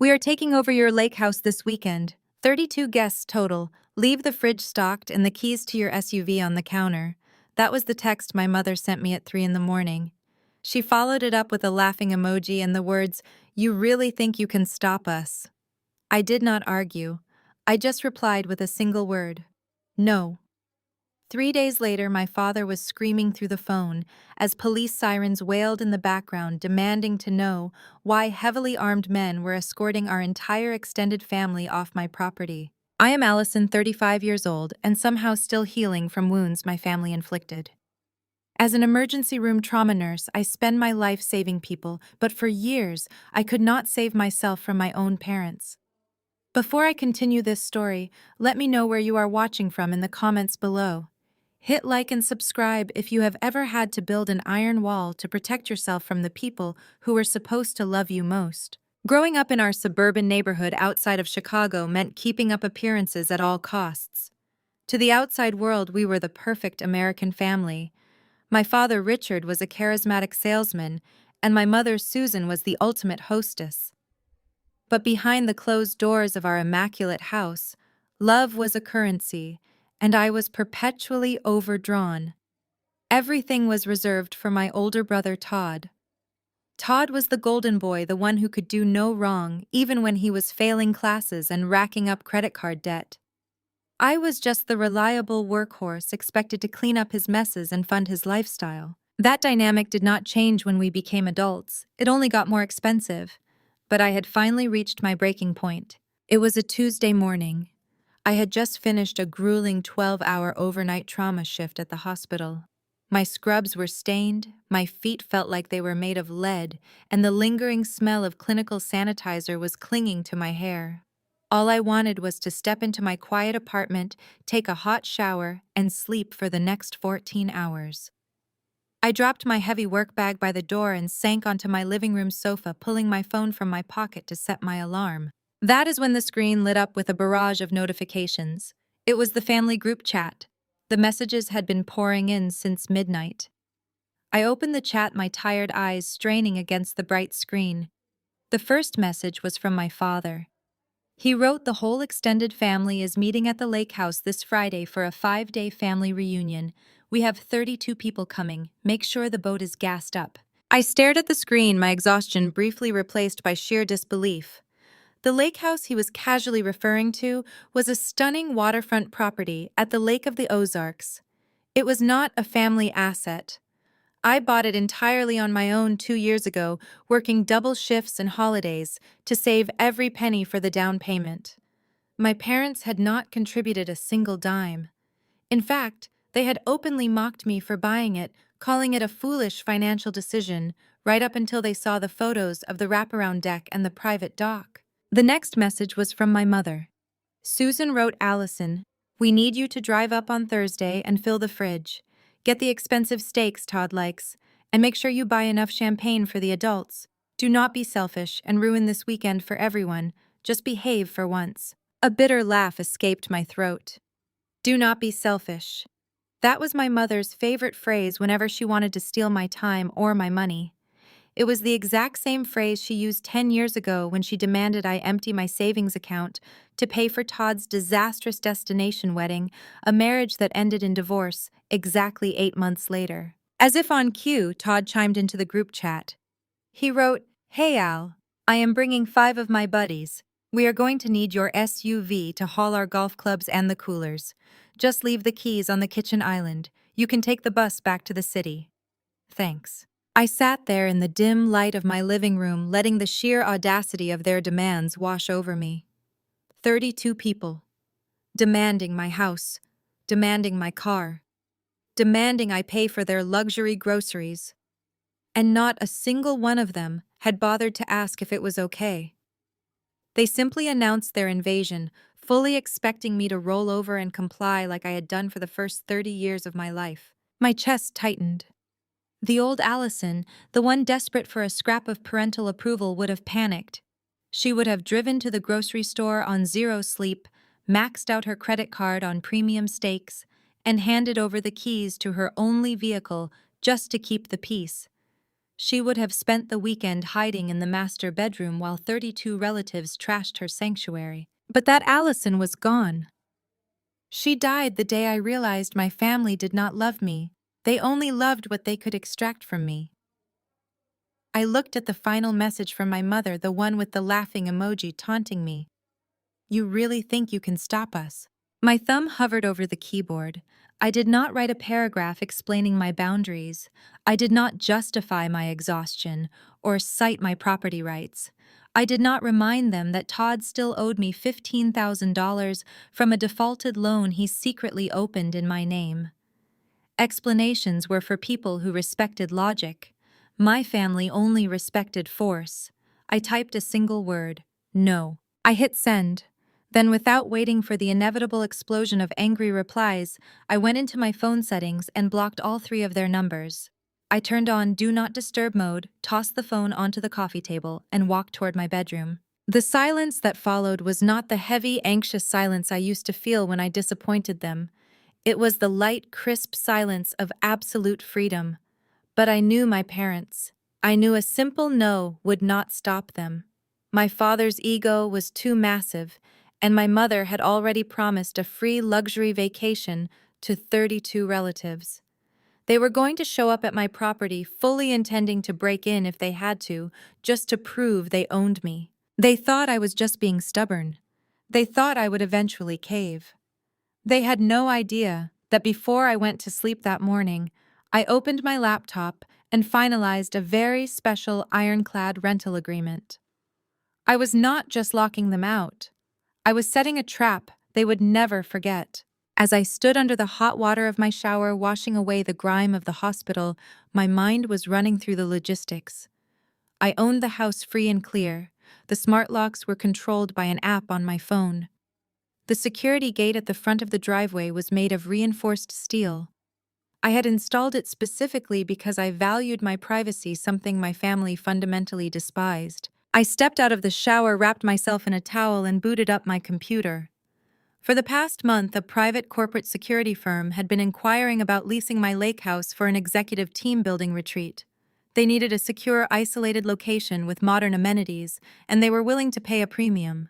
We are taking over your lake house this weekend. 32 guests total. Leave the fridge stocked and the keys to your SUV on the counter. That was the text my mother sent me at 3 in the morning. She followed it up with a laughing emoji and the words, "You really think you can stop us?" I did not argue. I just replied with a single word. No. 3 days later, my father was screaming through the phone as police sirens wailed in the background, demanding to know why heavily armed men were escorting our entire extended family off my property. I am Allison, 35 years old, and somehow still healing from wounds my family inflicted. As an emergency room trauma nurse, I spend my life saving people, but for years, I could not save myself from my own parents. Before I continue this story, let me know where you are watching from in the comments below. Hit like and subscribe if you have ever had to build an iron wall to protect yourself from the people who were supposed to love you most. Growing up in our suburban neighborhood outside of Chicago meant keeping up appearances at all costs. To the outside world, we were the perfect American family. My father, Richard, was a charismatic salesman, and my mother, Susan, was the ultimate hostess. But behind the closed doors of our immaculate house, love was a currency, and I was perpetually overdrawn. Everything was reserved for my older brother, Todd. Todd was the golden boy, the one who could do no wrong, even when he was failing classes and racking up credit card debt. I was just the reliable workhorse expected to clean up his messes and fund his lifestyle. That dynamic did not change when we became adults. It only got more expensive. But I had finally reached my breaking point. It was a Tuesday morning. I had just finished a grueling 12-hour overnight trauma shift at the hospital. My scrubs were stained, my feet felt like they were made of lead, and the lingering smell of clinical sanitizer was clinging to my hair. All I wanted was to step into my quiet apartment, take a hot shower, and sleep for the next 14 hours. I dropped my heavy work bag by the door and sank onto my living room sofa, pulling my phone from my pocket to set my alarm. That is when the screen lit up with a barrage of notifications. It was the family group chat. The messages had been pouring in since midnight. I opened the chat, my tired eyes straining against the bright screen. The first message was from my father. He wrote, "The whole extended family is meeting at the lake house this Friday for a 5-day family reunion. We have 32 people coming. Make sure the boat is gassed up." I stared at the screen, my exhaustion briefly replaced by sheer disbelief. The lake house he was casually referring to was a stunning waterfront property at the Lake of the Ozarks. It was not a family asset. I bought it entirely on my own 2 years ago, working double shifts and holidays to save every penny for the down payment. My parents had not contributed a single dime. In fact, they had openly mocked me for buying it, calling it a foolish financial decision, right up until they saw the photos of the wraparound deck and the private dock. The next message was from my mother. Susan wrote, "Allison, we need you to drive up on Thursday and fill the fridge. Get the expensive steaks Todd likes, and make sure you buy enough champagne for the adults. Do not be selfish and ruin this weekend for everyone. Just behave for once." A bitter laugh escaped my throat. Do not be selfish. That was my mother's favorite phrase whenever she wanted to steal my time or my money. It was the exact same phrase she used 10 years ago when she demanded I empty my savings account to pay for Todd's disastrous destination wedding, a marriage that ended in divorce exactly 8 months later. As if on cue, Todd chimed into the group chat. He wrote, "Hey Al, I am bringing 5 of my buddies. We are going to need your SUV to haul our golf clubs and the coolers. Just leave the keys on the kitchen island. You can take the bus back to the city. Thanks." I sat there in the dim light of my living room, letting the sheer audacity of their demands wash over me. 32 people. Demanding my house. Demanding my car. Demanding I pay for their luxury groceries. And not a single one of them had bothered to ask if it was okay. They simply announced their invasion, fully expecting me to roll over and comply like I had done for the first 30 years of my life. My chest tightened. The old Allison, the one desperate for a scrap of parental approval, would have panicked. She would have driven to the grocery store on zero sleep, maxed out her credit card on premium steaks, and handed over the keys to her only vehicle just to keep the peace. She would have spent the weekend hiding in the master bedroom while 32 relatives trashed her sanctuary. But that Allison was gone. She died the day I realized my family did not love me. They only loved what they could extract from me. I looked at the final message from my mother, the one with the laughing emoji taunting me. You really think you can stop us? My thumb hovered over the keyboard. I did not write a paragraph explaining my boundaries. I did not justify my exhaustion or cite my property rights. I did not remind them that Todd still owed me $15,000 from a defaulted loan he secretly opened in my name. Explanations were for people who respected logic. My family only respected force. I typed a single word: no. I hit send. Then, without waiting for the inevitable explosion of angry replies, I went into my phone settings and blocked all 3 of their numbers. I turned on Do Not Disturb mode, tossed the phone onto the coffee table, and walked toward my bedroom. The silence that followed was not the heavy, anxious silence I used to feel when I disappointed them. It was the light, crisp silence of absolute freedom. But I knew my parents. I knew a simple no would not stop them. My father's ego was too massive, and my mother had already promised a free luxury vacation to 32 relatives. They were going to show up at my property fully intending to break in if they had to, just to prove they owned me. They thought I was just being stubborn. They thought I would eventually cave. They had no idea that before I went to sleep that morning, I opened my laptop and finalized a very special ironclad rental agreement. I was not just locking them out. I was setting a trap they would never forget. As I stood under the hot water of my shower washing away the grime of the hospital, my mind was running through the logistics. I owned the house free and clear. The smart locks were controlled by an app on my phone. The security gate at the front of the driveway was made of reinforced steel. I had installed it specifically because I valued my privacy, something my family fundamentally despised. I stepped out of the shower, wrapped myself in a towel, and booted up my computer. For the past month, a private corporate security firm had been inquiring about leasing my lake house for an executive team-building retreat. They needed a secure, isolated location with modern amenities, and they were willing to pay a premium.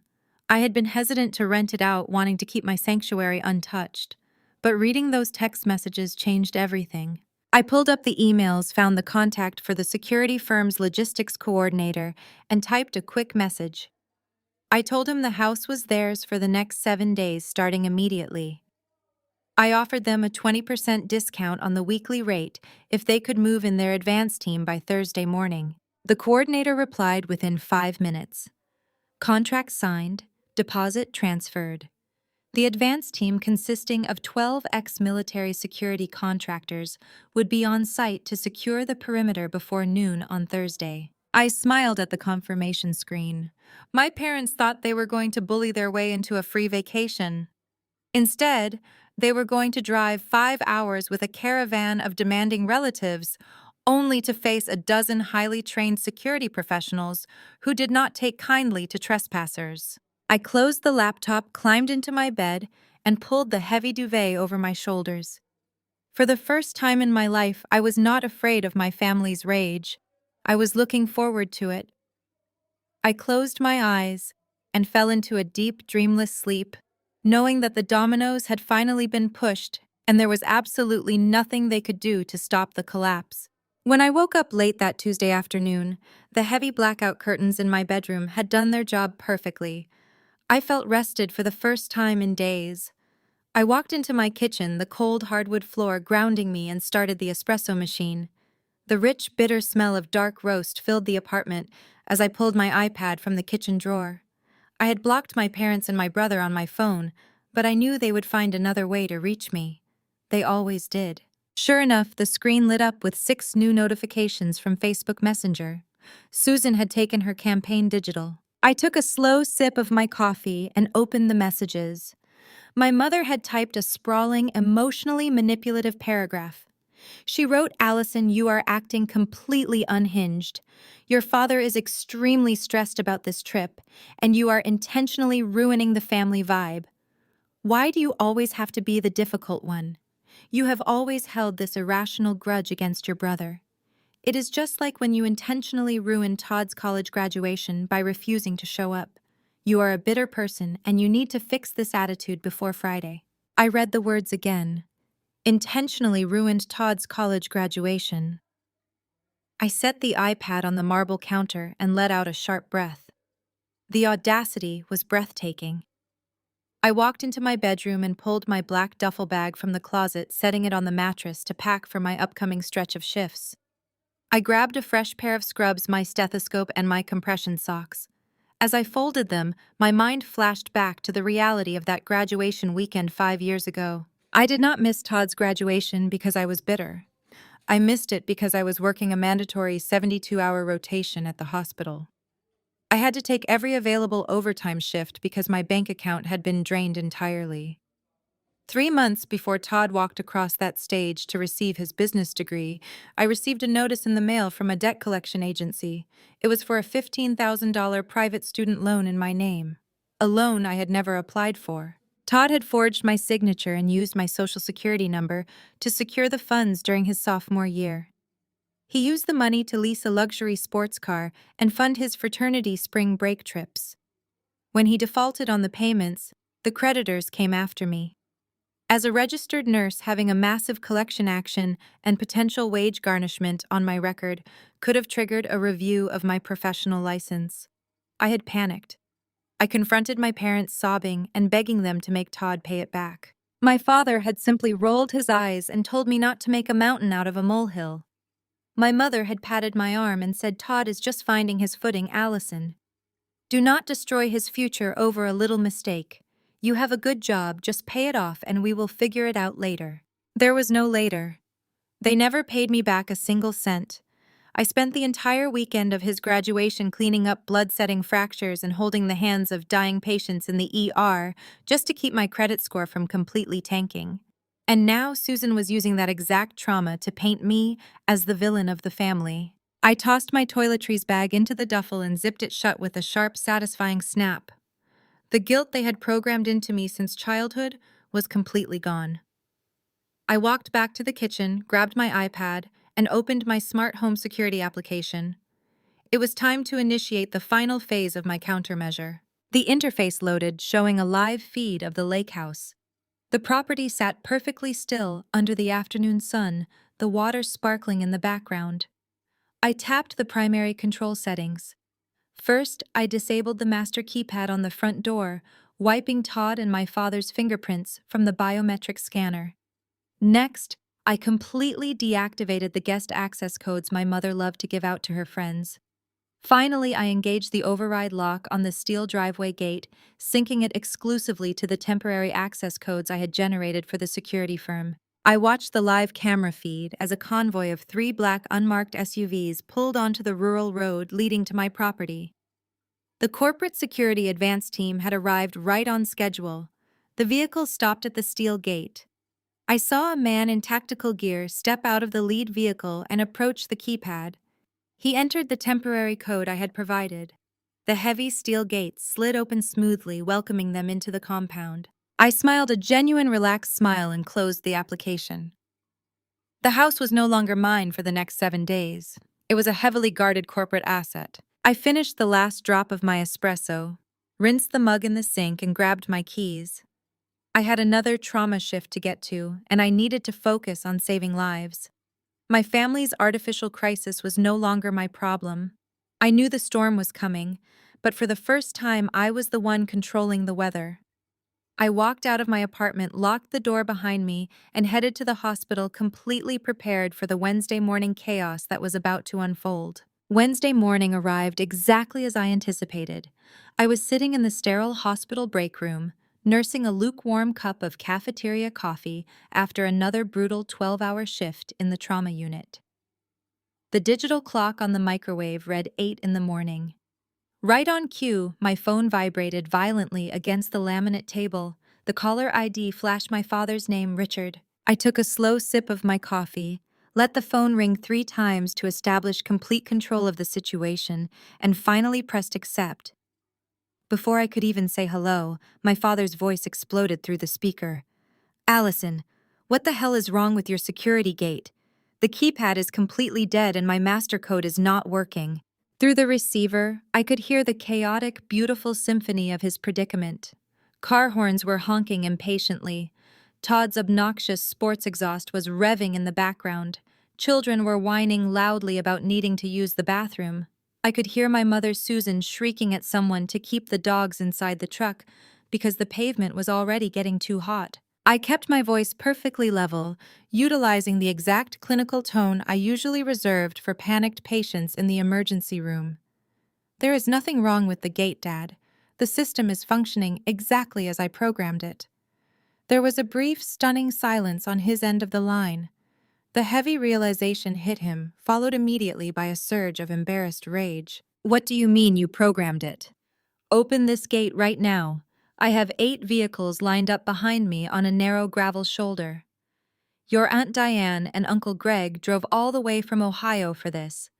I had been hesitant to rent it out, wanting to keep my sanctuary untouched. But reading those text messages changed everything. I pulled up the emails, found the contact for the security firm's logistics coordinator, and typed a quick message. I told him the house was theirs for the next 7 days, starting immediately. I offered them a 20% discount on the weekly rate if they could move in their advance team by Thursday morning. The coordinator replied within 5 minutes. Contract signed, deposit transferred. The advance team, consisting of 12 ex-military security contractors, would be on site to secure the perimeter before noon on Thursday. I smiled at the confirmation screen. My parents thought they were going to bully their way into a free vacation. Instead, they were going to drive 5 hours with a caravan of demanding relatives, only to face a dozen highly trained security professionals who did not take kindly to trespassers. I closed the laptop, climbed into my bed, and pulled the heavy duvet over my shoulders. For the first time in my life, I was not afraid of my family's rage. I was looking forward to it. I closed my eyes and fell into a deep, dreamless sleep, knowing that the dominoes had finally been pushed and there was absolutely nothing they could do to stop the collapse. When I woke up late that Tuesday afternoon, the heavy blackout curtains in my bedroom had done their job perfectly. I felt rested for the first time in days. I walked into my kitchen, the cold hardwood floor grounding me, and started the espresso machine. The rich, bitter smell of dark roast filled the apartment as I pulled my iPad from the kitchen drawer. I had blocked my parents and my brother on my phone, but I knew they would find another way to reach me. They always did. Sure enough, the screen lit up with 6 new notifications from Facebook Messenger. Susan had taken her campaign digital. I took a slow sip of my coffee and opened the messages. My mother had typed a sprawling, emotionally manipulative paragraph. She wrote, "Allison, you are acting completely unhinged. Your father is extremely stressed about this trip, and you are intentionally ruining the family vibe. Why do you always have to be the difficult one? You have always held this irrational grudge against your brother. It is just like when you intentionally ruined Todd's college graduation by refusing to show up. You are a bitter person and you need to fix this attitude before Friday. I read the words again. Intentionally ruined Todd's college graduation. I set the iPad on the marble counter and let out a sharp breath. The audacity was breathtaking. I walked into my bedroom and pulled my black duffel bag from the closet, setting it on the mattress to pack for my upcoming stretch of shifts. I grabbed a fresh pair of scrubs, my stethoscope, and my compression socks. As I folded them, my mind flashed back to the reality of that graduation weekend 5 years ago. I did not miss Todd's graduation because I was bitter. I missed it because I was working a mandatory 72-hour rotation at the hospital. I had to take every available overtime shift because my bank account had been drained entirely. 3 months before Todd walked across that stage to receive his business degree, I received a notice in the mail from a debt collection agency. It was for a $15,000 private student loan in my name, a loan I had never applied for. Todd had forged my signature and used my social security number to secure the funds during his sophomore year. He used the money to lease a luxury sports car and fund his fraternity spring break trips. When he defaulted on the payments, the creditors came after me. As a registered nurse, having a massive collection action and potential wage garnishment on my record could have triggered a review of my professional license. I had panicked. I confronted my parents, sobbing and begging them to make Todd pay it back. My father had simply rolled his eyes and told me not to make a mountain out of a molehill. My mother had patted my arm and said, "Todd is just finding his footing, Allison. Do not destroy his future over a little mistake. You have a good job, just pay it off and we will figure it out later." There was no later. They never paid me back a single cent. I spent the entire weekend of his graduation cleaning up blood-setting fractures and holding the hands of dying patients in the ER just to keep my credit score from completely tanking. And now Susan was using that exact trauma to paint me as the villain of the family. I tossed my toiletries bag into the duffel and zipped it shut with a sharp, satisfying snap. The guilt they had programmed into me since childhood was completely gone. I walked back to the kitchen, grabbed my iPad, and opened my smart home security application. It was time to initiate the final phase of my countermeasure. The interface loaded, showing a live feed of the lake house. The property sat perfectly still under the afternoon sun, the water sparkling in the background. I tapped the primary control settings. First, I disabled the master keypad on the front door, wiping Todd and my father's fingerprints from the biometric scanner. Next, I completely deactivated the guest access codes my mother loved to give out to her friends. Finally, I engaged the override lock on the steel driveway gate, syncing it exclusively to the temporary access codes I had generated for the security firm. I watched the live camera feed as a convoy of 3 black unmarked SUVs pulled onto the rural road leading to my property. The corporate security advance team had arrived right on schedule. The vehicle stopped at the steel gate. I saw a man in tactical gear step out of the lead vehicle and approach the keypad. He entered the temporary code I had provided. The heavy steel gates slid open smoothly, welcoming them into the compound. I smiled a genuine, relaxed smile and closed the application. The house was no longer mine for the next 7 days. It was a heavily guarded corporate asset. I finished the last drop of my espresso, rinsed the mug in the sink, and grabbed my keys. I had another trauma shift to get to, and I needed to focus on saving lives. My family's artificial crisis was no longer my problem. I knew the storm was coming, but for the first time I was the one controlling the weather. I walked out of my apartment, locked the door behind me, and headed to the hospital, completely prepared for the Wednesday morning chaos that was about to unfold. Wednesday morning arrived exactly as I anticipated. I was sitting in the sterile hospital break room, nursing a lukewarm cup of cafeteria coffee after another brutal 12-hour shift in the trauma unit. The digital clock on the microwave read 8 in the morning. Right on cue, my phone vibrated violently against the laminate table. The caller ID flashed my father's name, Richard. I took a slow sip of my coffee, let the phone ring 3 times to establish complete control of the situation, and finally pressed accept. Before I could even say hello, my father's voice exploded through the speaker. "Allison, what the hell is wrong with your security gate? The keypad is completely dead and my master code is not working. Through the receiver, I could hear the chaotic, beautiful symphony of his predicament. Car horns were honking impatiently. Todd's obnoxious sports exhaust was revving in the background. Children were whining loudly about needing to use the bathroom. I could hear my mother Susan shrieking at someone to keep the dogs inside the truck because the pavement was already getting too hot. I kept my voice perfectly level, utilizing the exact clinical tone I usually reserved for panicked patients in the emergency room. There is nothing wrong with the gate, Dad. The system is functioning exactly as I programmed it. There was a brief, stunning silence on his end of the line. The heavy realization hit him, followed immediately by a surge of embarrassed rage. What do you mean you programmed it? Open this gate right now. I have 8 vehicles lined up behind me on a narrow gravel shoulder. Your Aunt Diane and Uncle Greg drove all the way from Ohio for this.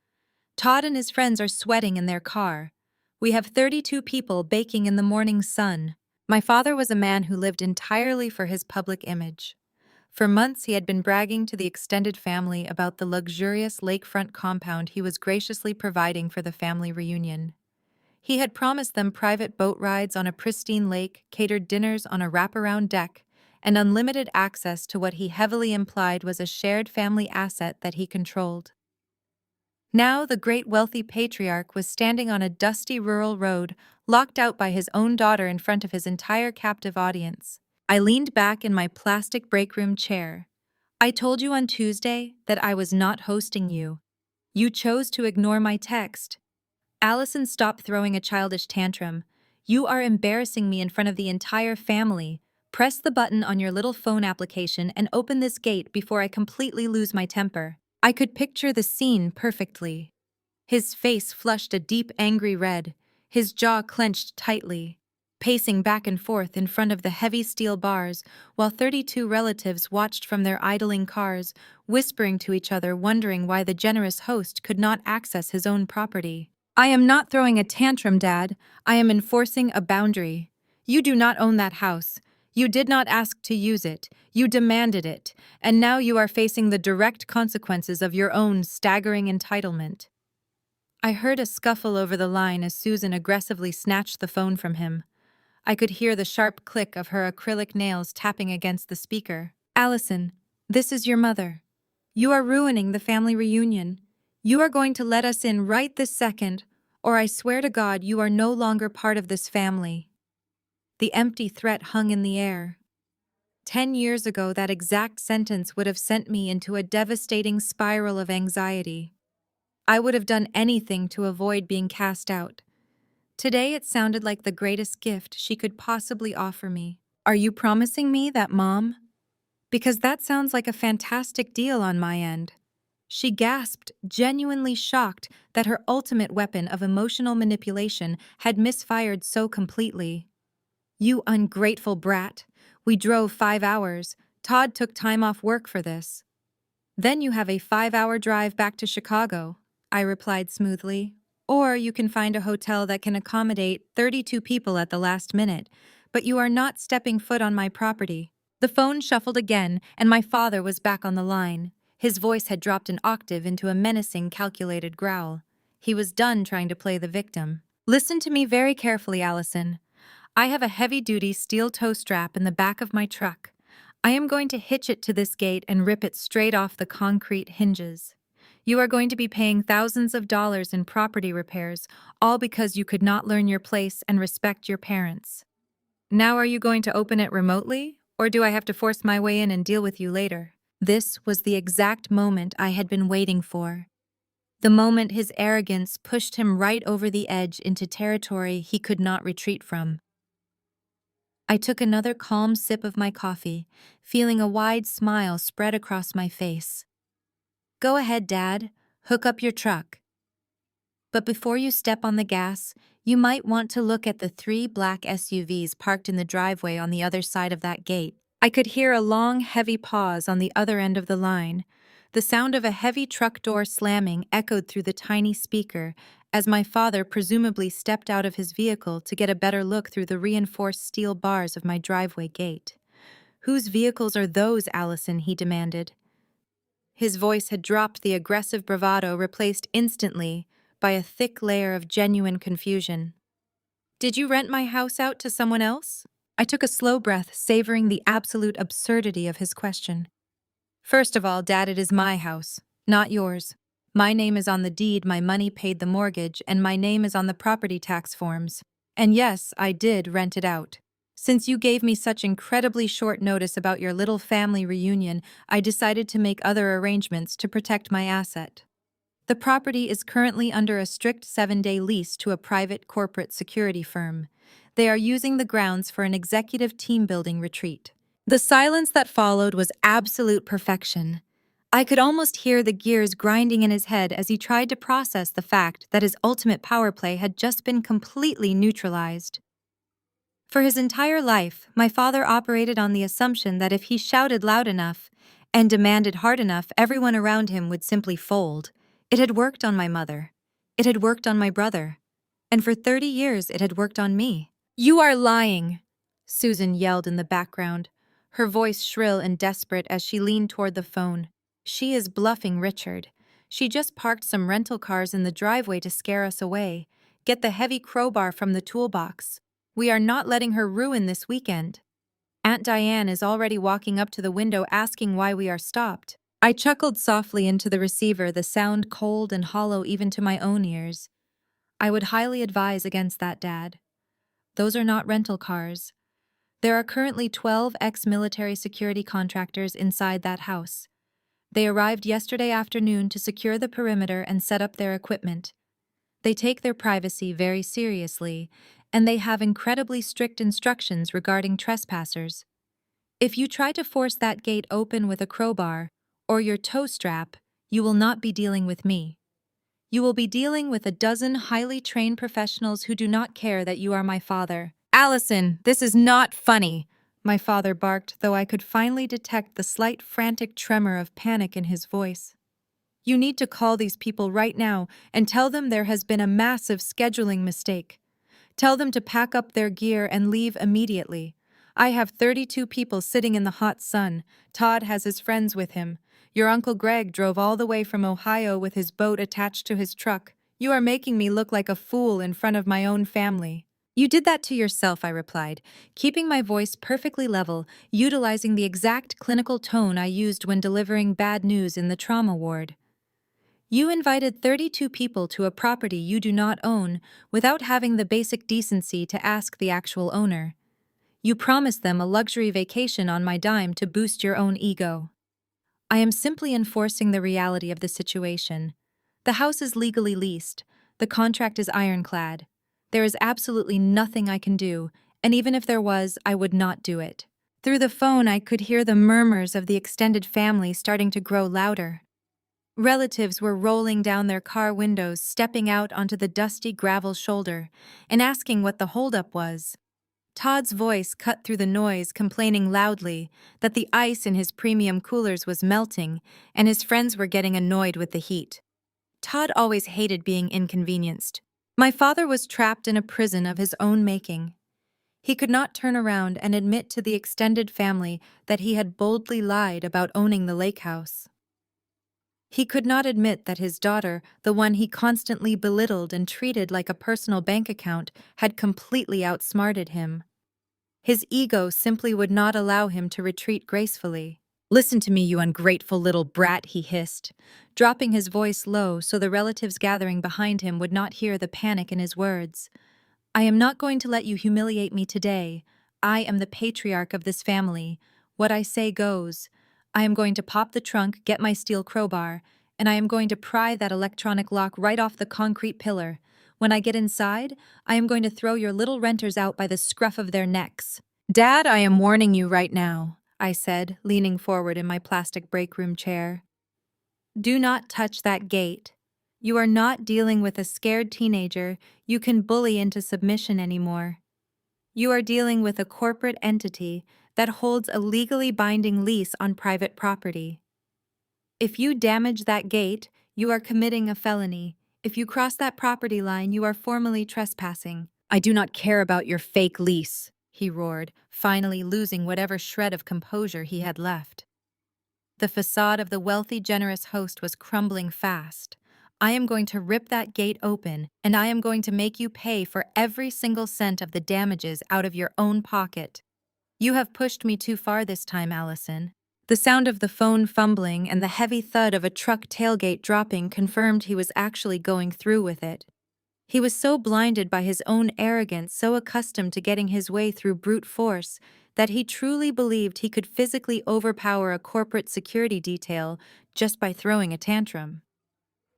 Todd and his friends are sweating in their car. We have 32 people baking in the morning sun. My father was a man who lived entirely for his public image. For months he had been bragging to the extended family about the luxurious lakefront compound he was graciously providing for the family reunion. He had promised them private boat rides on a pristine lake, catered dinners on a wraparound deck, and unlimited access to what he heavily implied was a shared family asset that he controlled. Now the great wealthy patriarch was standing on a dusty rural road, locked out by his own daughter in front of his entire captive audience. I leaned back in my plastic break room chair. I told you on Tuesday that I was not hosting you. You chose to ignore my text. Allison, stop throwing a childish tantrum. You are embarrassing me in front of the entire family. Press the button on your little phone application and open this gate before I completely lose my temper. I could picture the scene perfectly. His face flushed a deep, angry red, his jaw clenched tightly, pacing back and forth in front of the heavy steel bars, while 32 relatives watched from their idling cars, whispering to each other, wondering why the generous host could not access his own property. I am not throwing a tantrum, Dad. I am enforcing a boundary. You do not own that house. You did not ask to use it. You demanded it. And now you are facing the direct consequences of your own staggering entitlement. I heard a scuffle over the line as Susan aggressively snatched the phone from him. I could hear the sharp click of her acrylic nails tapping against the speaker. Allison, this is your mother. You are ruining the family reunion. You are going to let us in right this second, or I swear to God you are no longer part of this family. The empty threat hung in the air. 10 years ago, that exact sentence would have sent me into a devastating spiral of anxiety. I would have done anything to avoid being cast out. Today it sounded like the greatest gift she could possibly offer me. Are you promising me that, Mom? Because that sounds like a fantastic deal on my end. She gasped, genuinely shocked that her ultimate weapon of emotional manipulation had misfired so completely. You ungrateful brat. We drove 5 hours. Todd took time off work for this. Then you have a 5-hour drive back to Chicago, I replied smoothly. Or you can find a hotel that can accommodate 32 people at the last minute, but you are not stepping foot on my property. The phone shuffled again, and my father was back on the line. His voice had dropped an octave into a menacing, calculated growl. He was done trying to play the victim. Listen to me very carefully, Allison. I have a heavy-duty steel toe strap in the back of my truck. I am going to hitch it to this gate and rip it straight off the concrete hinges. You are going to be paying thousands of dollars in property repairs, all because you could not learn your place and respect your parents. Now are you going to open it remotely, or do I have to force my way in and deal with you later? This was the exact moment I had been waiting for. The moment his arrogance pushed him right over the edge into territory he could not retreat from. I took another calm sip of my coffee, feeling a wide smile spread across my face. Go ahead, Dad. Hook up your truck. But before you step on the gas, you might want to look at the 3 black SUVs parked in the driveway on the other side of that gate. I could hear a long, heavy pause on the other end of the line. The sound of a heavy truck door slamming echoed through the tiny speaker as my father presumably stepped out of his vehicle to get a better look through the reinforced steel bars of my driveway gate. Whose vehicles are those, Allison? He demanded. His voice had dropped, the aggressive bravado replaced instantly by a thick layer of genuine confusion. Did you rent my house out to someone else? I took a slow breath, savoring the absolute absurdity of his question. First of all, Dad, it is my house, not yours. My name is on the deed, my money paid the mortgage, and my name is on the property tax forms. And yes, I did rent it out. Since you gave me such incredibly short notice about your little family reunion, I decided to make other arrangements to protect my asset. The property is currently under a strict 7-day lease to a private corporate security firm. They are using the grounds for an executive team-building retreat. The silence that followed was absolute perfection. I could almost hear the gears grinding in his head as he tried to process the fact that his ultimate power play had just been completely neutralized. For his entire life, my father operated on the assumption that if he shouted loud enough and demanded hard enough, everyone around him would simply fold. It had worked on my mother. It had worked on my brother. And for 30 years, it had worked on me. You are lying, Susan yelled in the background, her voice shrill and desperate as she leaned toward the phone. She is bluffing Richard. She just parked some rental cars in the driveway to scare us away. Get the heavy crowbar from the toolbox. We are not letting her ruin this weekend. Aunt Diane is already walking up to the window asking why we are stopped. I chuckled softly into the receiver, the sound cold and hollow even to my own ears. I would highly advise against that, Dad. Those are not rental cars. There are currently 12 ex-military security contractors inside that house. They arrived yesterday afternoon to secure the perimeter and set up their equipment. They take their privacy very seriously, and they have incredibly strict instructions regarding trespassers. If you try to force that gate open with a crowbar or your toe strap, you will not be dealing with me. You will be dealing with a dozen highly trained professionals who do not care that you are my father. Allison, this is not funny, my father barked, though I could finally detect the slight frantic tremor of panic in his voice. You need to call these people right now and tell them there has been a massive scheduling mistake. Tell them to pack up their gear and leave immediately. I have 32 people sitting in the hot sun. Todd has his friends with him. Your Uncle Greg drove all the way from Ohio with his boat attached to his truck. You are making me look like a fool in front of my own family. You did that to yourself, I replied, keeping my voice perfectly level, utilizing the exact clinical tone I used when delivering bad news in the trauma ward. You invited 32 people to a property you do not own without having the basic decency to ask the actual owner. You promised them a luxury vacation on my dime to boost your own ego. I am simply enforcing the reality of the situation. The house is legally leased. The contract is ironclad. There is absolutely nothing I can do, and even if there was, I would not do it. Through the phone, I could hear the murmurs of the extended family starting to grow louder. Relatives were rolling down their car windows, stepping out onto the dusty gravel shoulder, and asking what the holdup was. Todd's voice cut through the noise, complaining loudly that the ice in his premium coolers was melting and his friends were getting annoyed with the heat. Todd always hated being inconvenienced. My father was trapped in a prison of his own making. He could not turn around and admit to the extended family that he had boldly lied about owning the lake house. He could not admit that his daughter, the one he constantly belittled and treated like a personal bank account, had completely outsmarted him. His ego simply would not allow him to retreat gracefully. Listen to me, you ungrateful little brat, he hissed, dropping his voice low so the relatives gathering behind him would not hear the panic in his words. I am not going to let you humiliate me today. I am the patriarch of this family. What I say goes. I am going to pop the trunk, get my steel crowbar, and I am going to pry that electronic lock right off the concrete pillar. When I get inside, I am going to throw your little renters out by the scruff of their necks. Dad, I am warning you right now, I said, leaning forward in my plastic break room chair. Do not touch that gate. You are not dealing with a scared teenager you can bully into submission anymore. You are dealing with a corporate entity that holds a legally binding lease on private property. If you damage that gate, you are committing a felony. If you cross that property line, you are formally trespassing. I do not care about your fake lease, he roared, finally losing whatever shred of composure he had left. The facade of the wealthy, generous host was crumbling fast. I am going to rip that gate open, and I am going to make you pay for every single cent of the damages out of your own pocket. You have pushed me too far this time, Allison. The sound of the phone fumbling and the heavy thud of a truck tailgate dropping confirmed he was actually going through with it. He was so blinded by his own arrogance, so accustomed to getting his way through brute force, that he truly believed he could physically overpower a corporate security detail just by throwing a tantrum.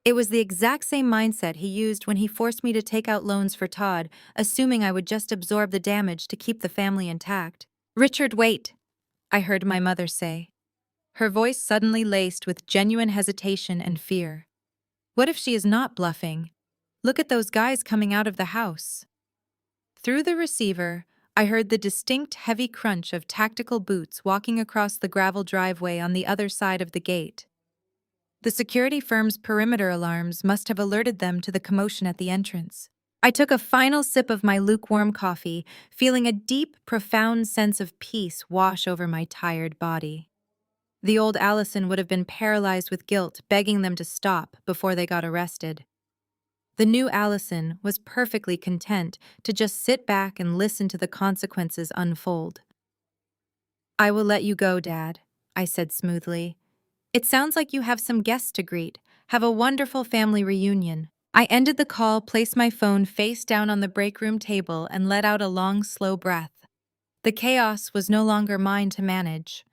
It was the exact same mindset he used when he forced me to take out loans for Todd, assuming I would just absorb the damage to keep the family intact. "Richard, wait," I heard my mother say, her voice suddenly laced with genuine hesitation and fear. What if she is not bluffing? Look at those guys coming out of the house. Through the receiver, I heard the distinct heavy crunch of tactical boots walking across the gravel driveway on the other side of the gate. The security firm's perimeter alarms must have alerted them to the commotion at the entrance. I took a final sip of my lukewarm coffee, feeling a deep, profound sense of peace wash over my tired body. The old Allison would have been paralyzed with guilt, begging them to stop before they got arrested. The new Allison was perfectly content to just sit back and listen to the consequences unfold. "I will let you go, Dad," I said smoothly. "It sounds like you have some guests to greet. Have a wonderful family reunion." I ended the call, placed my phone face down on the break room table, and let out a long, slow breath. The chaos was no longer mine to manage.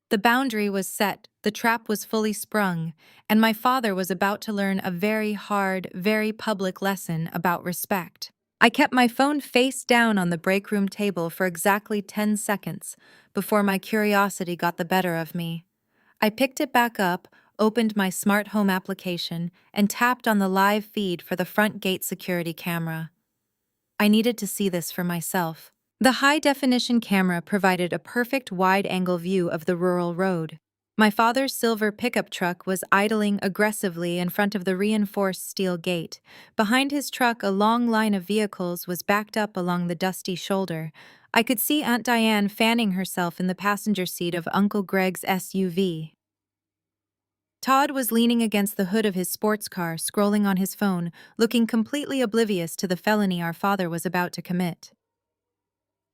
The boundary was set, the trap was fully sprung, and my father was about to learn a very hard, very public lesson about respect. I kept my phone face down on the break room table for exactly 10 seconds before my curiosity got the better of me. I picked it back up, opened my smart home application, and tapped on the live feed for the front gate security camera. I needed to see this for myself. The high-definition camera provided a perfect wide-angle view of the rural road. My father's silver pickup truck was idling aggressively in front of the reinforced steel gate. Behind his truck, a long line of vehicles was backed up along the dusty shoulder. I could see Aunt Diane fanning herself in the passenger seat of Uncle Greg's SUV. Todd was leaning against the hood of his sports car, scrolling on his phone, looking completely oblivious to the felony our father was about to commit.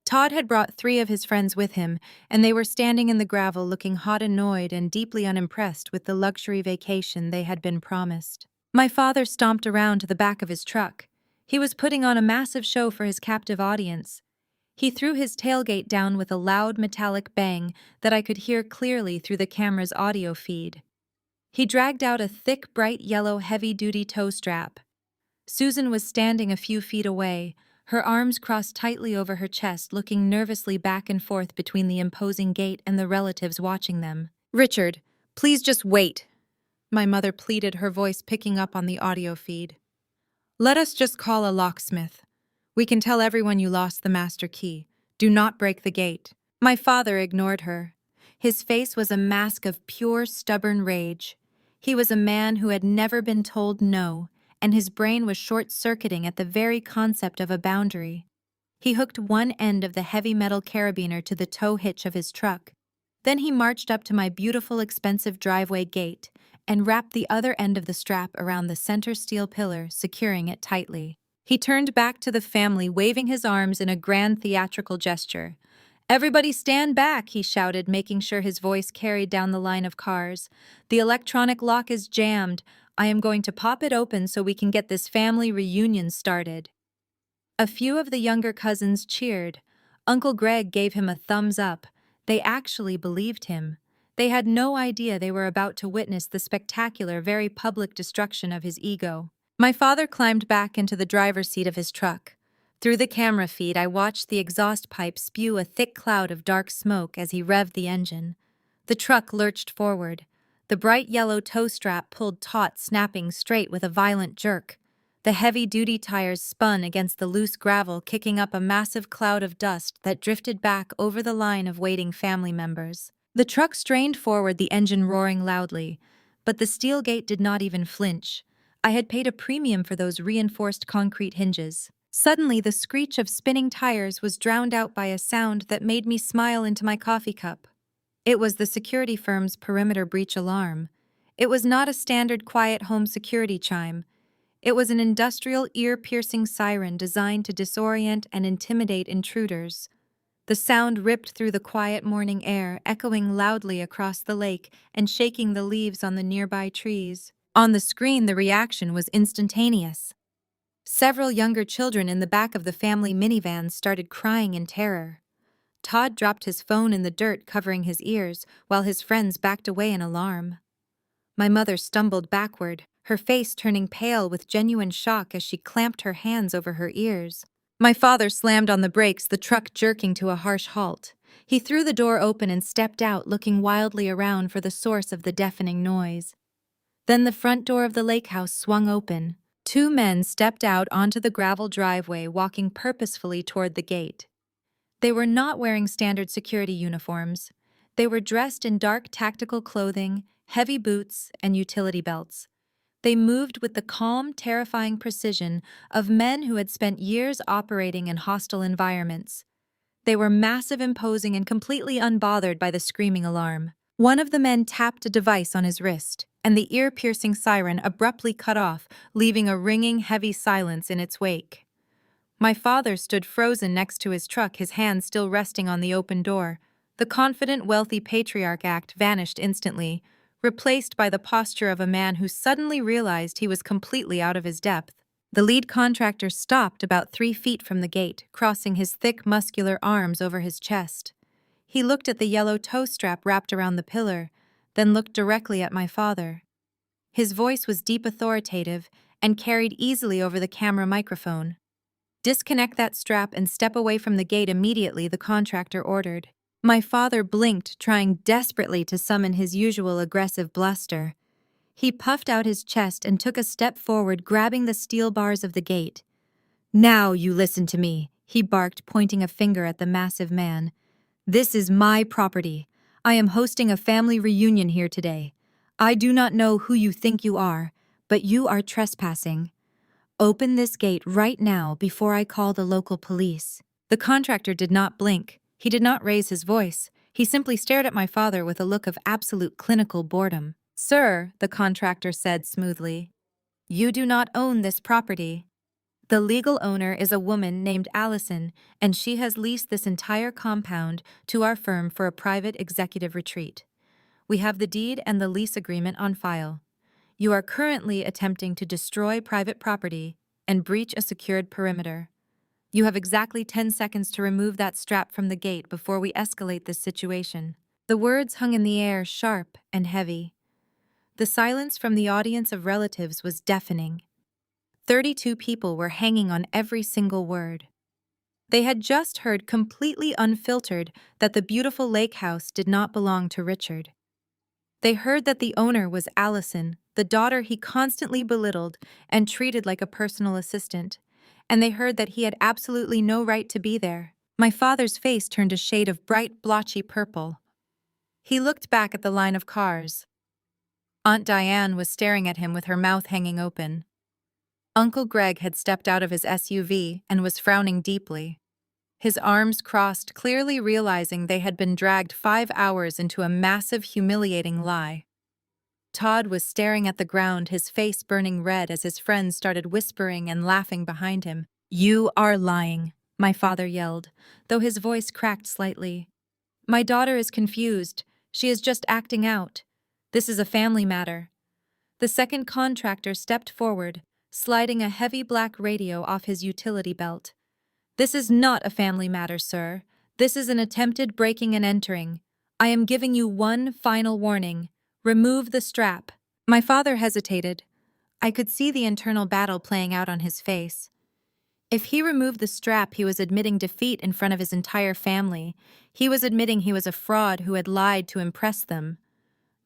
Todd had brought 3 of his friends with him, and they were standing in the gravel looking hot, annoyed, and deeply unimpressed with the luxury vacation they had been promised. My father stomped around to the back of his truck. He was putting on a massive show for his captive audience. He threw his tailgate down with a loud metallic bang that I could hear clearly through the camera's audio feed. He dragged out a thick, bright yellow, heavy-duty tow strap. Susan was standing a few feet away, her arms crossed tightly over her chest, looking nervously back and forth between the imposing gate and the relatives watching them. "Richard, please just wait," my mother pleaded, her voice picking up on the audio feed. "Let us just call a locksmith. We can tell everyone you lost the master key. Do not break the gate." My father ignored her. His face was a mask of pure, stubborn rage. He was a man who had never been told no, and his brain was short-circuiting at the very concept of a boundary. He hooked one end of the heavy metal carabiner to the tow hitch of his truck. Then he marched up to my beautiful, expensive driveway gate and wrapped the other end of the strap around the center steel pillar, securing it tightly. He turned back to the family, waving his arms in a grand theatrical gesture. "Everybody stand back," he shouted, making sure his voice carried down the line of cars. "The electronic lock is jammed. I am going to pop it open so we can get this family reunion started." A few of the younger cousins cheered. Uncle Greg gave him a thumbs up. They actually believed him. They had no idea they were about to witness the spectacular, very public destruction of his ego. My father climbed back into the driver's seat of his truck. Through the camera feed, I watched the exhaust pipe spew a thick cloud of dark smoke as he revved the engine. The truck lurched forward. The bright yellow tow strap pulled taut, snapping straight with a violent jerk. The heavy-duty tires spun against the loose gravel, kicking up a massive cloud of dust that drifted back over the line of waiting family members. The truck strained forward, the engine roaring loudly, but the steel gate did not even flinch. I had paid a premium for those reinforced concrete hinges. Suddenly, the screech of spinning tires was drowned out by a sound that made me smile into my coffee cup. It was the security firm's perimeter breach alarm. It was not a standard quiet home security chime. It was an industrial, ear-piercing siren designed to disorient and intimidate intruders. The sound ripped through the quiet morning air, echoing loudly across the lake and shaking the leaves on the nearby trees. On the screen, the reaction was instantaneous. Several younger children in the back of the family minivan started crying in terror. Todd dropped his phone in the dirt, covering his ears, while his friends backed away in alarm. My mother stumbled backward, her face turning pale with genuine shock as she clamped her hands over her ears. My father slammed on the brakes, the truck jerking to a harsh halt. He threw the door open and stepped out, looking wildly around for the source of the deafening noise. Then the front door of the lake house swung open. Two men stepped out onto the gravel driveway, walking purposefully toward the gate. They were not wearing standard security uniforms. They were dressed in dark tactical clothing, heavy boots, and utility belts. They moved with the calm, terrifying precision of men who had spent years operating in hostile environments. They were massive, imposing, and completely unbothered by the screaming alarm. One of the men tapped a device on his wrist, and the ear-piercing siren abruptly cut off, leaving a ringing, heavy silence in its wake. My father stood frozen next to his truck, his hands still resting on the open door. The confident, wealthy patriarch act vanished instantly, replaced by the posture of a man who suddenly realized he was completely out of his depth. The lead contractor stopped about 3 feet from the gate, crossing his thick, muscular arms over his chest. He looked at the yellow toe strap wrapped around the pillar, then looked directly at my father. His voice was deep, authoritative, and carried easily over the camera microphone. "Disconnect that strap and step away from the gate immediately," the contractor ordered. My father blinked, trying desperately to summon his usual aggressive bluster. He puffed out his chest and took a step forward, grabbing the steel bars of the gate. "Now you listen to me," he barked, pointing a finger at the massive man. "This is my property. I am hosting a family reunion here today. I do not know who you think you are, but you are trespassing. Open this gate right now before I call the local police." The contractor did not blink. He did not raise his voice. He simply stared at my father with a look of absolute clinical boredom. "Sir," the contractor said smoothly, "you do not own this property. The legal owner is a woman named Allison, and she has leased this entire compound to our firm for a private executive retreat. We have the deed and the lease agreement on file. You are currently attempting to destroy private property and breach a secured perimeter. You have exactly 10 seconds to remove that strap from the gate before we escalate this situation." The words hung in the air, sharp and heavy. The silence from the audience of relatives was deafening. 32 people were hanging on every single word. They had just heard, completely unfiltered, that the beautiful lake house did not belong to Richard. They heard that the owner was Allison, the daughter he constantly belittled and treated like a personal assistant, and they heard that he had absolutely no right to be there. My father's face turned a shade of bright, blotchy purple. He looked back at the line of cars. Aunt Diane was staring at him with her mouth hanging open. Uncle Greg had stepped out of his SUV and was frowning deeply. His arms crossed, clearly realizing they had been dragged 5 hours into a massive, humiliating lie. Todd was staring at the ground, his face burning red as his friends started whispering and laughing behind him. "You are lying," my father yelled, though his voice cracked slightly. "My daughter is confused. She is just acting out. This is a family matter." The second contractor stepped forward, sliding a heavy black radio off his utility belt. "This is not a family matter, sir. This is an attempted breaking and entering. I am giving you one final warning. Remove the strap." My father hesitated. I could see the internal battle playing out on his face. If he removed the strap, he was admitting defeat in front of his entire family. He was admitting he was a fraud who had lied to impress them.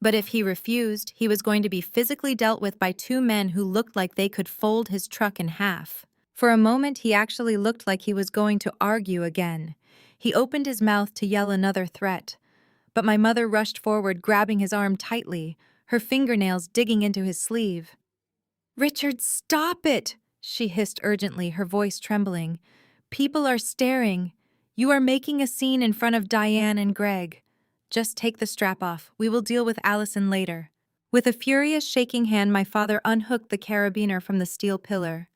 But if he refused, he was going to be physically dealt with by 2 men who looked like they could fold his truck in half. For a moment, he actually looked like he was going to argue again. He opened his mouth to yell another threat. But my mother rushed forward, grabbing his arm tightly, her fingernails digging into his sleeve. "Richard, stop it!" she hissed urgently, her voice trembling. "People are staring. You are making a scene in front of Diane and Greg. Just take the strap off. We will deal with Allison later. With a furious shaking hand, my father unhooked the carabiner from the steel pillar.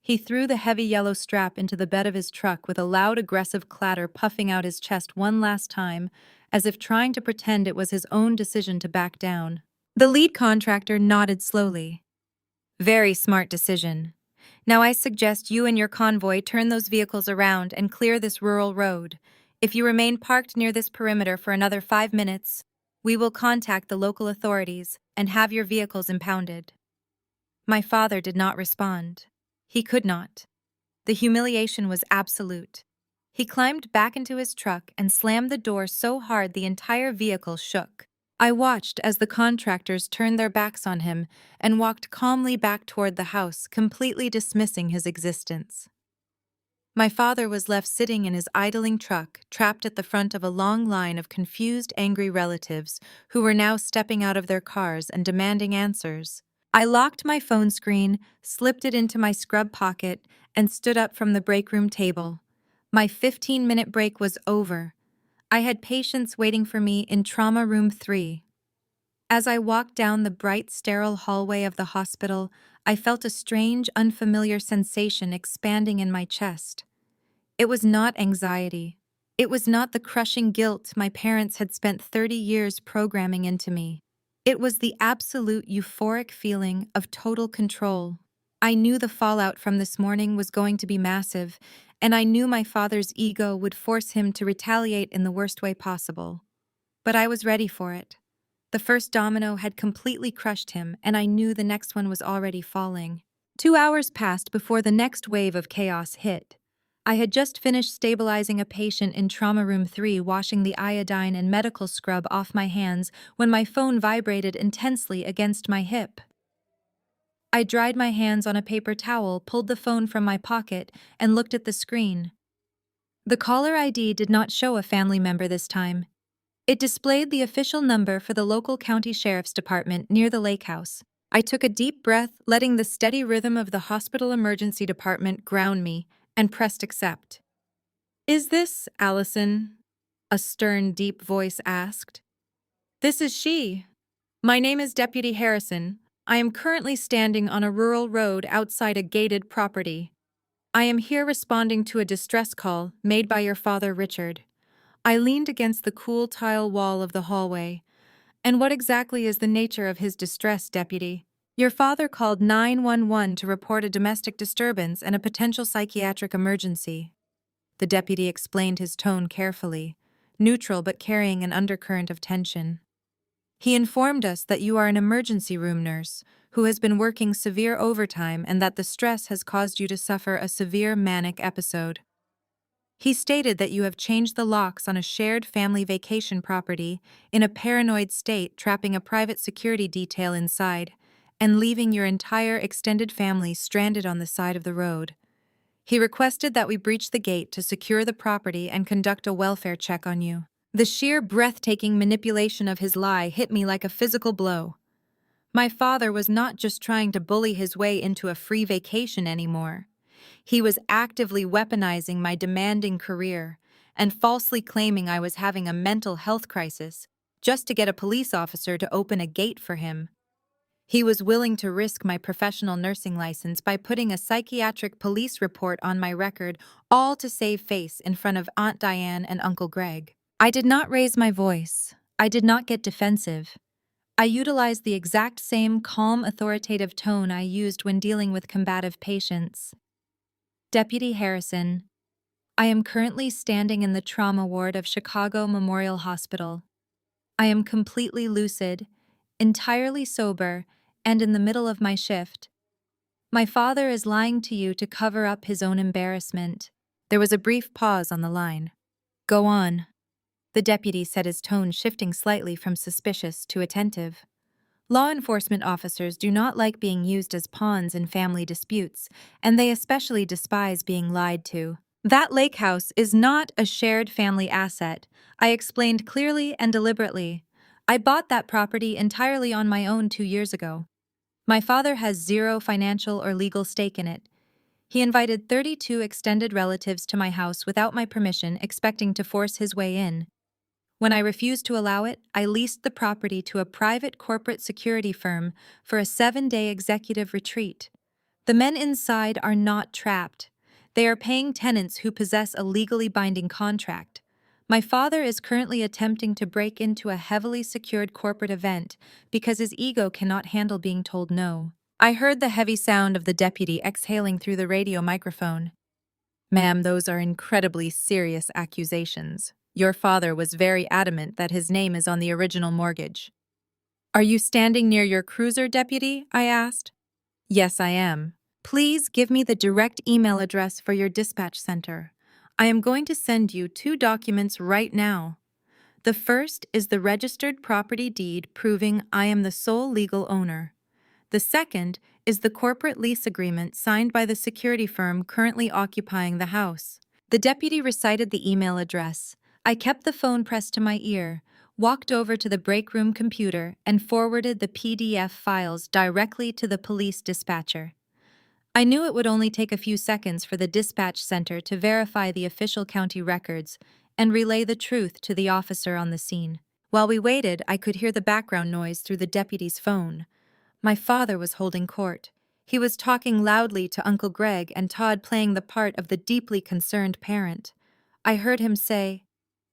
He threw the heavy yellow strap into the bed of his truck with a loud, aggressive clatter, puffing out his chest one last time, as if trying to pretend it was his own decision to back down. The lead contractor nodded slowly. Very smart decision. Now I suggest you and your convoy turn those vehicles around and clear this rural road. If you remain parked near this perimeter for another 5 minutes, we will contact the local authorities and have your vehicles impounded. My father did not respond. He could not. The humiliation was absolute. He climbed back into his truck and slammed the door so hard the entire vehicle shook. I watched as the contractors turned their backs on him and walked calmly back toward the house, completely dismissing his existence. My father was left sitting in his idling truck, trapped at the front of a long line of confused, angry relatives who were now stepping out of their cars and demanding answers. I locked my phone screen, slipped it into my scrub pocket, and stood up from the break room table. My 15-minute break was over. I had patients waiting for me in trauma room 3. As I walked down the bright, sterile hallway of the hospital, I felt a strange, unfamiliar sensation expanding in my chest. It was not anxiety. It was not the crushing guilt my parents had spent 30 years programming into me. It was the absolute euphoric feeling of total control. I knew the fallout from this morning was going to be massive, and I knew my father's ego would force him to retaliate in the worst way possible. But I was ready for it. The first domino had completely crushed him, and I knew the next one was already falling. 2 hours passed before the next wave of chaos hit. I had just finished stabilizing a patient in trauma room 3, washing the iodine and medical scrub off my hands when my phone vibrated intensely against my hip. I dried my hands on a paper towel, pulled the phone from my pocket, and looked at the screen. The caller ID did not show a family member this time. It displayed the official number for the local county sheriff's department near the lake house. I took a deep breath, letting the steady rhythm of the hospital emergency department ground me, and pressed accept. "Is this Allison?" a stern, deep voice asked. "This is she. My name is Deputy Harrison. I am currently standing on a rural road outside a gated property. I am here responding to a distress call made by your father, Richard." I leaned against the cool tile wall of the hallway. "And what exactly is the nature of his distress, Deputy?" "Your father called 911 to report a domestic disturbance and a potential psychiatric emergency." The deputy explained, his tone carefully, neutral but carrying an undercurrent of tension. "He informed us that you are an emergency room nurse who has been working severe overtime and that the stress has caused you to suffer a severe manic episode. He stated that you have changed the locks on a shared family vacation property in a paranoid state, trapping a private security detail inside and leaving your entire extended family stranded on the side of the road. He requested that we breach the gate to secure the property and conduct a welfare check on you." The sheer, breathtaking manipulation of his lie hit me like a physical blow. My father was not just trying to bully his way into a free vacation anymore. He was actively weaponizing my demanding career and falsely claiming I was having a mental health crisis just to get a police officer to open a gate for him. He was willing to risk my professional nursing license by putting a psychiatric police report on my record, all to save face in front of Aunt Diane and Uncle Greg. I did not raise my voice. I did not get defensive. I utilized the exact same calm, authoritative tone I used when dealing with combative patients. "Deputy Harrison, I am currently standing in the trauma ward of Chicago Memorial Hospital. I am completely lucid, entirely sober, and in the middle of my shift. My father is lying to you to cover up his own embarrassment." There was a brief pause on the line. "Go on." The deputy said, his tone shifting slightly from suspicious to attentive. Law enforcement officers do not like being used as pawns in family disputes, and they especially despise being lied to. "That lake house is not a shared family asset," I explained clearly and deliberately. "I bought that property entirely on my own 2 years ago. My father has zero financial or legal stake in it. He invited 32 extended relatives to my house without my permission, expecting to force his way in. When I refused to allow it, I leased the property to a private corporate security firm for a 7-day executive retreat. The men inside are not trapped. They are paying tenants who possess a legally binding contract. My father is currently attempting to break into a heavily secured corporate event because his ego cannot handle being told no. I heard the heavy sound of the deputy exhaling through the radio microphone. Ma'am, those are incredibly serious accusations. Your father was very adamant that his name is on the original mortgage. Are you standing near your cruiser, deputy? I asked. Yes, I am. Please give me the direct email address for your dispatch center. I am going to send you 2 documents right now. The first is the registered property deed proving I am the sole legal owner. The second is the corporate lease agreement signed by the security firm currently occupying the house. The deputy recited the email address. I kept the phone pressed to my ear, walked over to the break room computer, and forwarded the PDF files directly to the police dispatcher. I knew it would only take a few seconds for the dispatch center to verify the official county records and relay the truth to the officer on the scene. While we waited, I could hear the background noise through the deputy's phone. My father was holding court. He was talking loudly to Uncle Greg and Todd, playing the part of the deeply concerned parent. I heard him say,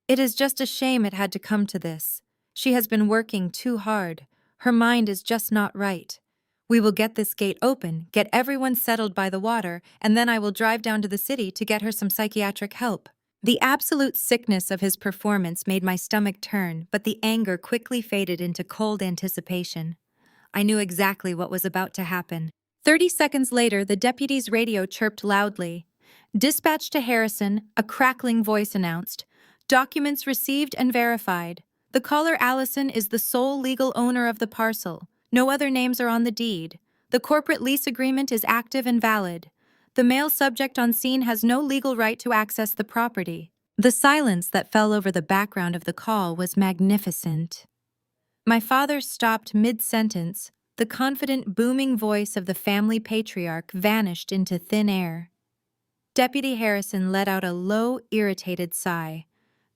"It is just a shame it had to come to this. She has been working too hard. Her mind is just not right. We will get this gate open, get everyone settled by the water, and then I will drive down to the city to get her some psychiatric help." The absolute sickness of his performance made my stomach turn, but the anger quickly faded into cold anticipation. I knew exactly what was about to happen. 30 seconds later, the deputy's radio chirped loudly. "Dispatch to Harrison," a crackling voice announced. "Documents received and verified. The caller Allison is the sole legal owner of the parcel. No other names are on the deed. The corporate lease agreement is active and valid. The male subject on scene has no legal right to access the property." The silence that fell over the background of the call was magnificent. My father stopped mid-sentence. The confident, booming voice of the family patriarch vanished into thin air. Deputy Harrison let out a low, irritated sigh.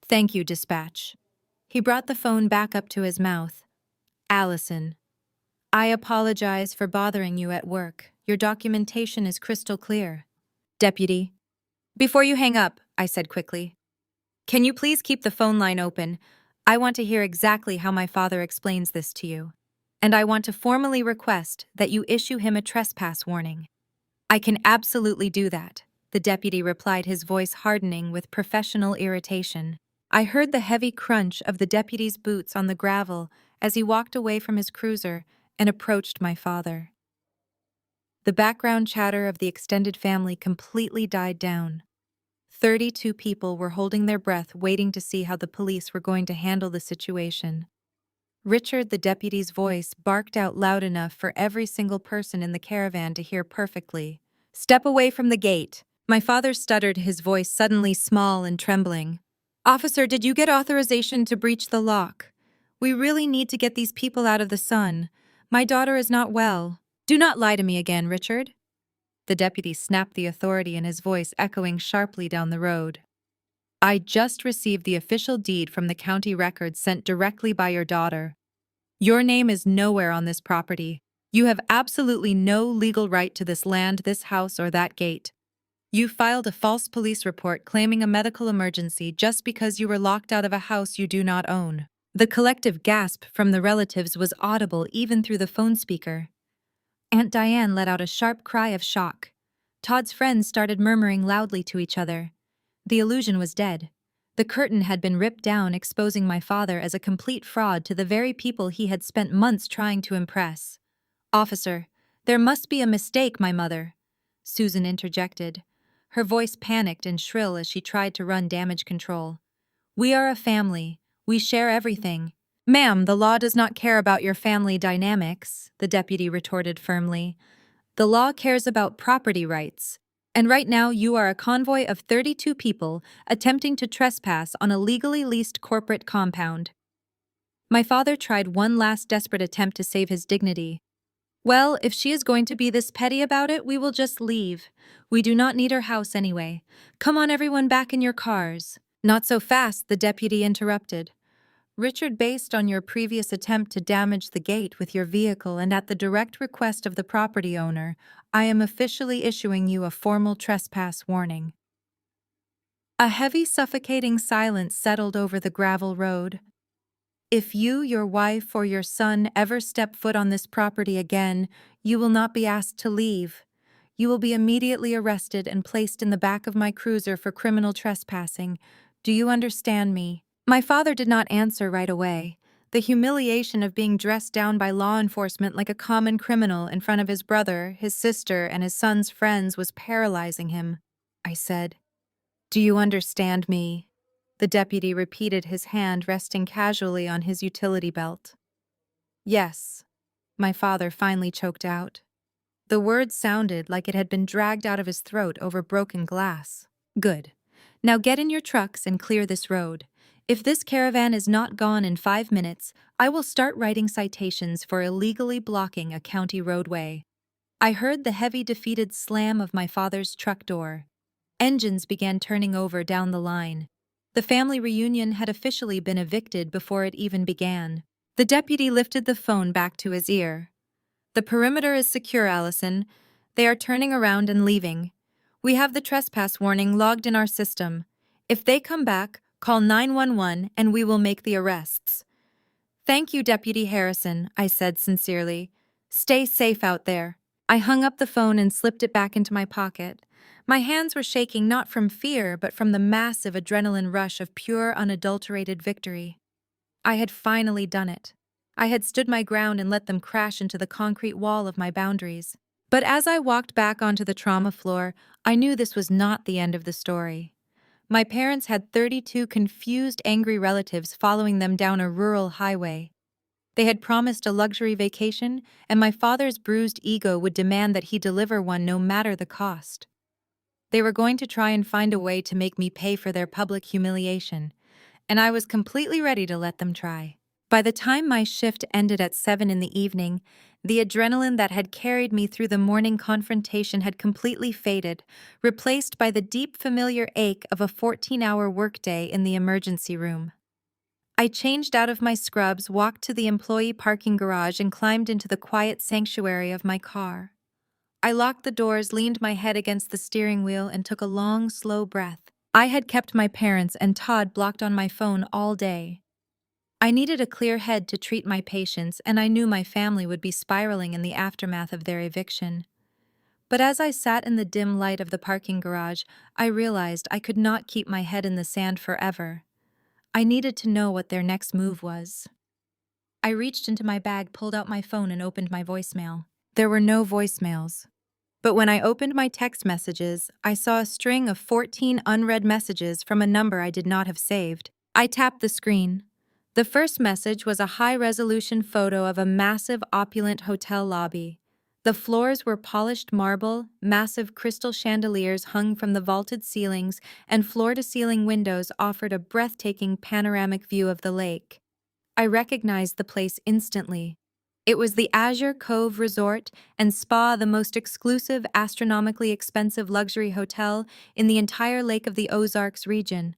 "Thank you, dispatch." He brought the phone back up to his mouth. "Allison, I apologize for bothering you at work. Your documentation is crystal clear." "Deputy." "Before you hang up," I said quickly, "can you please keep the phone line open? I want to hear exactly how my father explains this to you. And I want to formally request that you issue him a trespass warning." "I can absolutely do that," the deputy replied, his voice hardening with professional irritation. I heard the heavy crunch of the deputy's boots on the gravel as he walked away from his cruiser and approached my father. The background chatter of the extended family completely died down. 32 people were holding their breath, waiting to see how the police were going to handle the situation. Richard, the deputy's voice, barked out loud enough for every single person in the caravan to hear perfectly. "Step away from the gate." My father stuttered, his voice suddenly small and trembling. "Officer, did you get authorization to breach the lock? We really need to get these people out of the sun. My daughter is not well." "Do not lie to me again, Richard." The deputy snapped, the authority in his voice echoing sharply down the road. "I just received the official deed from the county records sent directly by your daughter. Your name is nowhere on this property. You have absolutely no legal right to this land, this house, or that gate. You filed a false police report claiming a medical emergency just because you were locked out of a house you do not own." The collective gasp from the relatives was audible even through the phone speaker. Aunt Diane let out a sharp cry of shock. Todd's friends started murmuring loudly to each other. The illusion was dead. The curtain had been ripped down, exposing my father as a complete fraud to the very people he had spent months trying to impress. "Officer, there must be a mistake, my mother," Susan interjected. Her voice panicked and shrill as she tried to run damage control. "We are a family. We share everything." "Ma'am, the law does not care about your family dynamics," the deputy retorted firmly. "The law cares about property rights. And right now you are a convoy of 32 people attempting to trespass on a legally leased corporate compound." My father tried one last desperate attempt to save his dignity. "Well, if she is going to be this petty about it, we will just leave. We do not need her house anyway. Come on, everyone, back in your cars." "Not so fast," the deputy interrupted. Richard, based on your previous attempt to damage the gate with your vehicle and at the direct request of the property owner, I am officially issuing you a formal trespass warning. A heavy, suffocating silence settled over the gravel road. If you, your wife, or your son ever step foot on this property again, you will not be asked to leave. You will be immediately arrested and placed in the back of my cruiser for criminal trespassing. Do you understand me? My father did not answer right away. The humiliation of being dressed down by law enforcement like a common criminal in front of his brother, his sister, and his son's friends was paralyzing him. I said, "Do you understand me?" The deputy repeated, his hand resting casually on his utility belt. "Yes," my father finally choked out. The word sounded like it had been dragged out of his throat over broken glass. "Good. Now get in your trucks and clear this road. If this caravan is not gone in 5 minutes, I will start writing citations for illegally blocking a county roadway." I heard the heavy, defeated slam of my father's truck door. Engines began turning over down the line. The family reunion had officially been evicted before it even began. The deputy lifted the phone back to his ear. "The perimeter is secure, Allison. They are turning around and leaving. We have the trespass warning logged in our system. If they come back, call 911 and we will make the arrests." "Thank you, Deputy Harrison," I said sincerely. "Stay safe out there." I hung up the phone and slipped it back into my pocket. My hands were shaking not from fear but from the massive adrenaline rush of pure, unadulterated victory. I had finally done it. I had stood my ground and let them crash into the concrete wall of my boundaries. But as I walked back onto the trauma floor, I knew this was not the end of the story. My parents had 32 confused, angry relatives following them down a rural highway. They had promised a luxury vacation, and my father's bruised ego would demand that he deliver one no matter the cost. They were going to try and find a way to make me pay for their public humiliation, and I was completely ready to let them try. By the time my shift ended at 7 in the evening, the adrenaline that had carried me through the morning confrontation had completely faded, replaced by the deep familiar ache of a 14-hour workday in the emergency room. I changed out of my scrubs, walked to the employee parking garage, and climbed into the quiet sanctuary of my car. I locked the doors, leaned my head against the steering wheel, and took a long, slow breath. I had kept my parents and Todd blocked on my phone all day. I needed a clear head to treat my patients, and I knew my family would be spiraling in the aftermath of their eviction. But as I sat in the dim light of the parking garage, I realized I could not keep my head in the sand forever. I needed to know what their next move was. I reached into my bag, pulled out my phone, and opened my voicemail. There were no voicemails. But when I opened my text messages, I saw a string of 14 unread messages from a number I did not have saved. I tapped the screen. The first message was a high-resolution photo of a massive, opulent hotel lobby. The floors were polished marble, massive crystal chandeliers hung from the vaulted ceilings, and floor-to-ceiling windows offered a breathtaking panoramic view of the lake. I recognized the place instantly. It was the Azure Cove Resort and Spa, the most exclusive, astronomically expensive luxury hotel in the entire Lake of the Ozarks region.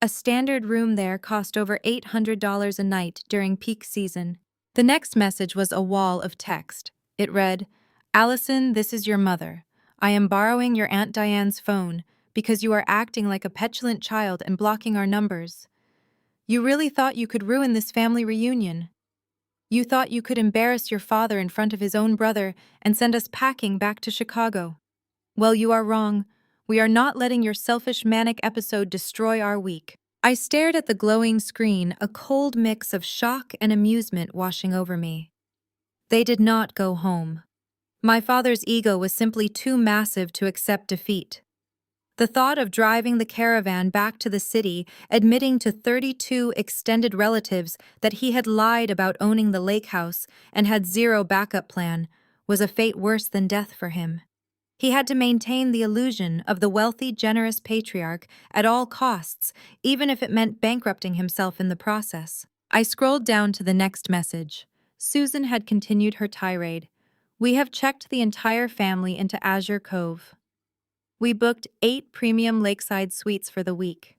A standard room there cost over $800 a night during peak season. The next message was a wall of text. It read, "Allison, this is your mother. I am borrowing your Aunt Diane's phone because you are acting like a petulant child and blocking our numbers. You really thought you could ruin this family reunion. You thought you could embarrass your father in front of his own brother and send us packing back to Chicago. Well, you are wrong. We are not letting your selfish manic episode destroy our week." I stared at the glowing screen, a cold mix of shock and amusement washing over me. They did not go home. My father's ego was simply too massive to accept defeat. The thought of driving the caravan back to the city, admitting to 32 extended relatives that he had lied about owning the lake house and had zero backup plan, was a fate worse than death for him. He had to maintain the illusion of the wealthy, generous patriarch at all costs, even if it meant bankrupting himself in the process. I scrolled down to the next message. Susan had continued her tirade. "We have checked the entire family into Azure Cove. We booked 8 premium lakeside suites for the week.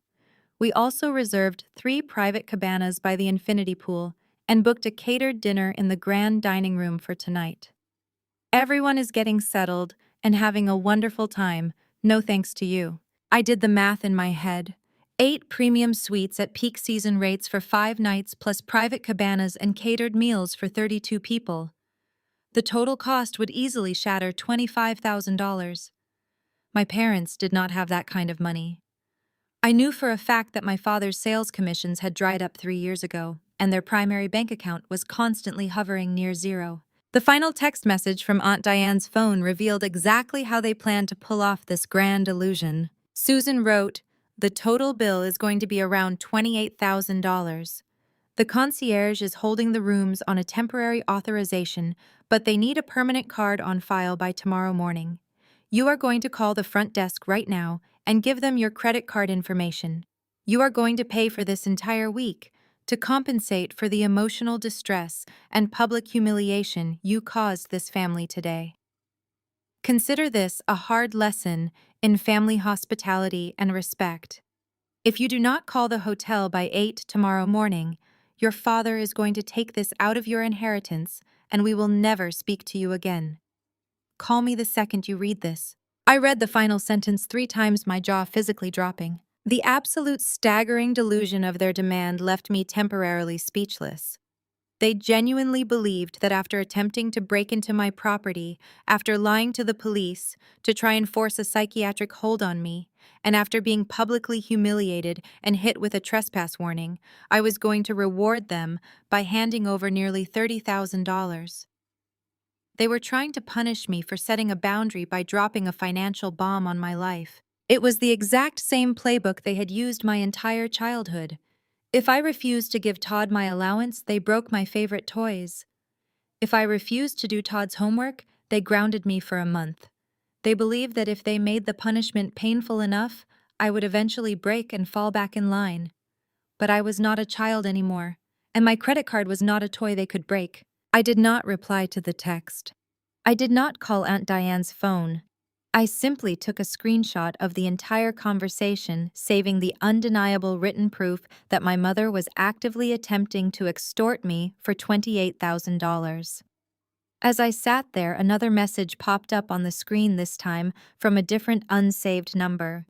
We also reserved 3 private cabanas by the infinity pool and booked a catered dinner in the grand dining room for tonight. Everyone is getting settled and having a wonderful time, no thanks to you. I did the math in my head. 8 premium suites at peak season rates for 5 nights plus private cabanas and catered meals for 32 people. The total cost would easily shatter $25,000. My parents did not have that kind of money. I knew for a fact that my father's sales commissions had dried up 3 years ago, and their primary bank account was constantly hovering near zero. The final text message from Aunt Diane's phone revealed exactly how they planned to pull off this grand illusion. Susan wrote, "The total bill is going to be around $28,000. The concierge is holding the rooms on a temporary authorization, but they need a permanent card on file by tomorrow morning. You are going to call the front desk right now and give them your credit card information. You are going to pay for this entire week to compensate for the emotional distress and public humiliation you caused this family today. Consider this a hard lesson in family hospitality and respect. If you do not call the hotel by 8 tomorrow morning, your father is going to take this out of your inheritance and we will never speak to you again. Call me the second you read this." I read the final sentence 3 times, my jaw physically dropping. The absolute staggering delusion of their demand left me temporarily speechless. They genuinely believed that after attempting to break into my property, after lying to the police to try and force a psychiatric hold on me, and after being publicly humiliated and hit with a trespass warning, I was going to reward them by handing over nearly $30,000. They were trying to punish me for setting a boundary by dropping a financial bomb on my life. It was the exact same playbook they had used my entire childhood. If I refused to give Todd my allowance, they broke my favorite toys. If I refused to do Todd's homework, they grounded me for a month. They believed that if they made the punishment painful enough, I would eventually break and fall back in line. But I was not a child anymore, and my credit card was not a toy they could break. I did not reply to the text. I did not call Aunt Diane's phone. I simply took a screenshot of the entire conversation, saving the undeniable written proof that my mother was actively attempting to extort me for $28,000. As I sat there, another message popped up on the screen, this time from a different unsaved number.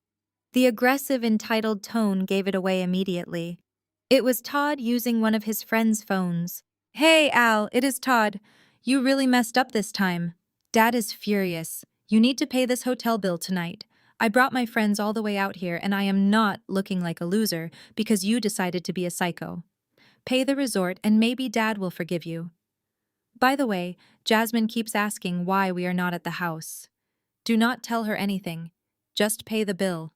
The aggressive, entitled tone gave it away immediately. It was Todd using one of his friend's phones. "Hey, Al, it is Todd. You really messed up this time. Dad is furious. You need to pay this hotel bill tonight. I brought my friends all the way out here and I am not looking like a loser because you decided to be a psycho. Pay the resort and maybe Dad will forgive you. By the way, Jasmine keeps asking why we are not at the house. Do not tell her anything. Just pay the bill."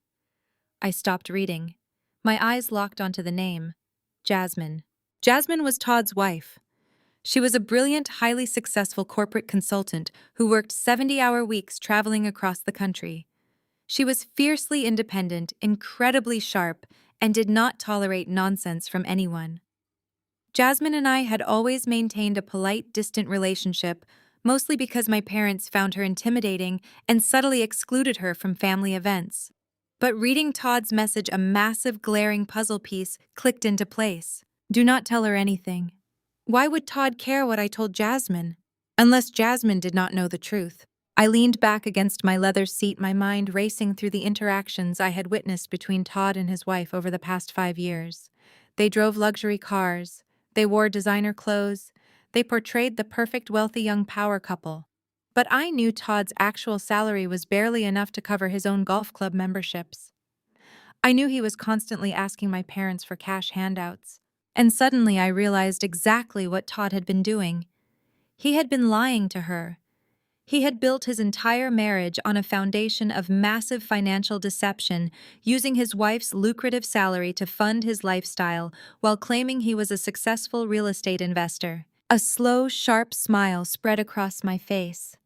I stopped reading. My eyes locked onto the name. Jasmine. Jasmine was Todd's wife. She was a brilliant, highly successful corporate consultant who worked 70-hour weeks traveling across the country. She was fiercely independent, incredibly sharp, and did not tolerate nonsense from anyone. Jasmine and I had always maintained a polite, distant relationship, mostly because my parents found her intimidating and subtly excluded her from family events. But reading Todd's message, a massive, glaring puzzle piece clicked into place. Do not tell her anything. Why would Todd care what I told Jasmine? Unless Jasmine did not know the truth. I leaned back against my leather seat, my mind racing through the interactions I had witnessed between Todd and his wife over the past 5 years. They drove luxury cars. They wore designer clothes. They portrayed the perfect wealthy young power couple. But I knew Todd's actual salary was barely enough to cover his own golf club memberships. I knew he was constantly asking my parents for cash handouts. And suddenly I realized exactly what Todd had been doing. He had been lying to her. He had built his entire marriage on a foundation of massive financial deception, using his wife's lucrative salary to fund his lifestyle while claiming he was a successful real estate investor. A slow, sharp smile spread across my face.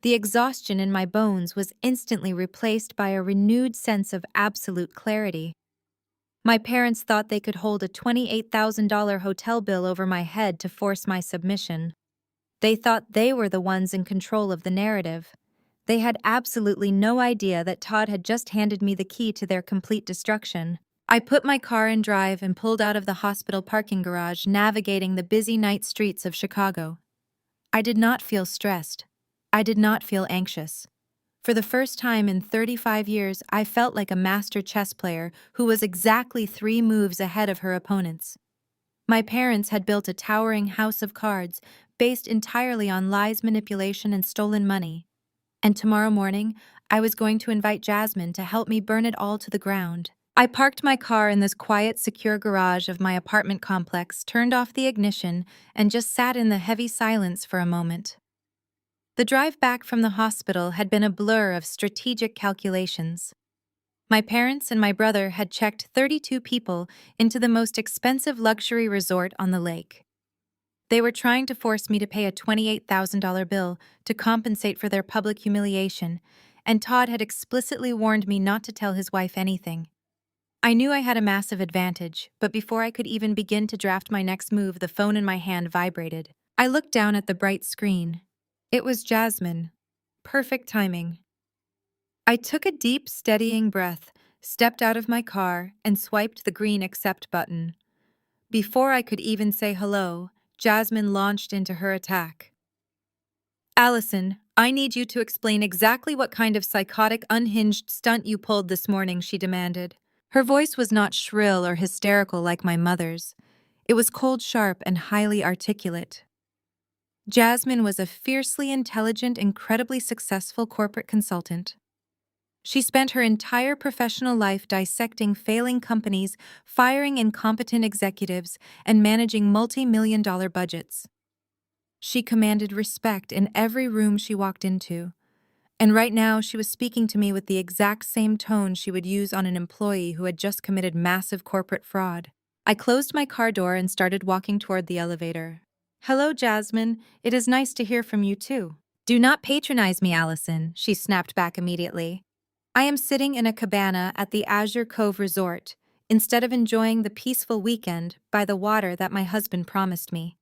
The exhaustion in my bones was instantly replaced by a renewed sense of absolute clarity. My parents thought they could hold a $28,000 hotel bill over my head to force my submission. They thought they were the ones in control of the narrative. They had absolutely no idea that Todd had just handed me the key to their complete destruction. I put my car in drive and pulled out of the hospital parking garage, navigating the busy night streets of Chicago. I did not feel stressed. I did not feel anxious. For the first time in 35 years, I felt like a master chess player who was exactly 3 moves ahead of her opponents. My parents had built a towering house of cards based entirely on lies, manipulation, and stolen money. And tomorrow morning, I was going to invite Jasmine to help me burn it all to the ground. I parked my car in this quiet, secure garage of my apartment complex, turned off the ignition, and just sat in the heavy silence for a moment. The drive back from the hospital had been a blur of strategic calculations. My parents and my brother had checked 32 people into the most expensive luxury resort on the lake. They were trying to force me to pay a $28,000 bill to compensate for their public humiliation, and Todd had explicitly warned me not to tell his wife anything. I knew I had a massive advantage, but before I could even begin to draft my next move, the phone in my hand vibrated. I looked down at the bright screen. It was Jasmine. Perfect timing. I took a deep, steadying breath, stepped out of my car, and swiped the green accept button. Before I could even say hello, Jasmine launched into her attack. "Allison, I need you to explain exactly what kind of psychotic, unhinged stunt you pulled this morning," she demanded. Her voice was not shrill or hysterical like my mother's. It was cold, sharp, and highly articulate. Jasmine was a fiercely intelligent, incredibly successful corporate consultant. She spent her entire professional life dissecting failing companies, firing incompetent executives, and managing multi-million-dollar budgets. She commanded respect in every room she walked into. And right now, she was speaking to me with the exact same tone she would use on an employee who had just committed massive corporate fraud. I closed my car door and started walking toward the elevator. "Hello, Jasmine. It is nice to hear from you, too." "Do not patronize me, Allison," she snapped back immediately. "I am sitting in a cabana at the Azure Cove Resort, instead of enjoying the peaceful weekend by the water that my husband promised me.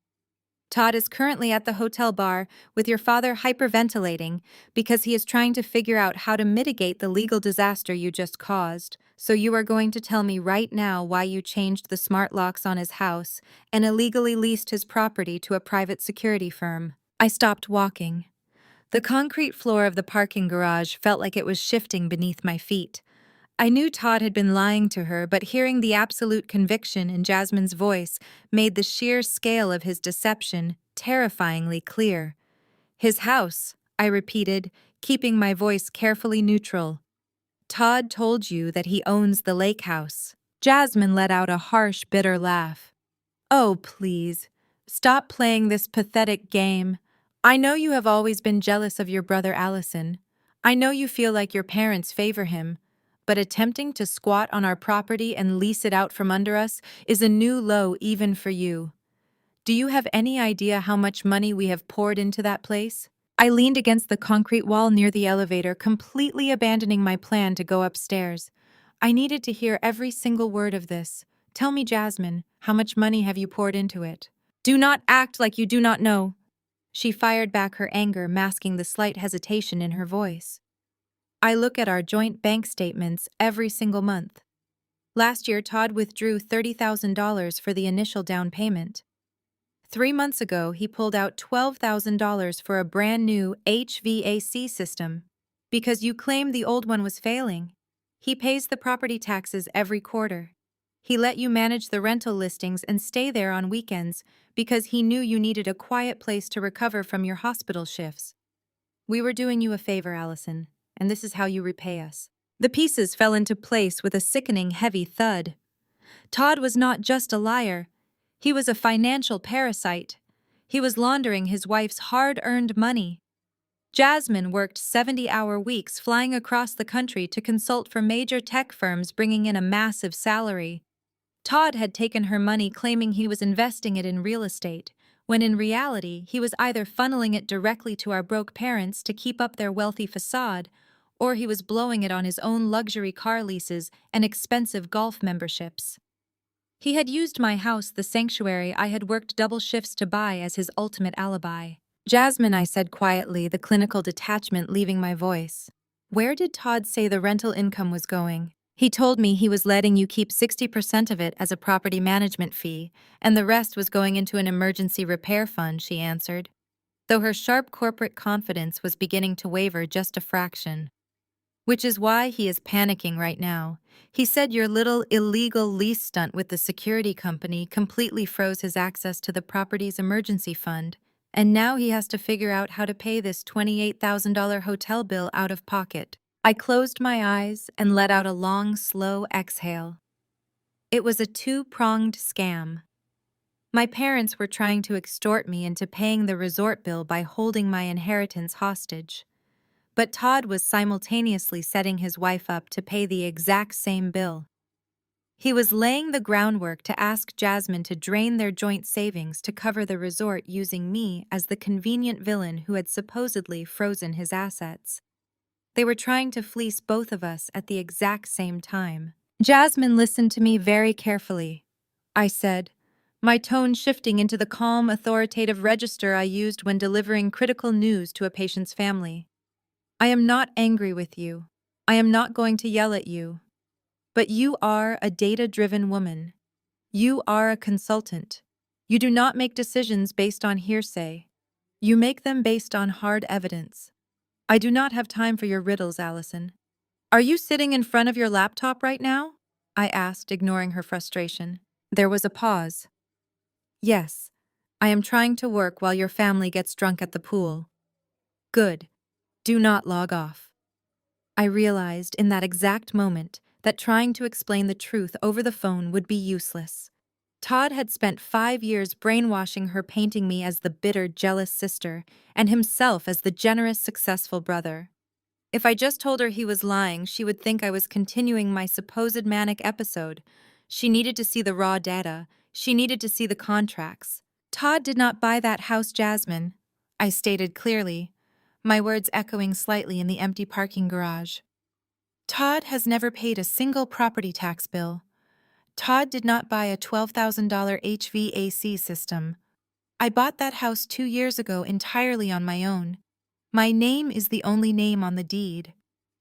Todd is currently at the hotel bar with your father hyperventilating because he is trying to figure out how to mitigate the legal disaster you just caused. So you are going to tell me right now why you changed the smart locks on his house and illegally leased his property to a private security firm." I stopped walking. The concrete floor of the parking garage felt like it was shifting beneath my feet. I knew Todd had been lying to her, but hearing the absolute conviction in Jasmine's voice made the sheer scale of his deception terrifyingly clear. "His house," I repeated, keeping my voice carefully neutral. "Todd told you that he owns the lake house." Jasmine let out a harsh, bitter laugh. "Oh, please. Stop playing this pathetic game. I know you have always been jealous of your brother Allison. I know you feel like your parents favor him. But attempting to squat on our property and lease it out from under us is a new low even for you. Do you have any idea how much money we have poured into that place?" I leaned against the concrete wall near the elevator, completely abandoning my plan to go upstairs. I needed to hear every single word of this. "Tell me, Jasmine, how much money have you poured into it?" "Do not act like you do not know." She fired back, her anger masking the slight hesitation in her voice. "I look at our joint bank statements every single month. Last year, Todd withdrew $30,000 for the initial down payment. 3 months ago, he pulled out $12,000 for a brand new HVAC system. Because you claimed the old one was failing. He pays the property taxes every quarter. He let you manage the rental listings and stay there on weekends because he knew you needed a quiet place to recover from your hospital shifts. We were doing you a favor, Allison, and this is how you repay us." The pieces fell into place with a sickening, heavy thud. Todd was not just a liar. He was a financial parasite. He was laundering his wife's hard-earned money. Jasmine worked 70-hour weeks flying across the country to consult for major tech firms, bringing in a massive salary. Todd had taken her money claiming he was investing it in real estate, when in reality he was either funneling it directly to our broke parents to keep up their wealthy facade, or he was blowing it on his own luxury car leases and expensive golf memberships. He had used my house, the sanctuary I had worked double shifts to buy, as his ultimate alibi. "Jasmine," I said quietly, the clinical detachment leaving my voice. "Where did Todd say the rental income was going?" He told me he was letting you keep 60% of it as a property management fee, and the rest was going into an emergency repair fund, she answered, though her sharp corporate confidence was beginning to waver just a fraction. Which is why he is panicking right now. He said your little illegal lease stunt with the security company completely froze his access to the property's emergency fund, and now he has to figure out how to pay this $28,000 hotel bill out of pocket. I closed my eyes and let out a long, slow exhale. It was a two-pronged scam. My parents were trying to extort me into paying the resort bill by holding my inheritance hostage. But Todd was simultaneously setting his wife up to pay the exact same bill. He was laying the groundwork to ask Jasmine to drain their joint savings to cover the resort using me as the convenient villain who had supposedly frozen his assets. They were trying to fleece both of us at the exact same time. Jasmine listened to me very carefully. I said, my tone shifting into the calm, authoritative register I used when delivering critical news to a patient's family. I am not angry with you. I am not going to yell at you. But you are a data-driven woman. You are a consultant. You do not make decisions based on hearsay. You make them based on hard evidence. I do not have time for your riddles, Allison. Are you sitting in front of your laptop right now? I asked, ignoring her frustration. There was a pause. Yes. I am trying to work while your family gets drunk at the pool. Good. Do not log off. I realized in that exact moment that trying to explain the truth over the phone would be useless. Todd had spent 5 years brainwashing her, painting me as the bitter, jealous sister, and himself as the generous, successful brother. If I just told her he was lying, she would think I was continuing my supposed manic episode. She needed to see the raw data. She needed to see the contracts. Todd did not buy that house, Jasmine, I stated clearly, my words echoing slightly in the empty parking garage. Todd has never paid a single property tax bill. Todd did not buy a $12,000 HVAC system. I bought that house 2 years ago entirely on my own. My name is the only name on the deed.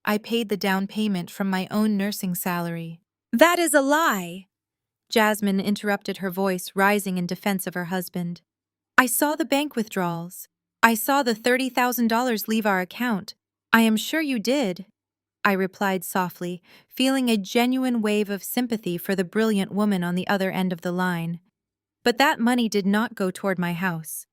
I paid the down payment from my own nursing salary. That is a lie! Jasmine interrupted, her voice rising in defense of her husband. I saw the bank withdrawals. I saw the $30,000 leave our account. I am sure you did, I replied softly, feeling a genuine wave of sympathy for the brilliant woman on the other end of the line. But that money did not go toward my house.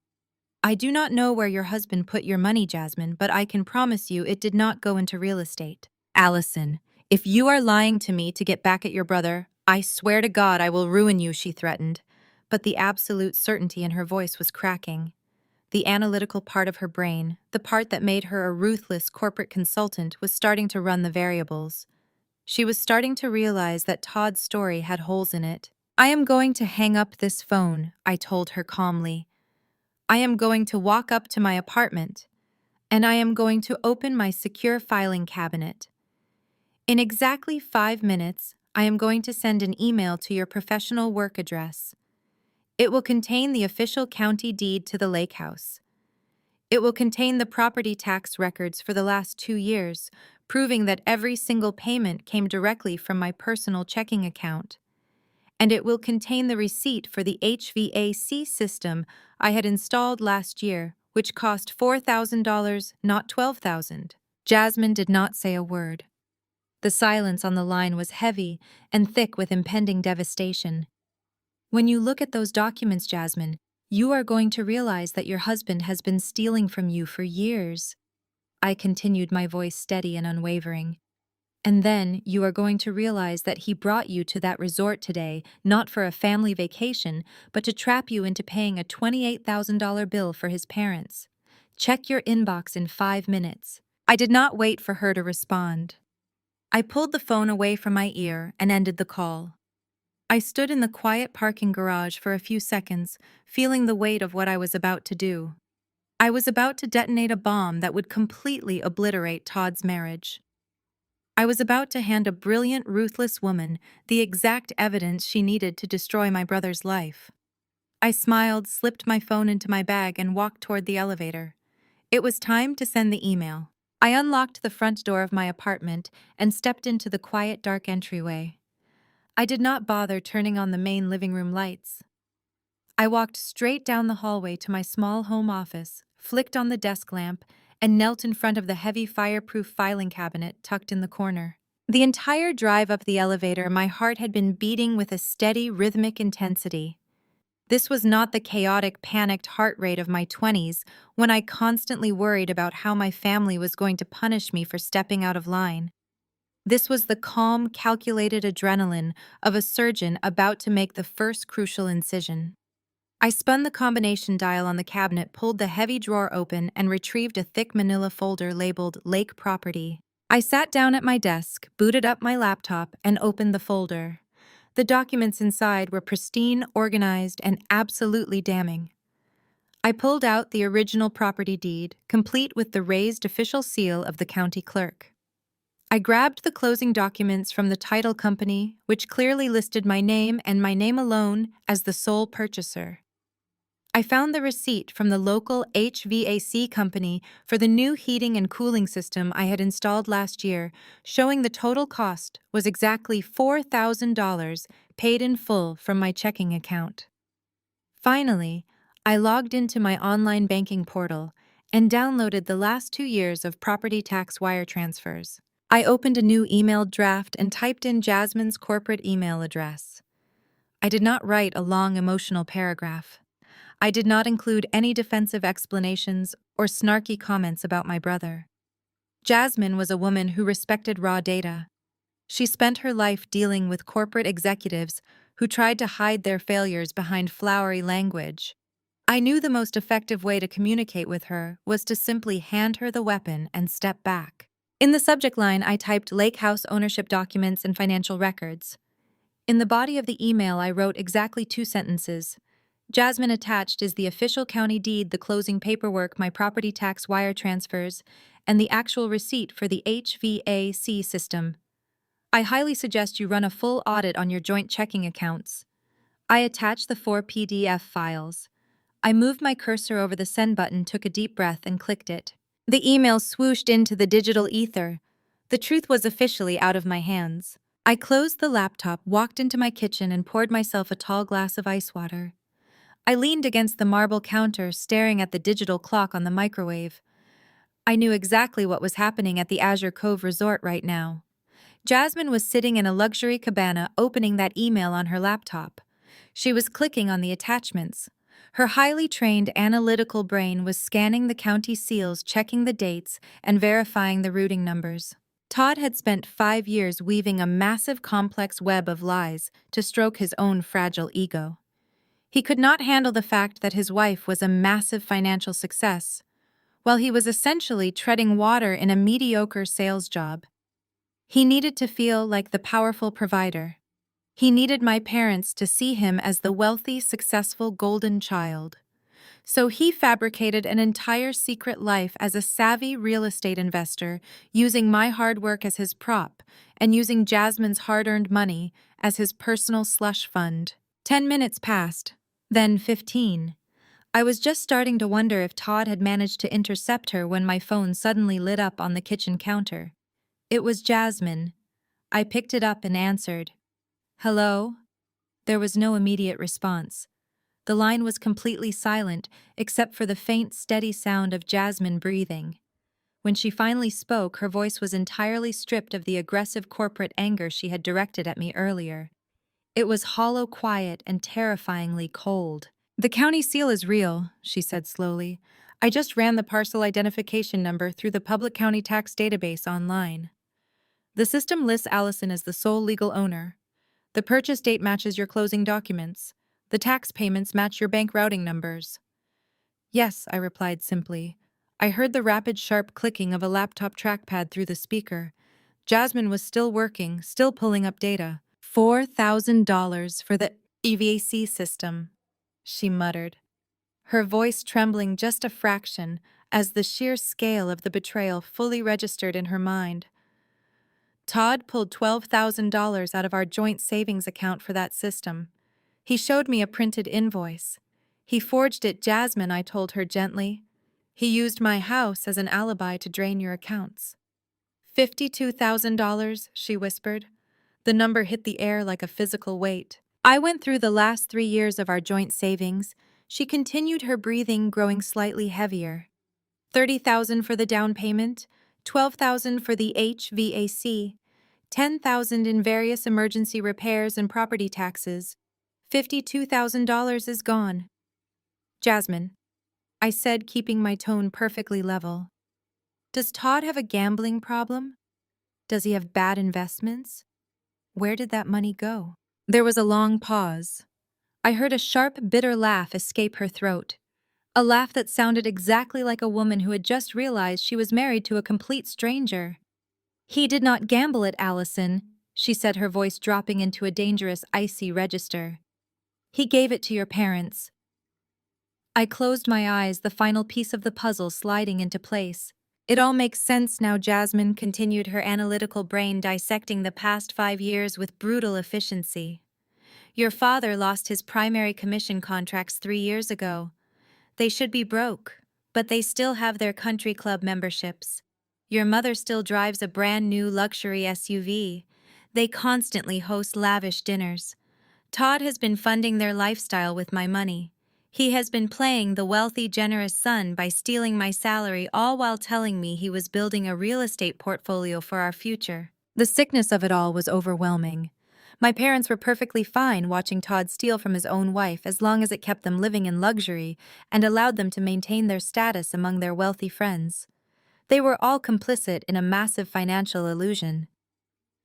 I do not know where your husband put your money, Jasmine, but I can promise you it did not go into real estate. Allison, if you are lying to me to get back at your brother, I swear to God I will ruin you, she threatened. But the absolute certainty in her voice was cracking. The analytical part of her brain, the part that made her a ruthless corporate consultant, was starting to run the variables. She was starting to realize that Todd's story had holes in it. I am going to hang up this phone, I told her calmly. I am going to walk up to my apartment, and I am going to open my secure filing cabinet. In exactly 5 minutes, I am going to send an email to your professional work address. It will contain the official county deed to the lake house. It will contain the property tax records for the last 2 years, proving that every single payment came directly from my personal checking account. And it will contain the receipt for the HVAC system I had installed last year, which cost $4,000, not $12,000. Jasmine did not say a word. The silence on the line was heavy and thick with impending devastation. When you look at those documents, Jasmine, you are going to realize that your husband has been stealing from you for years. I continued, my voice steady and unwavering. And then you are going to realize that he brought you to that resort today, not for a family vacation, but to trap you into paying a $28,000 bill for his parents. Check your inbox in 5 minutes. I did not wait for her to respond. I pulled the phone away from my ear and ended the call. I stood in the quiet parking garage for a few seconds, feeling the weight of what I was about to do. I was about to detonate a bomb that would completely obliterate Todd's marriage. I was about to hand a brilliant, ruthless woman the exact evidence she needed to destroy my brother's life. I smiled, slipped my phone into my bag, and walked toward the elevator. It was time to send the email. I unlocked the front door of my apartment and stepped into the quiet, dark entryway. I did not bother turning on the main living room lights. I walked straight down the hallway to my small home office, flicked on the desk lamp, and knelt in front of the heavy fireproof filing cabinet tucked in the corner. The entire drive up the elevator, my heart had been beating with a steady, rhythmic intensity. This was not the chaotic, panicked heart rate of my 20s, when I constantly worried about how my family was going to punish me for stepping out of line. This was the calm, calculated adrenaline of a surgeon about to make the first crucial incision. I spun the combination dial on the cabinet, pulled the heavy drawer open, and retrieved a thick manila folder labeled Lake Property. I sat down at my desk, booted up my laptop, and opened the folder. The documents inside were pristine, organized, and absolutely damning. I pulled out the original property deed, complete with the raised official seal of the county clerk. I grabbed the closing documents from the title company, which clearly listed my name and my name alone as the sole purchaser. I found the receipt from the local HVAC company for the new heating and cooling system I had installed last year, showing the total cost was exactly $4,000 paid in full from my checking account. Finally, I logged into my online banking portal and downloaded the last 2 years of property tax wire transfers. I opened a new email draft and typed in Jasmine's corporate email address. I did not write a long emotional paragraph. I did not include any defensive explanations or snarky comments about my brother. Jasmine was a woman who respected raw data. She spent her life dealing with corporate executives who tried to hide their failures behind flowery language. I knew the most effective way to communicate with her was to simply hand her the weapon and step back. In the subject line, I typed Lake House ownership documents and financial records. In the body of the email, I wrote exactly 2 sentences. Jasmine attached is the official county deed, the closing paperwork, my property tax wire transfers, and the actual receipt for the HVAC system. I highly suggest you run a full audit on your joint checking accounts. I attached the 4 PDF files. I moved my cursor over the send button, took a deep breath, and clicked it. The email swooshed into the digital ether. The truth was officially out of my hands. I closed the laptop, walked into my kitchen, and poured myself a tall glass of ice water. I leaned against the marble counter, staring at the digital clock on the microwave. I knew exactly what was happening at the Azure Cove Resort right now. Jasmine was sitting in a luxury cabana, opening that email on her laptop. She was clicking on the attachments. Her highly trained analytical brain was scanning the county seals, checking the dates, and verifying the routing numbers. Todd had spent 5 years weaving a massive, complex web of lies to stroke his own fragile ego. He could not handle the fact that his wife was a massive financial success, while he was essentially treading water in a mediocre sales job. He needed to feel like the powerful provider. He needed my parents to see him as the wealthy, successful golden child. So he fabricated an entire secret life as a savvy real estate investor, using my hard work as his prop and using Jasmine's hard-earned money as his personal slush fund. 10 minutes passed, then 15. I was just starting to wonder if Todd had managed to intercept her when my phone suddenly lit up on the kitchen counter. It was Jasmine. I picked it up and answered. "Hello?" There was no immediate response. The line was completely silent, except for the faint, steady sound of Jasmine breathing. When she finally spoke, her voice was entirely stripped of the aggressive corporate anger she had directed at me earlier. It was hollow, quiet, and terrifyingly cold. "The county seal is real," she said slowly. "I just ran the parcel identification number through the public county tax database online. The system lists Allison as the sole legal owner. The purchase date matches your closing documents. The tax payments match your bank routing numbers." "Yes," I replied simply. I heard the rapid, sharp clicking of a laptop trackpad through the speaker. Jasmine was still working, still pulling up data. $4,000 for the EVAC system, she muttered, her voice trembling just a fraction as the sheer scale of the betrayal fully registered in her mind. Todd pulled $12,000 out of our joint savings account for that system. He showed me a printed invoice. "He forged it, Jasmine," I told her gently. He used my house as an alibi to drain your accounts. $52,000, she whispered. The number hit the air like a physical weight. I went through the last 3 years of our joint savings. She continued, her breathing growing slightly heavier. 30,000 for the down payment, 12,000 for the HVAC, 10,000 in various emergency repairs and property taxes. $52,000 is gone. Jasmine, I said, keeping my tone perfectly level. Does Todd have a gambling problem? Does he have bad investments? Where did that money go? There was a long pause. I heard a sharp, bitter laugh escape her throat. A laugh that sounded exactly like a woman who had just realized she was married to a complete stranger. He did not gamble it, Allison, she said, her voice dropping into a dangerous, icy register. He gave it to your parents. I closed my eyes, the final piece of the puzzle sliding into place. It all makes sense now, Jasmine continued, her analytical brain dissecting the past 5 years with brutal efficiency. Your father lost his primary commission contracts 3 years ago. They should be broke, but they still have their country club memberships. Your mother still drives a brand new luxury SUV. They constantly host lavish dinners. Todd has been funding their lifestyle with my money. He has been playing the wealthy, generous son by stealing my salary, all while telling me he was building a real estate portfolio for our future. The sickness of it all was overwhelming. My parents were perfectly fine watching Todd steal from his own wife as long as it kept them living in luxury and allowed them to maintain their status among their wealthy friends. They were all complicit in a massive financial illusion.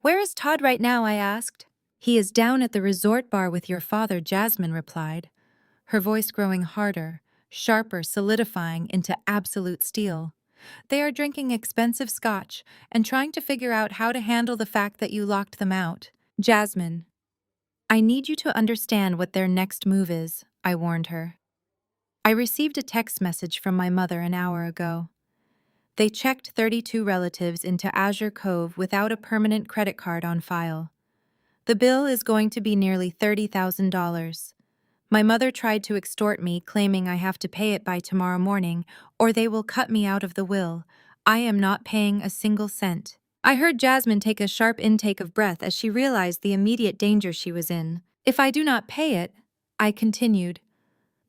Where is Todd right now? I asked. He is down at the resort bar with your father, Jasmine replied, her voice growing harder, sharper, solidifying into absolute steel. They are drinking expensive scotch and trying to figure out how to handle the fact that you locked them out. Jasmine, I need you to understand what their next move is, I warned her. I received a text message from my mother an hour ago. They checked 32 relatives into Azure Cove without a permanent credit card on file. The bill is going to be nearly $30,000. My mother tried to extort me, claiming I have to pay it by tomorrow morning, or they will cut me out of the will. I am not paying a single cent. I heard Jasmine take a sharp intake of breath as she realized the immediate danger she was in. If I do not pay it, I continued,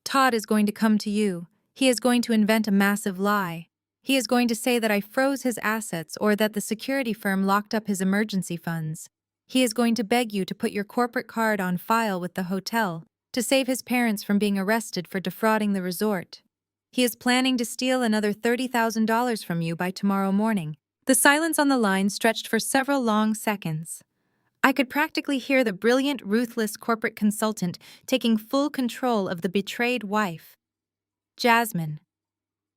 Todd is going to come to you. He is going to invent a massive lie. He is going to say that I froze his assets or that the security firm locked up his emergency funds. He is going to beg you to put your corporate card on file with the hotel to save his parents from being arrested for defrauding the resort. He is planning to steal another $30,000 from you by tomorrow morning. The silence on the line stretched for several long seconds. I could practically hear the brilliant, ruthless corporate consultant taking full control of the betrayed wife. Jasmine,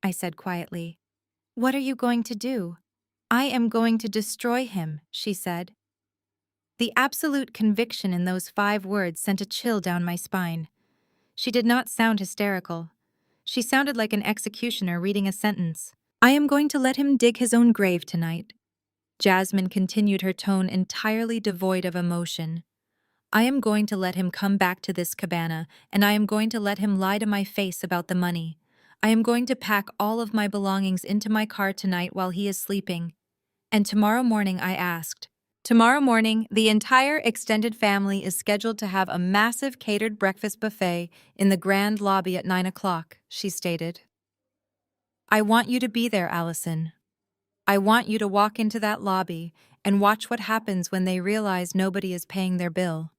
I said quietly, what are you going to do? I am going to destroy him, she said. The absolute conviction in those 5 words sent a chill down my spine. She did not sound hysterical. She sounded like an executioner reading a sentence. I am going to let him dig his own grave tonight. Jasmine continued, her tone entirely devoid of emotion. I am going to let him come back to this cabana, and I am going to let him lie to my face about the money. I am going to pack all of my belongings into my car tonight while he is sleeping. And tomorrow morning, I asked. Tomorrow morning, the entire extended family is scheduled to have a massive catered breakfast buffet in the grand lobby at 9 o'clock, she stated. I want you to be there, Allison. I want you to walk into that lobby and watch what happens when they realize nobody is paying their bill.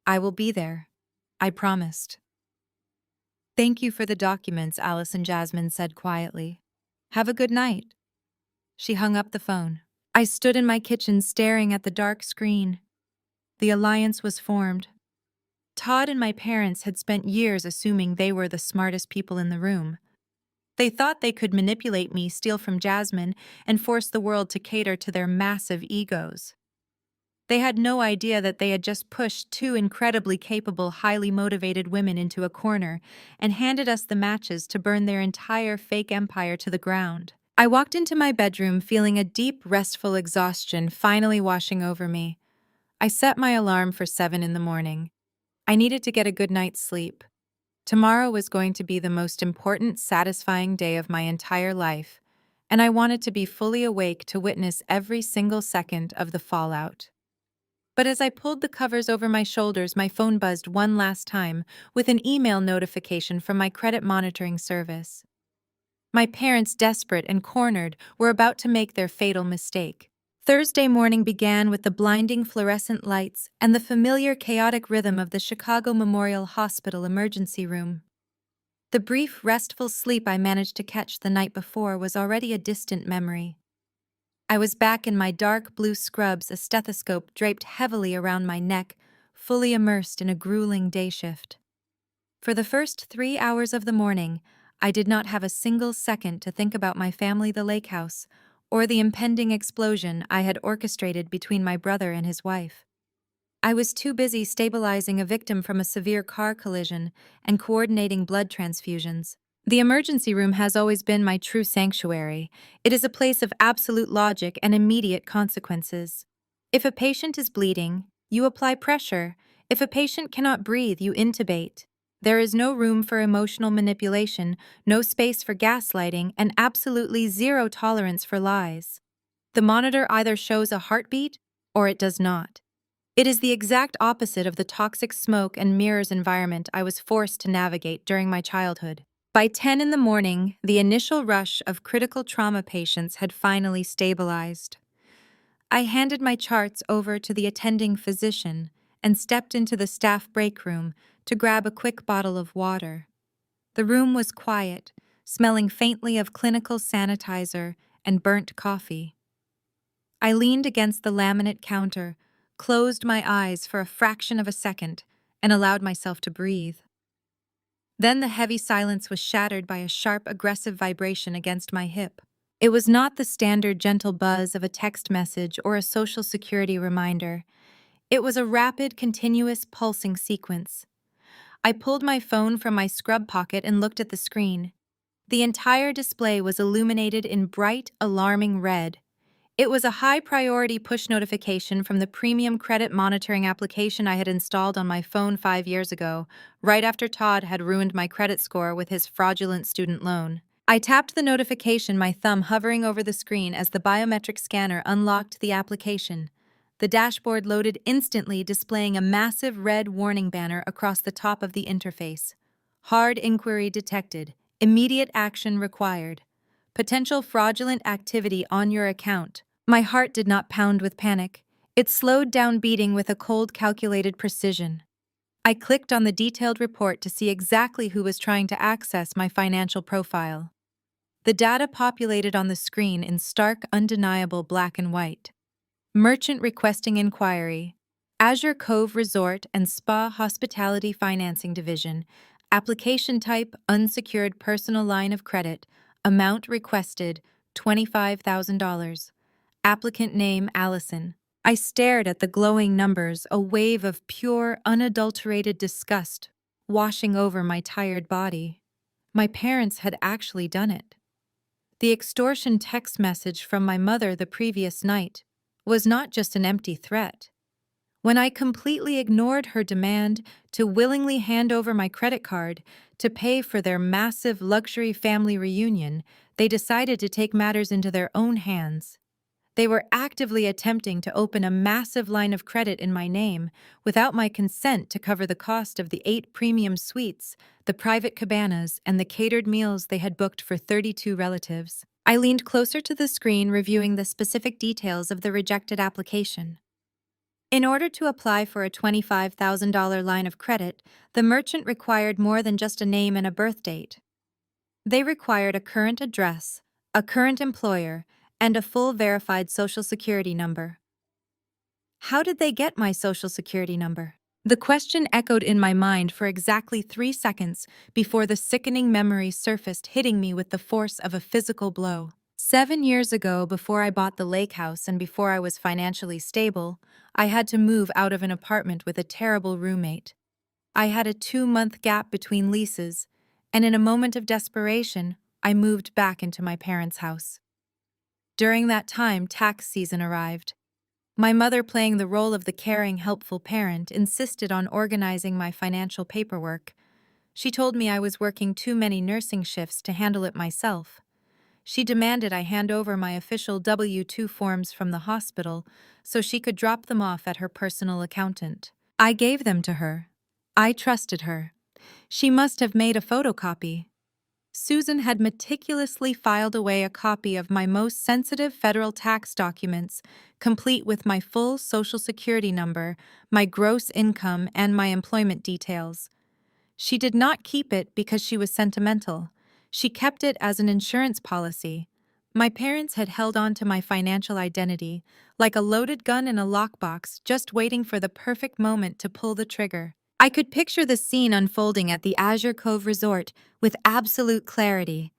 I will be there. I promised. Thank you for the documents, Allison, Jasmine said quietly. Have a good night. She hung up the phone. I stood in my kitchen staring at the dark screen. The alliance was formed. Todd and my parents had spent years assuming they were the smartest people in the room. They thought they could manipulate me, steal from Jasmine, and force the world to cater to their massive egos. They had no idea that they had just pushed 2 incredibly capable, highly motivated women into a corner and handed us the matches to burn their entire fake empire to the ground. I walked into my bedroom feeling a deep, restful exhaustion finally washing over me. I set my alarm for 7 in the morning. I needed to get a good night's sleep. Tomorrow was going to be the most important, satisfying day of my entire life, and I wanted to be fully awake to witness every single second of the fallout. But as I pulled the covers over my shoulders, my phone buzzed one last time with an email notification from my credit monitoring service. My parents, desperate and cornered, were about to make their fatal mistake. Thursday morning began with the blinding fluorescent lights and the familiar chaotic rhythm of the Chicago Memorial Hospital emergency room. The brief, restful sleep I managed to catch the night before was already a distant memory. I was back in my dark blue scrubs, a stethoscope draped heavily around my neck, fully immersed in a grueling day shift. For the first 3 hours of the morning, I did not have a single second to think about my family, the lake house, or the impending explosion I had orchestrated between my brother and his wife. I was too busy stabilizing a victim from a severe car collision and coordinating blood transfusions. The emergency room has always been my true sanctuary. It is a place of absolute logic and immediate consequences. If a patient is bleeding, you apply pressure. If a patient cannot breathe, you intubate. There is no room for emotional manipulation, no space for gaslighting, and absolutely zero tolerance for lies. The monitor either shows a heartbeat or it does not. It is the exact opposite of the toxic smoke and mirrors environment I was forced to navigate during my childhood. By 10 in the morning, the initial rush of critical trauma patients had finally stabilized. I handed my charts over to the attending physician and stepped into the staff break room to grab a quick bottle of water. The room was quiet, smelling faintly of clinical sanitizer and burnt coffee. I leaned against the laminate counter, closed my eyes for a fraction of a second, and allowed myself to breathe. Then the heavy silence was shattered by a sharp, aggressive vibration against my hip. It was not the standard gentle buzz of a text message or a social security reminder. It was a rapid, continuous pulsing sequence. I pulled my phone from my scrub pocket and looked at the screen. The entire display was illuminated in bright, alarming red. It was a high-priority push notification from the premium credit monitoring application I had installed on my phone 5 years ago, right after Todd had ruined my credit score with his fraudulent student loan. I tapped the notification, my thumb hovering over the screen as the biometric scanner unlocked the application. The dashboard loaded instantly, displaying a massive red warning banner across the top of the interface. Hard inquiry detected. Immediate action required. Potential fraudulent activity on your account. My heart did not pound with panic. It slowed down, beating with a cold, calculated precision. I clicked on the detailed report to see exactly who was trying to access my financial profile. The data populated on the screen in stark, undeniable black and white. Merchant requesting inquiry. Azure Cove Resort and Spa Hospitality Financing Division. Application type, unsecured personal line of credit. Amount requested, $25,000. Applicant name, Allison. I stared at the glowing numbers, a wave of pure, unadulterated disgust washing over my tired body. My parents had actually done it. The extortion text message from my mother the previous night was not just an empty threat. When I completely ignored her demand to willingly hand over my credit card to pay for their massive luxury family reunion, they decided to take matters into their own hands. They were actively attempting to open a massive line of credit in my name without my consent to cover the cost of the 8 premium suites, the private cabanas, and the catered meals they had booked for 32 relatives. I leaned closer to the screen, reviewing the specific details of the rejected application. In order to apply for a $25,000 line of credit, the merchant required more than just a name and a birth date. They required a current address, a current employer, and a full verified Social Security number. How did they get my Social Security number? The question echoed in my mind for exactly 3 seconds before the sickening memory surfaced, hitting me with the force of a physical blow. 7 years ago, before I bought the lake house and before I was financially stable, I had to move out of an apartment with a terrible roommate. I had a 2-month gap between leases, and in a moment of desperation, I moved back into my parents' house. During that time, tax season arrived. My mother, playing the role of the caring, helpful parent, insisted on organizing my financial paperwork. She told me I was working too many nursing shifts to handle it myself. She demanded I hand over my official W-2 forms from the hospital so she could drop them off at her personal accountant. I gave them to her. I trusted her. She must have made a photocopy. Susan had meticulously filed away a copy of my most sensitive federal tax documents, complete with my full Social Security number, my gross income, and my employment details. She did not keep it because she was sentimental. She kept it as an insurance policy. My parents had held on to my financial identity, like a loaded gun in a lockbox, just waiting for the perfect moment to pull the trigger. I could picture the scene unfolding at the Azure Cove Resort with absolute clarity.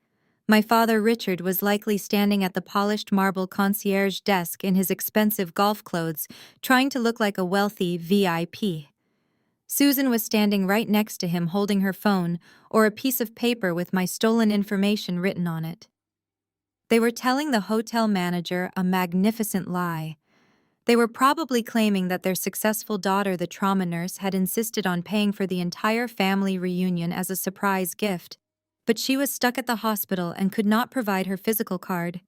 My father, Richard, was likely standing at the polished marble concierge desk in his expensive golf clothes, trying to look like a wealthy VIP. Susan was standing right next to him holding her phone or a piece of paper with my stolen information written on it. They were telling the hotel manager a magnificent lie. They were probably claiming that their successful daughter, the trauma nurse, had insisted on paying for the entire family reunion as a surprise gift, but she was stuck at the hospital and could not provide her physical card.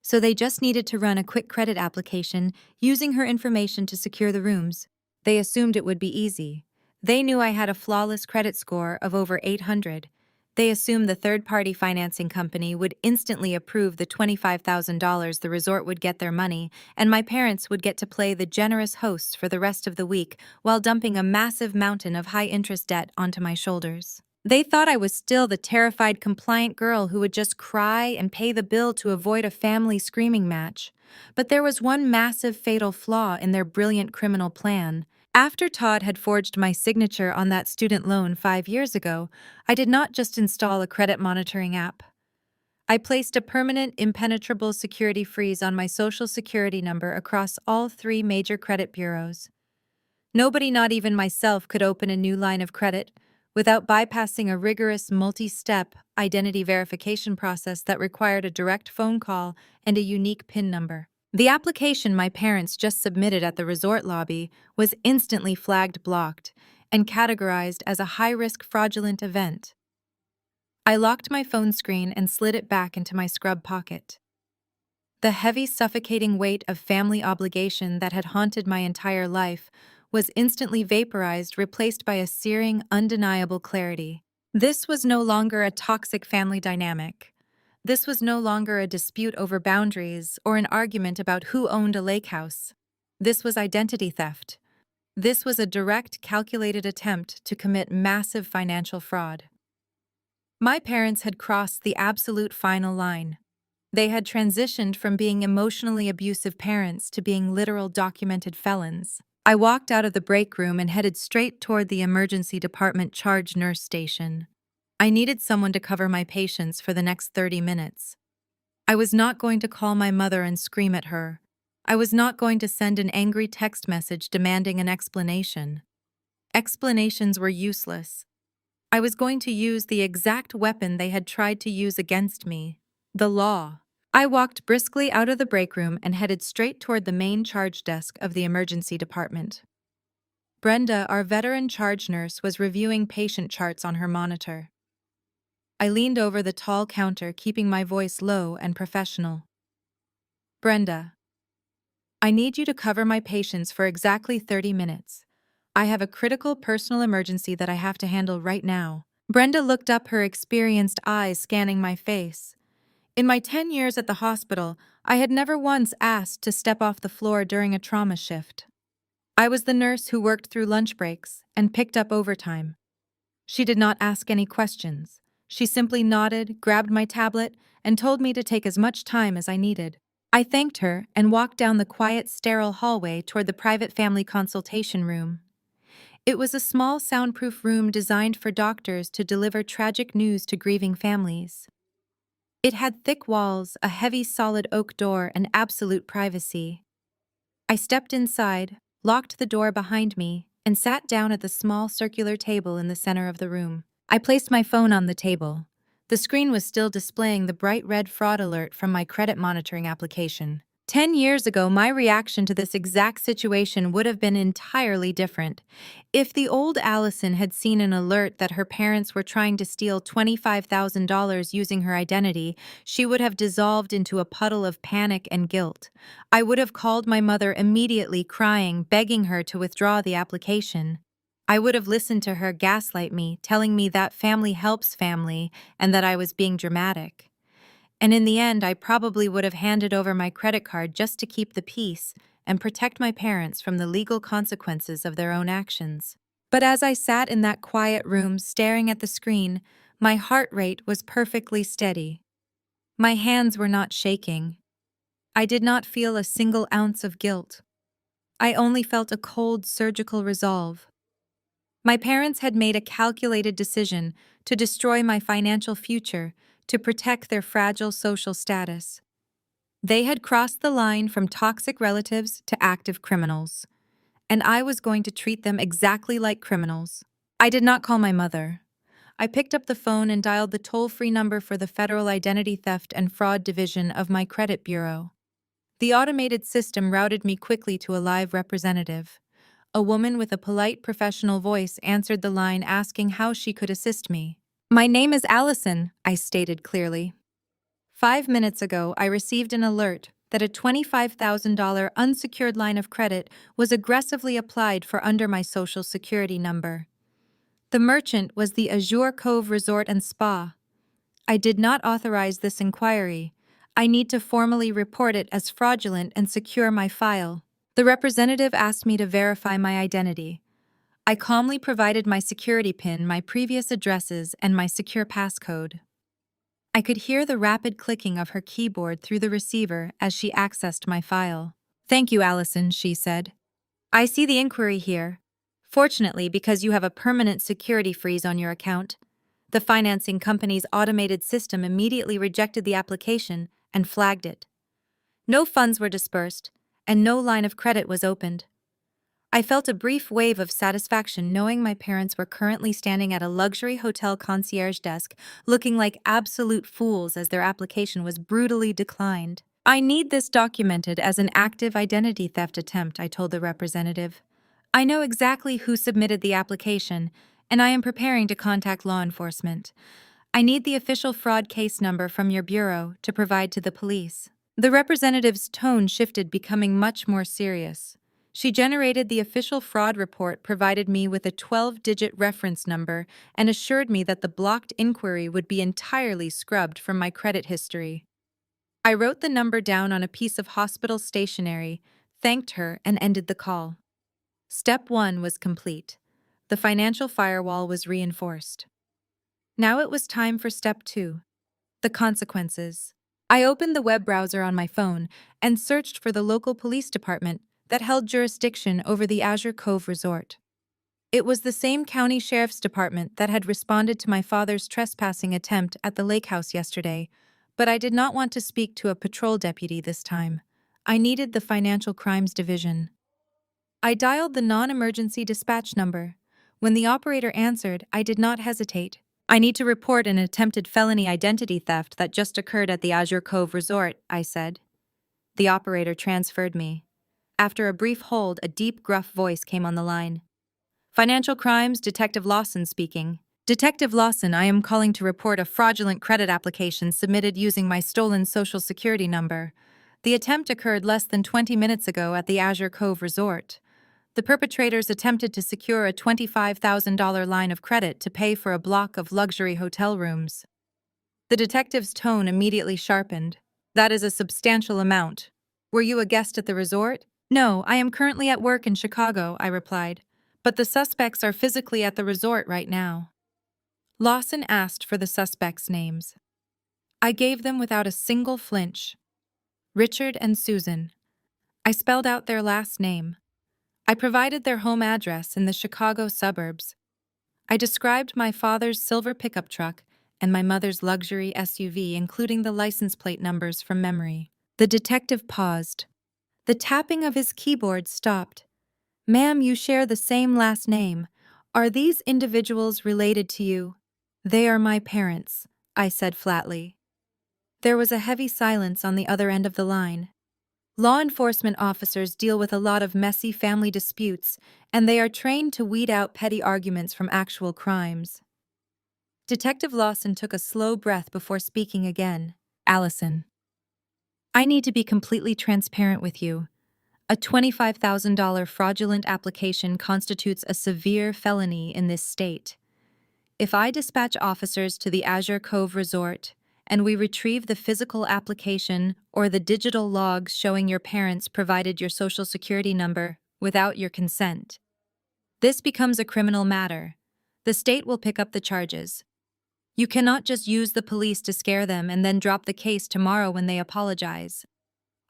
So they just needed to run a quick credit application using her information to secure the rooms. They assumed it would be easy. They knew I had a flawless credit score of over 800. They assumed the third-party financing company would instantly approve the $25,000 the resort would get their money, and my parents would get to play the generous hosts for the rest of the week while dumping a massive mountain of high-interest debt onto my shoulders. They thought I was still the terrified, compliant girl who would just cry and pay the bill to avoid a family screaming match. But there was one massive, fatal flaw in their brilliant criminal plan. After Todd had forged my signature on that student loan 5 years ago, I did not just install a credit monitoring app. I placed a permanent, impenetrable security freeze on my Social Security number across all 3 major credit bureaus. Nobody, not even myself, could open a new line of credit without bypassing a rigorous multi-step identity verification process that required a direct phone call and a unique PIN number. The application my parents just submitted at the resort lobby was instantly flagged blocked and categorized as a high-risk fraudulent event. I locked my phone screen and slid it back into my scrub pocket. The heavy, suffocating weight of family obligation that had haunted my entire life was instantly vaporized, replaced by a searing, undeniable clarity. This was no longer a toxic family dynamic. This was no longer a dispute over boundaries or an argument about who owned a lake house. This was identity theft. This was a direct, calculated attempt to commit massive financial fraud. My parents had crossed the absolute final line. They had transitioned from being emotionally abusive parents to being literal documented felons. I walked out of the break room and headed straight toward the emergency department charge nurse station. I needed someone to cover my patients for the next 30 minutes. I was not going to call my mother and scream at her. I was not going to send an angry text message demanding an explanation. Explanations were useless. I was going to use the exact weapon they had tried to use against me: the law. I walked briskly out of the break room and headed straight toward the main charge desk of the emergency department. Brenda, our veteran charge nurse, was reviewing patient charts on her monitor. I leaned over the tall counter, keeping my voice low and professional. Brenda, I need you to cover my patients for exactly 30 minutes. I have a critical personal emergency that I have to handle right now. Brenda looked up, her experienced eyes scanning my face. In my 10 years at the hospital, I had never once asked to step off the floor during a trauma shift. I was the nurse who worked through lunch breaks and picked up overtime. She did not ask any questions. She simply nodded, grabbed my tablet, and told me to take as much time as I needed. I thanked her and walked down the quiet, sterile hallway toward the private family consultation room. It was a small, soundproof room designed for doctors to deliver tragic news to grieving families. It had thick walls, a heavy, solid oak door, and absolute privacy. I stepped inside, locked the door behind me, and sat down at the small circular table in the center of the room. I placed my phone on the table. The screen was still displaying the bright red fraud alert from my credit monitoring application. 10 years ago, my reaction to this exact situation would have been entirely different. If the old Allison had seen an alert that her parents were trying to steal $25,000 using her identity, she would have dissolved into a puddle of panic and guilt. I would have called my mother immediately, crying, begging her to withdraw the application. I would have listened to her gaslight me, telling me that family helps family and that I was being dramatic. And in the end, I probably would have handed over my credit card just to keep the peace and protect my parents from the legal consequences of their own actions. But as I sat in that quiet room staring at the screen, my heart rate was perfectly steady. My hands were not shaking. I did not feel a single ounce of guilt. I only felt a cold, surgical resolve. My parents had made a calculated decision to destroy my financial future to protect their fragile social status. They had crossed the line from toxic relatives to active criminals, and I was going to treat them exactly like criminals. I did not call my mother. I picked up the phone and dialed the toll-free number for the Federal Identity Theft and Fraud Division of my credit bureau. The automated system routed me quickly to a live representative. A woman with a polite professional voice answered the line asking how she could assist me. "My name is Allison," I stated clearly. 5 minutes ago, I received an alert that a $25,000 unsecured line of credit was aggressively applied for under my Social Security number. The merchant was the Azure Cove Resort and Spa. I did not authorize this inquiry. I need to formally report it as fraudulent and secure my file. The representative asked me to verify my identity. I calmly provided my security PIN, my previous addresses, and my secure passcode. I could hear the rapid clicking of her keyboard through the receiver as she accessed my file. "Thank you, Allison," she said. "I see the inquiry here. Fortunately, because you have a permanent security freeze on your account, the financing company's automated system immediately rejected the application and flagged it. No funds were disbursed, and no line of credit was opened." I felt a brief wave of satisfaction knowing my parents were currently standing at a luxury hotel concierge desk, looking like absolute fools as their application was brutally declined. "I need this documented as an active identity theft attempt," I told the representative. "I know exactly who submitted the application, and I am preparing to contact law enforcement. I need the official fraud case number from your bureau to provide to the police." The representative's tone shifted, becoming much more serious. She generated the official fraud report, provided me with a 12-digit reference number, and assured me that the blocked inquiry would be entirely scrubbed from my credit history. I wrote the number down on a piece of hospital stationery, thanked her, and ended the call. Step 1 was complete. The financial firewall was reinforced. Now it was time for Step 2. The consequences. I opened the web browser on my phone and searched for the local police department that held jurisdiction over the Azure Cove Resort. It was the same county sheriff's department that had responded to my father's trespassing attempt at the lake house yesterday, but I did not want to speak to a patrol deputy this time. I needed the Financial Crimes Division. I dialed the non-emergency dispatch number. When the operator answered, I did not hesitate. "I need to report an attempted felony identity theft that just occurred at the Azure Cove Resort," I said. The operator transferred me. After a brief hold, a deep, gruff voice came on the line. "Financial Crimes, Detective Lawson speaking." "Detective Lawson, I am calling to report a fraudulent credit application submitted using my stolen Social Security number. The attempt occurred less than 20 minutes ago at the Azure Cove Resort. The perpetrators attempted to secure a $25,000 line of credit to pay for a block of luxury hotel rooms." The detective's tone immediately sharpened. "That is a substantial amount. Were you a guest at the resort?" "No, I am currently at work in Chicago," I replied. "But the suspects are physically at the resort right now." Lawson asked for the suspects' names. I gave them without a single flinch. Richard and Susan. I spelled out their last name. I provided their home address in the Chicago suburbs. I described my father's silver pickup truck and my mother's luxury SUV, including the license plate numbers from memory. The detective paused. The tapping of his keyboard stopped. "Ma'am, you share the same last name. Are these individuals related to you?" "They are my parents," I said flatly. There was a heavy silence on the other end of the line. Law enforcement officers deal with a lot of messy family disputes, and they are trained to weed out petty arguments from actual crimes. Detective Lawson took a slow breath before speaking again. Allison, I need to be completely transparent with you. A $25,000 fraudulent application constitutes a severe felony in this state. If I dispatch officers to the Azure Cove Resort and we retrieve the physical application or the digital logs showing your parents provided your social security number without your consent, this becomes a criminal matter. The state will pick up the charges. You cannot just use the police to scare them and then drop the case tomorrow when they apologize.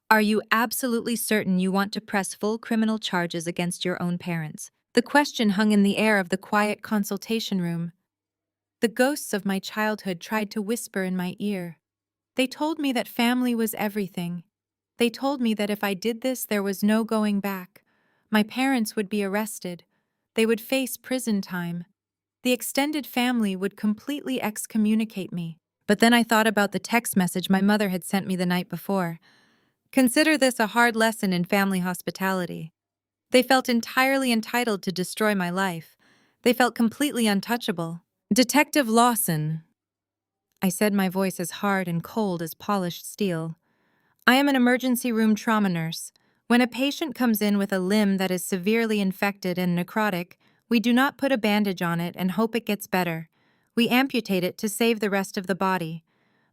Are you absolutely certain you want to press full criminal charges against your own parents? The question hung in the air of the quiet consultation room. The ghosts of my childhood tried to whisper in my ear. They told me that family was everything. They told me that if I did this, there was no going back. My parents would be arrested. They would face prison time. The extended family would completely excommunicate me. But then I thought about the text message my mother had sent me the night before. Consider this a hard lesson in family hospitality. They felt entirely entitled to destroy my life. They felt completely untouchable. Detective Lawson, I said, my voice as hard and cold as polished steel. I am an emergency room trauma nurse. When a patient comes in with a limb that is severely infected and necrotic, we do not put a bandage on it and hope it gets better. We amputate it to save the rest of the body.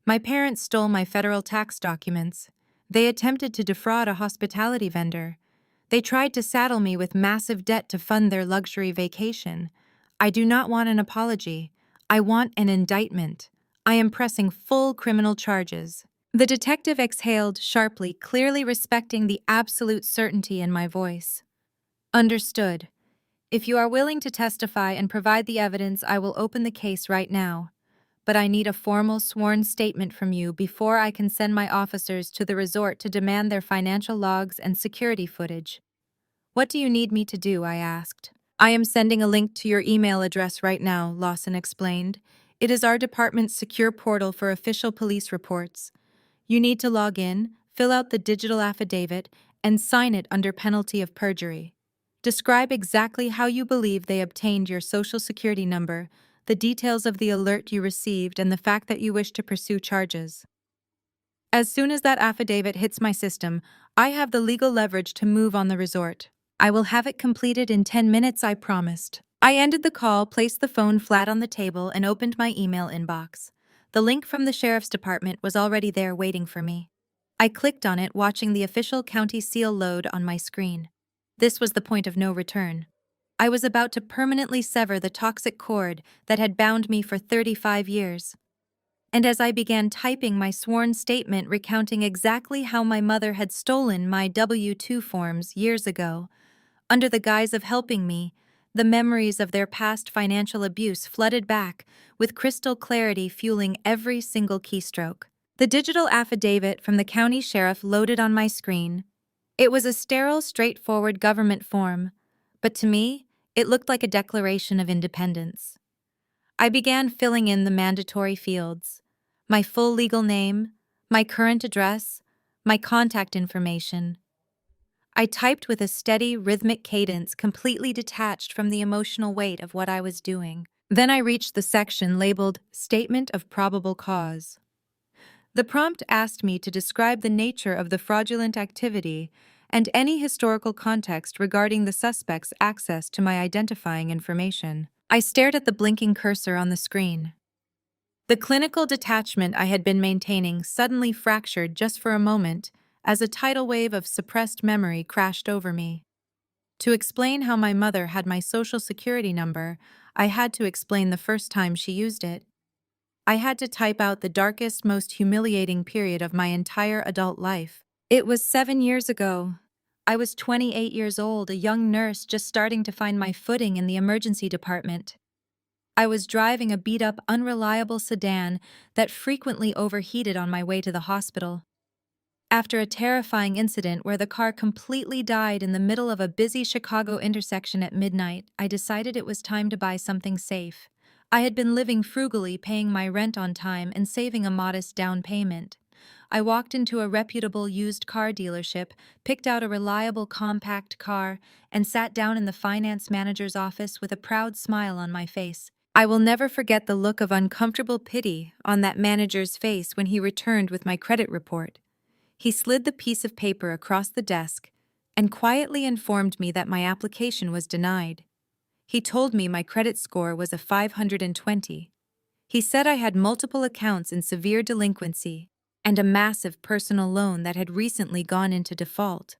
My parents stole my federal tax documents. They attempted to defraud a hospitality vendor. They tried to saddle me with massive debt to fund their luxury vacation. I do not want an apology. I want an indictment. I am pressing full criminal charges. The detective exhaled sharply, clearly respecting the absolute certainty in my voice. Understood. If you are willing to testify and provide the evidence, I will open the case right now. But I need a formal sworn statement from you before I can send my officers to the resort to demand their financial logs and security footage. What do you need me to do? I asked. I am sending a link to your email address right now, Lawson explained. It is our department's secure portal for official police reports. You need to log in, fill out the digital affidavit, and sign it under penalty of perjury. Describe exactly how you believe they obtained your social security number, the details of the alert you received, and the fact that you wish to pursue charges. As soon as that affidavit hits my system, I have the legal leverage to move on the resort. I will have it completed in 10 minutes, I promised. I ended the call, placed the phone flat on the table, and opened my email inbox. The link from the sheriff's department was already there waiting for me. I clicked on it, watching the official county seal load on my screen. This was the point of no return. I was about to permanently sever the toxic cord that had bound me for 35 years. And as I began typing my sworn statement recounting exactly how my mother had stolen my W-2 forms years ago, under the guise of helping me, the memories of their past financial abuse flooded back, with crystal clarity fueling every single keystroke. The digital affidavit from the county sheriff loaded on my screen. It was a sterile, straightforward government form, but to me, it looked like a declaration of independence. I began filling in the mandatory fields: my full legal name, my current address, my contact information. I typed with a steady, rhythmic cadence, completely detached from the emotional weight of what I was doing. Then I reached the section labeled Statement of Probable Cause. The prompt asked me to describe the nature of the fraudulent activity and any historical context regarding the suspect's access to my identifying information. I stared at the blinking cursor on the screen. The clinical detachment I had been maintaining suddenly fractured just for a moment as a tidal wave of suppressed memory crashed over me. To explain how my mother had my social security number, I had to explain the first time she used it. I had to type out the darkest, most humiliating period of my entire adult life. It was 7 years ago. I was 28 years old, a young nurse just starting to find my footing in the emergency department. I was driving a beat-up, unreliable sedan that frequently overheated on my way to the hospital. After a terrifying incident where the car completely died in the middle of a busy Chicago intersection at midnight, I decided it was time to buy something safe. I had been living frugally, paying my rent on time and saving a modest down payment. I walked into a reputable used car dealership, picked out a reliable compact car, and sat down in the finance manager's office with a proud smile on my face. I will never forget the look of uncomfortable pity on that manager's face when he returned with my credit report. He slid the piece of paper across the desk and quietly informed me that my application was denied. He told me my credit score was a 520. He said I had multiple accounts in severe delinquency and a massive personal loan that had recently gone into default.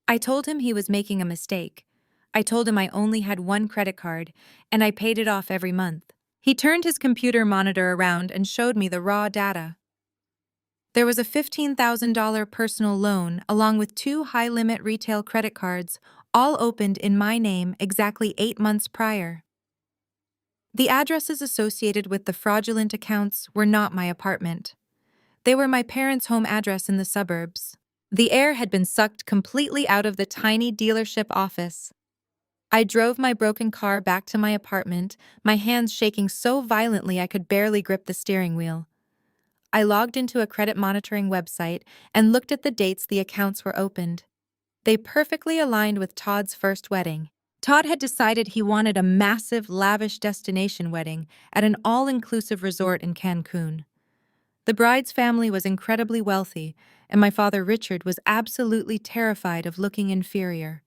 I told him he was making a mistake. I told him I only had one credit card, and I paid it off every month. He turned his computer monitor around and showed me the raw data. There was a $15,000 personal loan along with two high-limit retail credit cards, all opened in my name exactly 8 months prior. The addresses associated with the fraudulent accounts were not my apartment. They were my parents' home address in the suburbs. The air had been sucked completely out of the tiny dealership office. I drove my broken car back to my apartment, my hands shaking so violently I could barely grip the steering wheel. I logged into a credit monitoring website and looked at the dates the accounts were opened. They perfectly aligned with Todd's first wedding. Todd had decided he wanted a massive, lavish destination wedding at an all-inclusive resort in Cancun. The bride's family was incredibly wealthy, and my father Richard was absolutely terrified of looking inferior.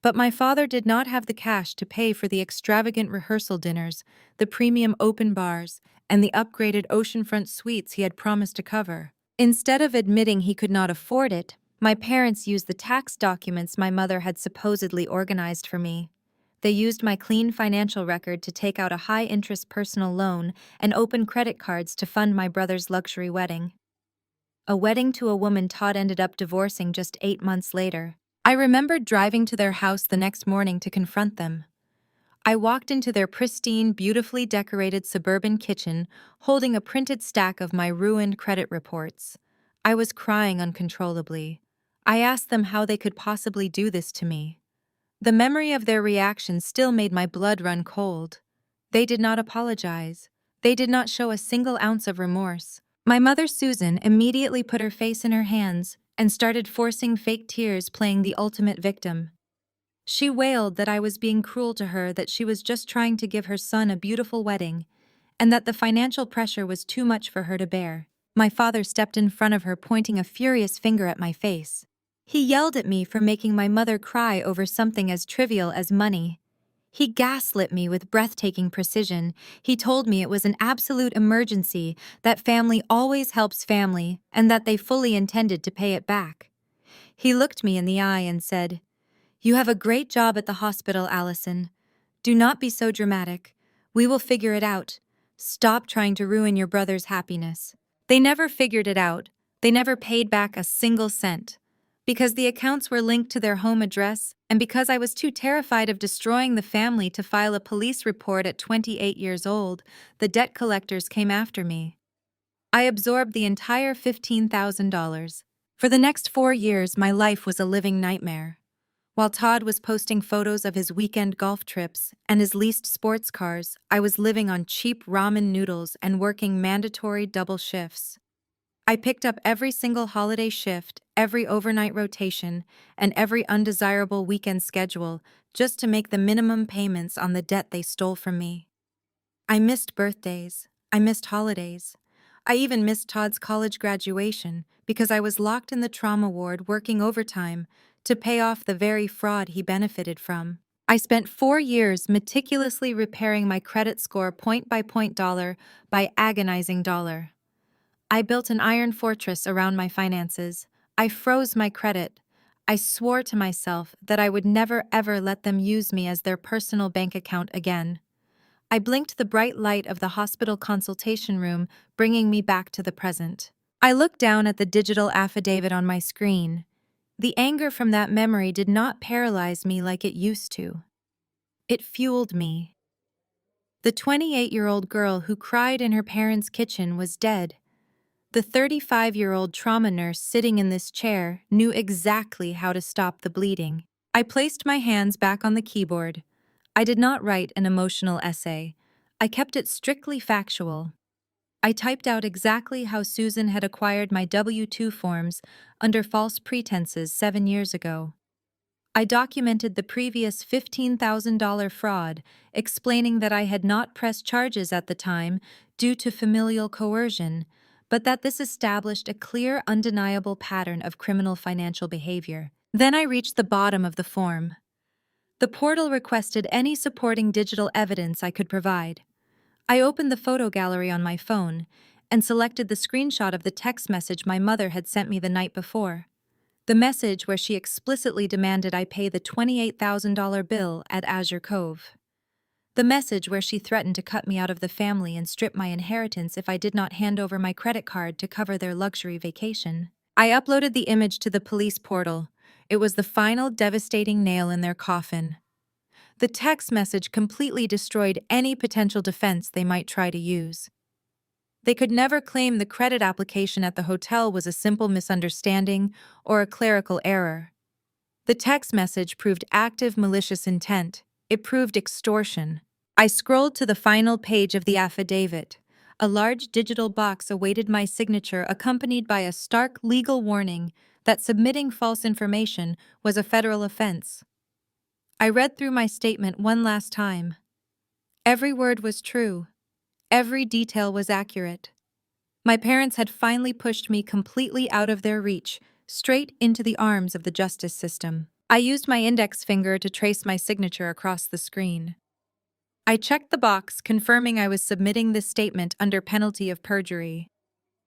But my father did not have the cash to pay for the extravagant rehearsal dinners, the premium open bars, and the upgraded oceanfront suites he had promised to cover. Instead of admitting he could not afford it, my parents used the tax documents my mother had supposedly organized for me. They used my clean financial record to take out a high-interest personal loan and open credit cards to fund my brother's luxury wedding. A wedding to a woman Todd ended up divorcing just 8 months later. I remembered driving to their house the next morning to confront them. I walked into their pristine, beautifully decorated suburban kitchen, holding a printed stack of my ruined credit reports. I was crying uncontrollably. I asked them how they could possibly do this to me. The memory of their reaction still made my blood run cold. They did not apologize. They did not show a single ounce of remorse. My mother, Susan, immediately put her face in her hands and started forcing fake tears, playing the ultimate victim. She wailed that I was being cruel to her, that she was just trying to give her son a beautiful wedding, and that the financial pressure was too much for her to bear. My father stepped in front of her, pointing a furious finger at my face. He yelled at me for making my mother cry over something as trivial as money. He gaslit me with breathtaking precision. He told me it was an absolute emergency, that family always helps family, and that they fully intended to pay it back. He looked me in the eye and said, "You have a great job at the hospital, Allison. Do not be so dramatic. We will figure it out. Stop trying to ruin your brother's happiness." They never figured it out. They never paid back a single cent. Because the accounts were linked to their home address, and because I was too terrified of destroying the family to file a police report at 28 years old, the debt collectors came after me. I absorbed the entire $15,000. For the next 4 years, my life was a living nightmare. While Todd was posting photos of his weekend golf trips and his leased sports cars, I was living on cheap ramen noodles and working mandatory double shifts. I picked up every single holiday shift, every overnight rotation, and every undesirable weekend schedule just to make the minimum payments on the debt they stole from me. I missed birthdays. I missed holidays. I even missed Todd's college graduation because I was locked in the trauma ward working overtime to pay off the very fraud he benefited from. I spent 4 years meticulously repairing my credit score point by point, dollar by agonizing dollar. I built an iron fortress around my finances. I froze my credit. I swore to myself that I would never ever let them use me as their personal bank account again. I blinked the bright light of the hospital consultation room, bringing me back to the present. I looked down at the digital affidavit on my screen. The anger from that memory did not paralyze me like it used to. It fueled me. The 28-year-old girl who cried in her parents' kitchen was dead. The 35-year-old trauma nurse sitting in this chair knew exactly how to stop the bleeding. I placed my hands back on the keyboard. I did not write an emotional essay. I kept it strictly factual. I typed out exactly how Susan had acquired my W-2 forms under false pretenses 7 years ago. I documented the previous $15,000 fraud, explaining that I had not pressed charges at the time due to familial coercion, but that this established a clear, undeniable pattern of criminal financial behavior. Then I reached the bottom of the form. The portal requested any supporting digital evidence I could provide. I opened the photo gallery on my phone and selected the screenshot of the text message my mother had sent me the night before. The message where she explicitly demanded I pay the $28,000 bill at Azure Cove. The message where she threatened to cut me out of the family and strip my inheritance if I did not hand over my credit card to cover their luxury vacation. I uploaded the image to the police portal. It was the final devastating nail in their coffin. The text message completely destroyed any potential defense they might try to use. They could never claim the credit application at the hotel was a simple misunderstanding or a clerical error. The text message proved active malicious intent. It proved extortion. I scrolled to the final page of the affidavit. A large digital box awaited my signature, accompanied by a stark legal warning that submitting false information was a federal offense. I read through my statement one last time. Every word was true. Every detail was accurate. My parents had finally pushed me completely out of their reach, straight into the arms of the justice system. I used my index finger to trace my signature across the screen. I checked the box, confirming I was submitting this statement under penalty of perjury.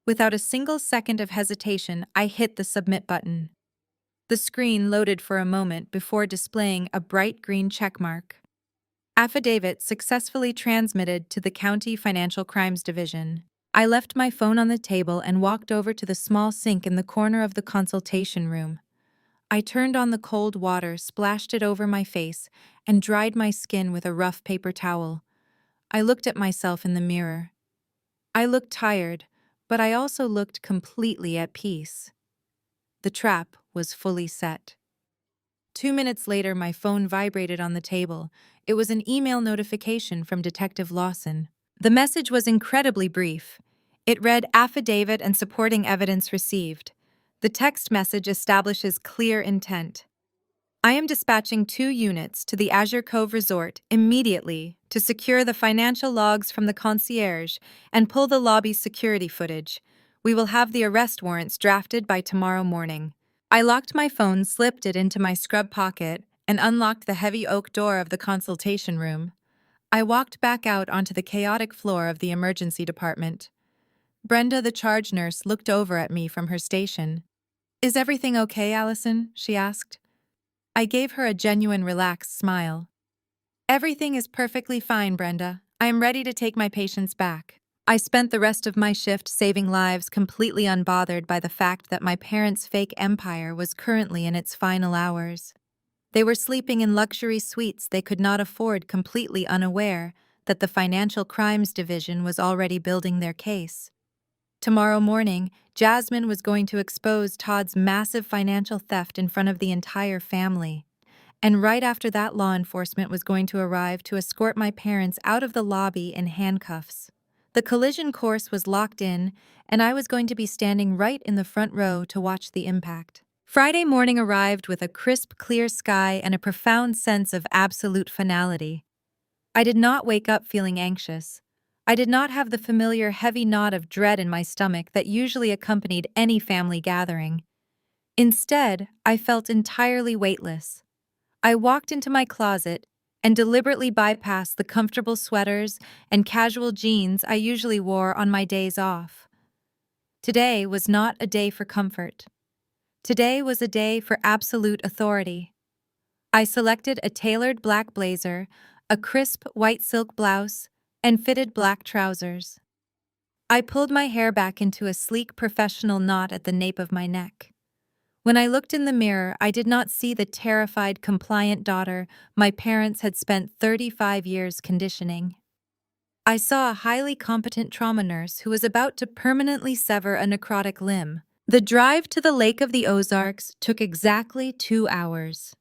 Without a single second of hesitation, I hit the submit button. The screen loaded for a moment before displaying a bright green checkmark. Affidavit successfully transmitted to the County Financial Crimes Division. I left my phone on the table and walked over to the small sink in the corner of the consultation room. I turned on the cold water, splashed it over my face, and dried my skin with a rough paper towel. I looked at myself in the mirror. I looked tired, but I also looked completely at peace. The trap was fully set. 2 minutes later, my phone vibrated on the table. It was an email notification from Detective Lawson. The message was incredibly brief. It read, "Affidavit and supporting evidence received." The text message establishes clear intent. I am dispatching 2 units to the Azure Cove Resort immediately to secure the financial logs from the concierge and pull the lobby security footage. We will have the arrest warrants drafted by tomorrow morning. I locked my phone, slipped it into my scrub pocket, and unlocked the heavy oak door of the consultation room. I walked back out onto the chaotic floor of the emergency department. Brenda, the charge nurse, looked over at me from her station. "Is everything okay, Allison?" she asked. I gave her a genuine, relaxed smile. "Everything is perfectly fine, Brenda. I am ready to take my patients back." I spent the rest of my shift saving lives, completely unbothered by the fact that my parents' fake empire was currently in its final hours. They were sleeping in luxury suites they could not afford, completely unaware that the Financial Crimes Division was already building their case. Tomorrow morning, Jasmine was going to expose Todd's massive financial theft in front of the entire family. And right after that, law enforcement was going to arrive to escort my parents out of the lobby in handcuffs. The collision course was locked in, and I was going to be standing right in the front row to watch the impact. Friday morning arrived with a crisp, clear sky and a profound sense of absolute finality. I did not wake up feeling anxious. I did not have the familiar heavy knot of dread in my stomach that usually accompanied any family gathering. Instead, I felt entirely weightless. I walked into my closet and deliberately bypassed the comfortable sweaters and casual jeans I usually wore on my days off. Today was not a day for comfort. Today was a day for absolute authority. I selected a tailored black blazer, a crisp white silk blouse, and fitted black trousers. I pulled my hair back into a sleek professional knot at the nape of my neck. When I looked in the mirror, I did not see the terrified, compliant daughter my parents had spent 35 years conditioning. I saw a highly competent trauma nurse who was about to permanently sever a necrotic limb. The drive to the Lake of the Ozarks took exactly 2 hours.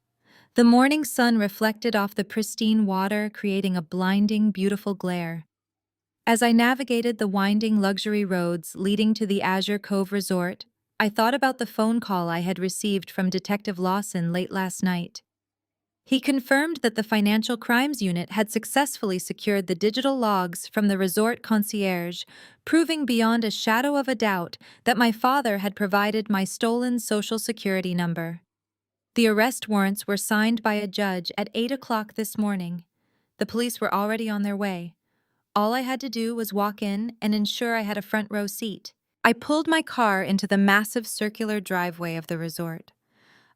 The morning sun reflected off the pristine water, creating a blinding, beautiful glare. As I navigated the winding luxury roads leading to the Azure Cove Resort, I thought about the phone call I had received from Detective Lawson late last night. He confirmed that the Financial Crimes Unit had successfully secured the digital logs from the resort concierge, proving beyond a shadow of a doubt that my father had provided my stolen Social Security number. The arrest warrants were signed by a judge at 8 o'clock this morning. The police were already on their way. All I had to do was walk in and ensure I had a front row seat. I pulled my car into the massive circular driveway of the resort.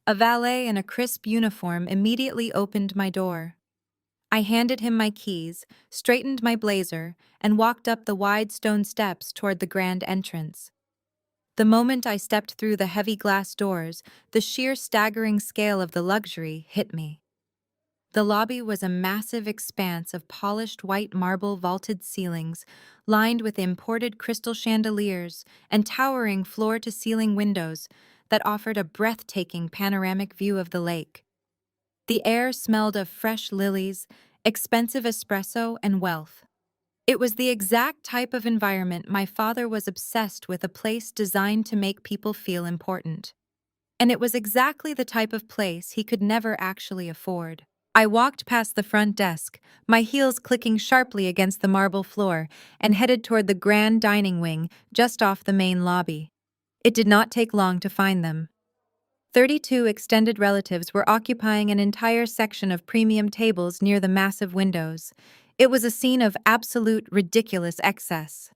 A valet in a crisp uniform immediately opened my door. I handed him my keys, straightened my blazer, and walked up the wide stone steps toward the grand entrance. The moment I stepped through the heavy glass doors, the sheer staggering scale of the luxury hit me. The lobby was a massive expanse of polished white marble vaulted ceilings, lined with imported crystal chandeliers and towering floor-to-ceiling windows that offered a breathtaking panoramic view of the lake. The air smelled of fresh lilies, expensive espresso, and wealth. It was the exact type of environment my father was obsessed with, a place designed to make people feel important. And it was exactly the type of place he could never actually afford. I walked past the front desk, my heels clicking sharply against the marble floor, and headed toward the grand dining wing just off the main lobby. It did not take long to find them. 32 extended relatives were occupying an entire section of premium tables near the massive windows. It was a scene of absolute ridiculous excess.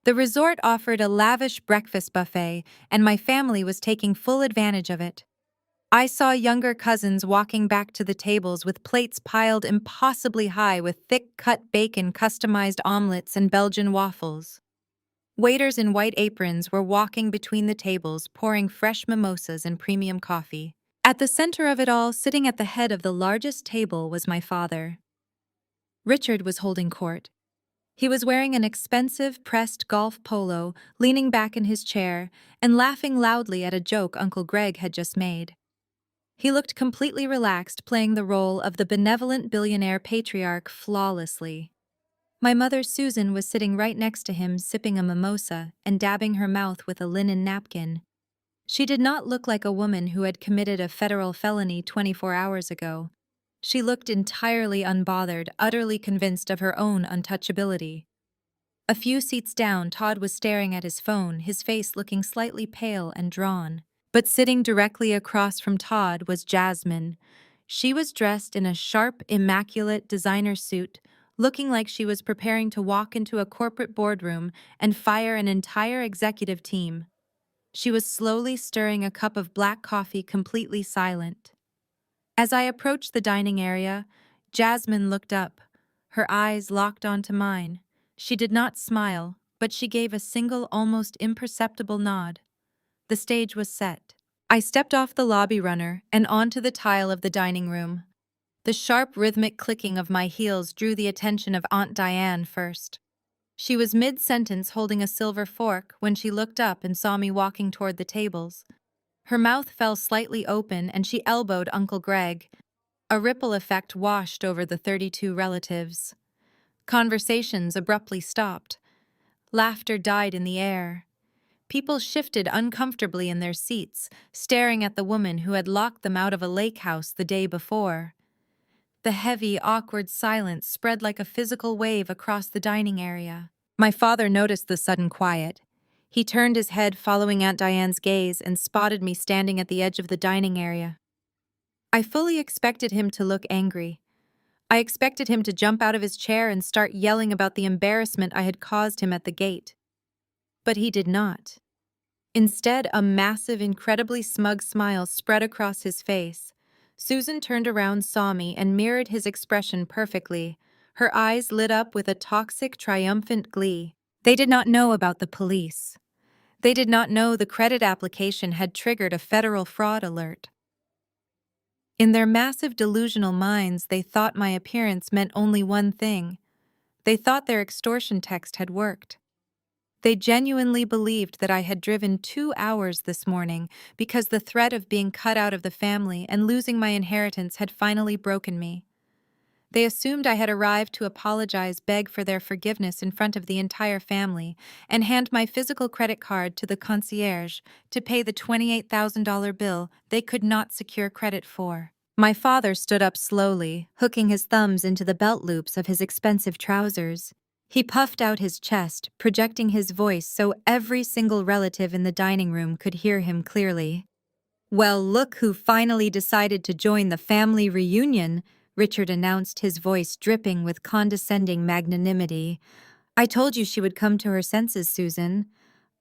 The resort offered a lavish breakfast buffet, and my family was taking full advantage of it. I saw younger cousins walking back to the tables with plates piled impossibly high with thick-cut bacon, customized omelets, and Belgian waffles. Waiters in white aprons were walking between the tables, pouring fresh mimosas and premium coffee. At the center of it all, sitting at the head of the largest table, was my father. Richard was holding court. He was wearing an expensive pressed golf polo, leaning back in his chair, and laughing loudly at a joke Uncle Greg had just made. He looked completely relaxed, playing the role of the benevolent billionaire patriarch flawlessly. My mother, Susan, was sitting right next to him, sipping a mimosa and dabbing her mouth with a linen napkin. She did not look like a woman who had committed a federal felony 24 hours ago. She looked entirely unbothered, utterly convinced of her own untouchability. A few seats down, Todd was staring at his phone, his face looking slightly pale and drawn. But sitting directly across from Todd was Jasmine. She was dressed in a sharp, immaculate designer suit, looking like she was preparing to walk into a corporate boardroom and fire an entire executive team. She was slowly stirring a cup of black coffee, completely silent. As I approached the dining area, Jasmine looked up, her eyes locked onto mine. She did not smile, but she gave a single, almost imperceptible nod. The stage was set. I stepped off the lobby runner and onto the tile of the dining room. The sharp, rhythmic clicking of my heels drew the attention of Aunt Diane first. She was mid-sentence holding a silver fork when she looked up and saw me walking toward the tables. Her mouth fell slightly open and she elbowed Uncle Greg. A ripple effect washed over the 32 relatives. Conversations abruptly stopped. Laughter died in the air. People shifted uncomfortably in their seats, staring at the woman who had locked them out of a lake house the day before. The heavy, awkward silence spread like a physical wave across the dining area. My father noticed the sudden quiet. He turned his head, following Aunt Diane's gaze, and spotted me standing at the edge of the dining area. I fully expected him to look angry. I expected him to jump out of his chair and start yelling about the embarrassment I had caused him at the gate. But he did not. Instead, a massive, incredibly smug smile spread across his face. Susan turned around, saw me, and mirrored his expression perfectly. Her eyes lit up with a toxic, triumphant glee. They did not know about the police. They did not know the credit application had triggered a federal fraud alert. In their massive delusional minds, they thought my appearance meant only one thing. They thought their extortion text had worked. They genuinely believed that I had driven 2 hours this morning because the threat of being cut out of the family and losing my inheritance had finally broken me. They assumed I had arrived to apologize, beg for their forgiveness in front of the entire family, and hand my physical credit card to the concierge to pay the $28,000 bill they could not secure credit for. My father stood up slowly, hooking his thumbs into the belt loops of his expensive trousers. He puffed out his chest, projecting his voice so every single relative in the dining room could hear him clearly. "Well, look who finally decided to join the family reunion," Richard announced, his voice dripping with condescending magnanimity. "I told you she would come to her senses, Susan.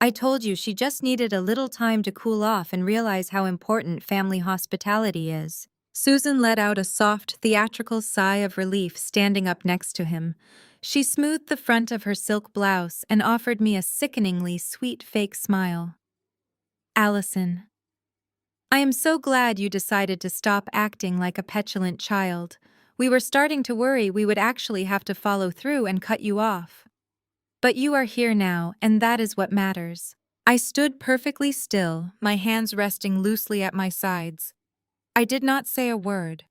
I told you she just needed a little time to cool off and realize how important family hospitality is." Susan let out a soft, theatrical sigh of relief standing up next to him. She smoothed the front of her silk blouse and offered me a sickeningly sweet fake smile. "Allison, I am so glad you decided to stop acting like a petulant child. We were starting to worry we would actually have to follow through and cut you off. But you are here now, and that is what matters." I stood perfectly still, my hands resting loosely at my sides. I did not say a word.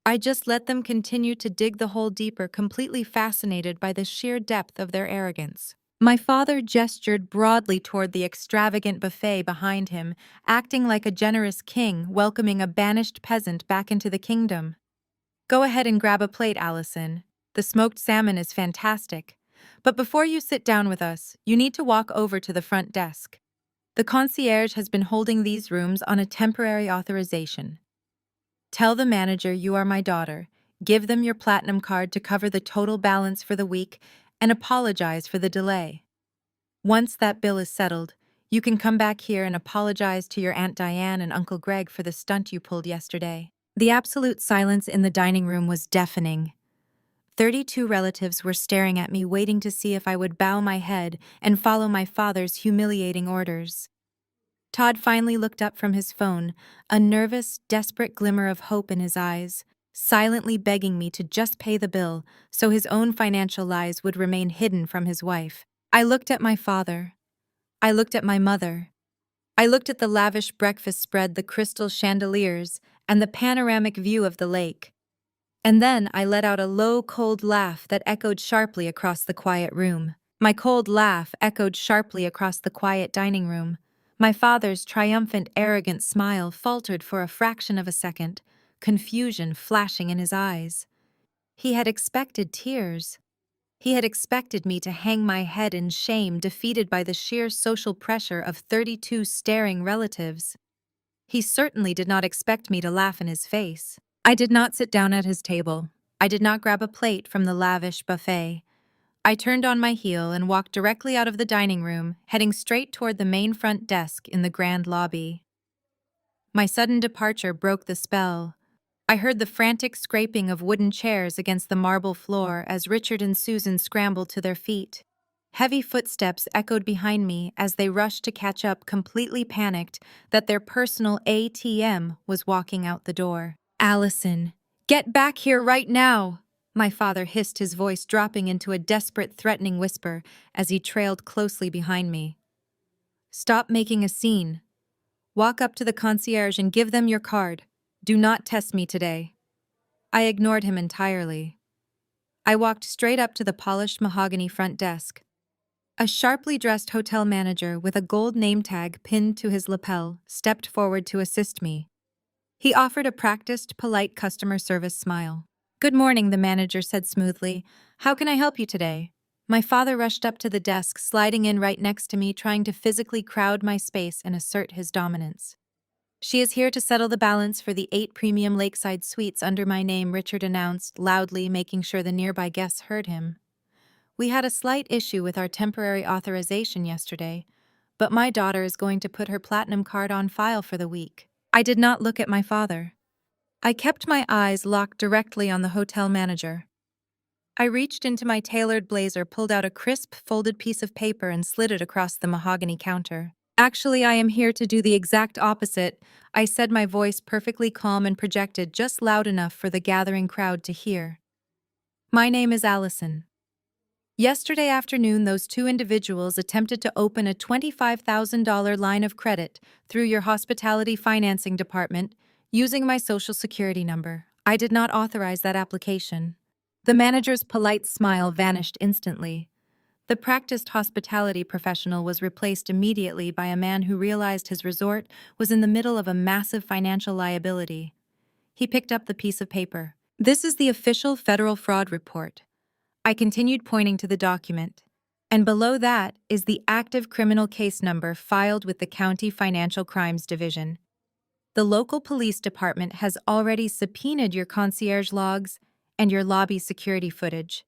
I just let them continue to dig the hole deeper, completely fascinated by the sheer depth of their arrogance. My father gestured broadly toward the extravagant buffet behind him, acting like a generous king welcoming a banished peasant back into the kingdom. "Go ahead and grab a plate, Allison. The smoked salmon is fantastic. But before you sit down with us, you need to walk over to the front desk. The concierge has been holding these rooms on a temporary authorization. Tell the manager you are my daughter, give them your platinum card to cover the total balance for the week, and apologize for the delay. Once that bill is settled, you can come back here and apologize to your Aunt Diane and Uncle Greg for the stunt you pulled yesterday." The absolute silence in the dining room was deafening. 32 relatives were staring at me, waiting to see if I would bow my head and follow my father's humiliating orders. Todd finally looked up from his phone, a nervous, desperate glimmer of hope in his eyes, silently begging me to just pay the bill so his own financial lies would remain hidden from his wife. I looked at my father. I looked at my mother. I looked at the lavish breakfast spread, the crystal chandeliers, and the panoramic view of the lake. And then I let out a low, cold laugh that echoed sharply across the quiet room. My cold laugh echoed sharply across the quiet dining room. My father's triumphant, arrogant smile faltered for a fraction of a second, confusion flashing in his eyes. He had expected tears. He had expected me to hang my head in shame, defeated by the sheer social pressure of 32 staring relatives. He certainly did not expect me to laugh in his face. I did not sit down at his table. I did not grab a plate from the lavish buffet. I turned on my heel and walked directly out of the dining room, heading straight toward the main front desk in the grand lobby. My sudden departure broke the spell. I heard the frantic scraping of wooden chairs against the marble floor as Richard and Susan scrambled to their feet. Heavy footsteps echoed behind me as they rushed to catch up, completely panicked that their personal ATM was walking out the door. "Allison, get back here right now!" My father hissed, his voice dropping into a desperate, threatening whisper as he trailed closely behind me. "Stop making a scene. Walk up to the concierge and give them your card. Do not test me today." I ignored him entirely. I walked straight up to the polished mahogany front desk. A sharply dressed hotel manager with a gold name tag pinned to his lapel stepped forward to assist me. He offered a practiced, polite customer service smile. "Good morning," the manager said smoothly. "How can I help you today?" My father rushed up to the desk, sliding in right next to me, trying to physically crowd my space and assert his dominance. "She is here to settle the balance for the 8 premium lakeside suites under my name," Richard announced, loudly, making sure the nearby guests heard him. "We had a slight issue with our temporary authorization yesterday, but my daughter is going to put her platinum card on file for the week." I did not look at my father. I kept my eyes locked directly on the hotel manager. I reached into my tailored blazer, pulled out a crisp, folded piece of paper, and slid it across the mahogany counter. "Actually, I am here to do the exact opposite," I said, my voice perfectly calm and projected just loud enough for the gathering crowd to hear. "My name is Allison. Yesterday afternoon, those 2 individuals attempted to open a $25,000 line of credit through your hospitality financing department using my social security number. I did not authorize that application. The manager's polite smile vanished instantly. The practiced hospitality professional was replaced immediately by a man who realized his resort was in the middle of a massive financial liability. He picked up the piece of paper. "This is the official federal fraud report." I continued pointing to the document. "And below that is the active criminal case number filed with the County Financial Crimes Division. The local police department has already subpoenaed your concierge logs and your lobby security footage."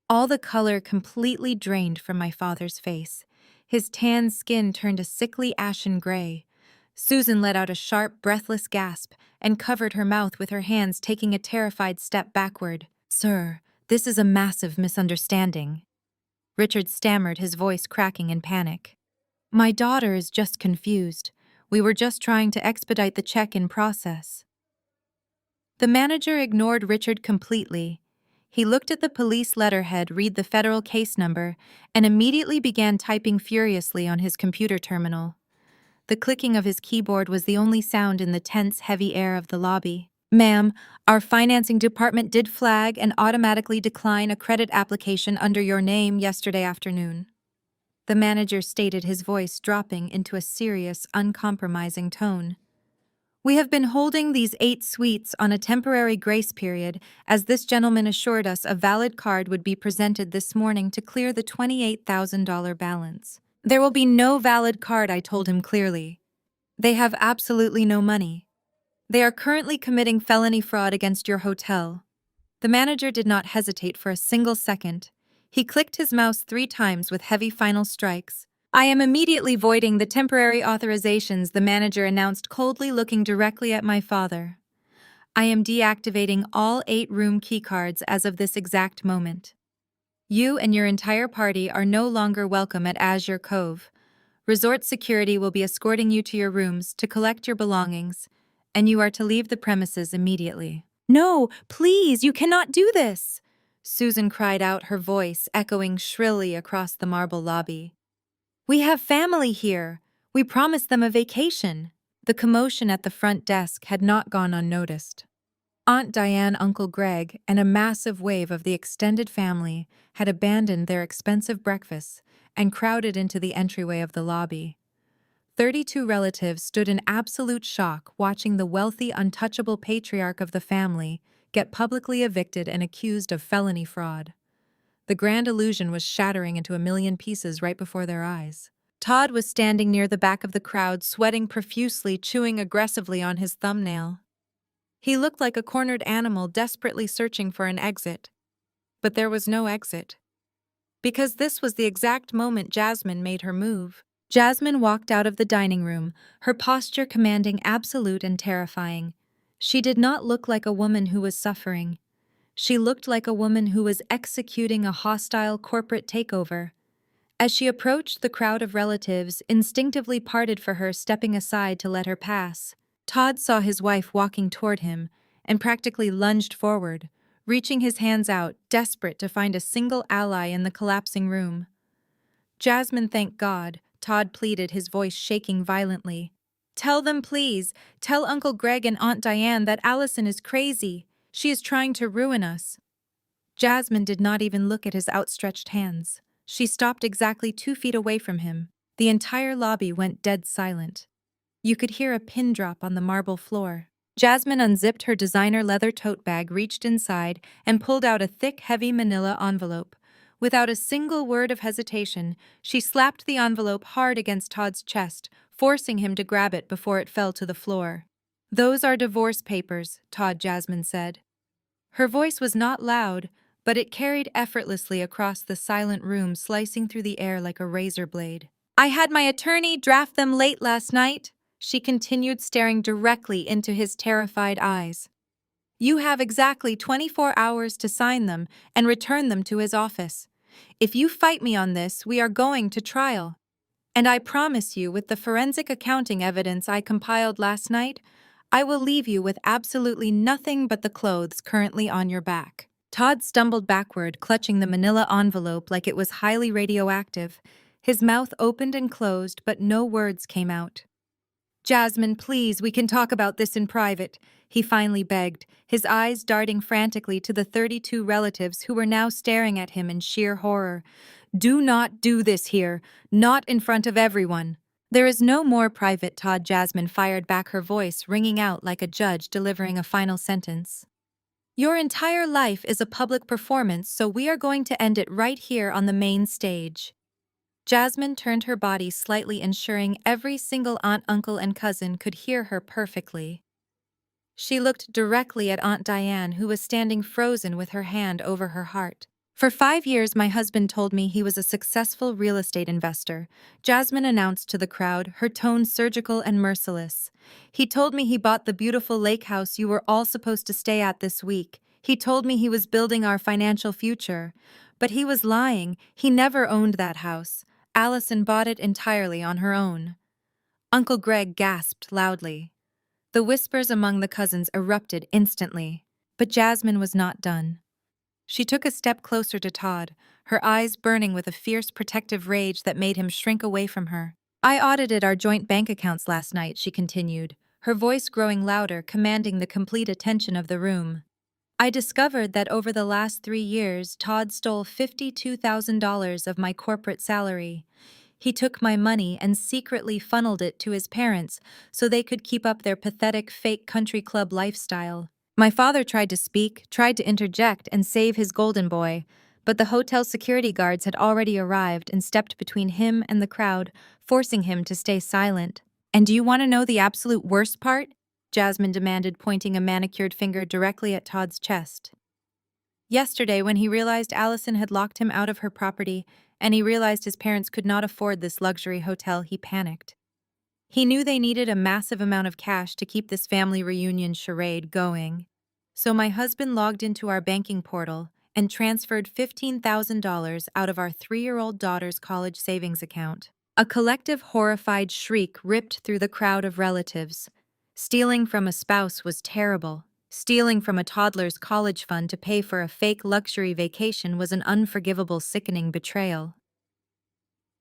All the color completely drained from my father's face. His tan skin turned a sickly ashen gray. Susan let out a sharp, breathless gasp and covered her mouth with her hands, taking a terrified step backward. "Sir, this is a massive misunderstanding." Richard stammered, his voice cracking in panic. "My daughter is just confused. We were just trying to expedite the check-in process." The manager ignored Richard completely. He looked at the police letterhead, read the federal case number, and immediately began typing furiously on his computer terminal. The clicking of his keyboard was the only sound in the tense, heavy air of the lobby. "Ma'am, our financing department did flag and automatically decline a credit application under your name yesterday afternoon," the manager stated, his voice dropping into a serious, uncompromising tone. "We have been holding these 8 suites on a temporary grace period, as this gentleman assured us a valid card would be presented this morning to clear the $28,000 balance." "There will be no valid card," I told him clearly. "They have absolutely no money. They are currently committing felony fraud against your hotel." The manager did not hesitate for a single second. He clicked his mouse 3 times with heavy final strikes. "I am immediately voiding the temporary authorizations," the manager announced, coldly looking directly at my father. "I am deactivating all 8 room keycards as of this exact moment. You and your entire party are no longer welcome at Azure Cove. Resort security will be escorting you to your rooms to collect your belongings, and you are to leave the premises immediately." "No, please, you cannot do this!" Susan cried out, her voice echoing shrilly across the marble lobby. "We have family here. We promised them a vacation." The commotion at the front desk had not gone unnoticed. Aunt Diane, Uncle Greg, and a massive wave of the extended family had abandoned their expensive breakfasts and crowded into the entryway of the lobby. 32 relatives stood in absolute shock, watching the wealthy, untouchable patriarch of the family get publicly evicted and accused of felony fraud. The grand illusion was shattering into a million pieces right before their eyes. Todd was standing near the back of the crowd, sweating profusely, chewing aggressively on his thumbnail. He looked like a cornered animal desperately searching for an exit. But there was no exit. Because this was the exact moment Jasmine made her move. Jasmine walked out of the dining room, her posture commanding, absolute and terrifying. She did not look like a woman who was suffering. She looked like a woman who was executing a hostile corporate takeover. As she approached, the crowd of relatives instinctively parted for her, stepping aside to let her pass. Todd saw his wife walking toward him and practically lunged forward, reaching his hands out, desperate to find a single ally in the collapsing room. "Jasmine, thank God," Todd pleaded, his voice shaking violently. "Tell them, please. Tell Uncle Greg and Aunt Diane that Allison is crazy. She is trying to ruin us." Jasmine did not even look at his outstretched hands. She stopped exactly 2 feet away from him. The entire lobby went dead silent. You could hear a pin drop on the marble floor. Jasmine unzipped her designer leather tote bag, reached inside, and pulled out a thick, heavy manila envelope. Without a single word of hesitation, she slapped the envelope hard against Todd's chest, forcing him to grab it before it fell to the floor. "Those are divorce papers," Jasmine said. Her voice was not loud, but it carried effortlessly across the silent room, slicing through the air like a razor blade. "I had my attorney draft them late last night," she continued, staring directly into his terrified eyes. "You have exactly 24 hours to sign them and return them to his office. If you fight me on this, we are going to trial. And I promise you, with the forensic accounting evidence I compiled last night, I will leave you with absolutely nothing but the clothes currently on your back." Todd stumbled backward, clutching the manila envelope like it was highly radioactive. His mouth opened and closed, but no words came out. Jasmine, please, we can talk about this in private, he finally begged, his eyes darting frantically to the 32 relatives who were now staring at him in sheer horror. Do not do this here, not in front of everyone. There is no more private, Todd. Jasmine fired back, her voice ringing out like a judge delivering a final sentence. Your entire life is a public performance, so we are going to end it right here on the main stage. Jasmine turned her body slightly, ensuring every single aunt, uncle, and cousin could hear her perfectly. She looked directly at Aunt Diane, who was standing frozen with her hand over her heart. For 5 years, my husband told me he was a successful real estate investor, Jasmine announced to the crowd, her tone surgical and merciless. He told me he bought the beautiful lake house you were all supposed to stay at this week. He told me he was building our financial future. But he was lying. He never owned that house. Allison bought it entirely on her own. Uncle Greg gasped loudly. The whispers among the cousins erupted instantly. But Jasmine was not done. She took a step closer to Todd, her eyes burning with a fierce protective rage that made him shrink away from her. I audited our joint bank accounts last night, she continued, her voice growing louder, commanding the complete attention of the room. I discovered that over the last 3 years, Todd stole $52,000 of my corporate salary. He took my money and secretly funneled it to his parents so they could keep up their pathetic fake country club lifestyle. My father tried to speak, tried to interject and save his golden boy, but the hotel security guards had already arrived and stepped between him and the crowd, forcing him to stay silent. And do you want to know the absolute worst part? Jasmine demanded, pointing a manicured finger directly at Todd's chest. Yesterday, when he realized Allison had locked him out of her property, and he realized his parents could not afford this luxury hotel, he panicked. He knew they needed a massive amount of cash to keep this family reunion charade going. So my husband logged into our banking portal and transferred $15,000 out of our 3-year-old daughter's college savings account. A collective horrified shriek ripped through the crowd of relatives. Stealing from a spouse was terrible. Stealing from a toddler's college fund to pay for a fake luxury vacation was an unforgivable, sickening betrayal.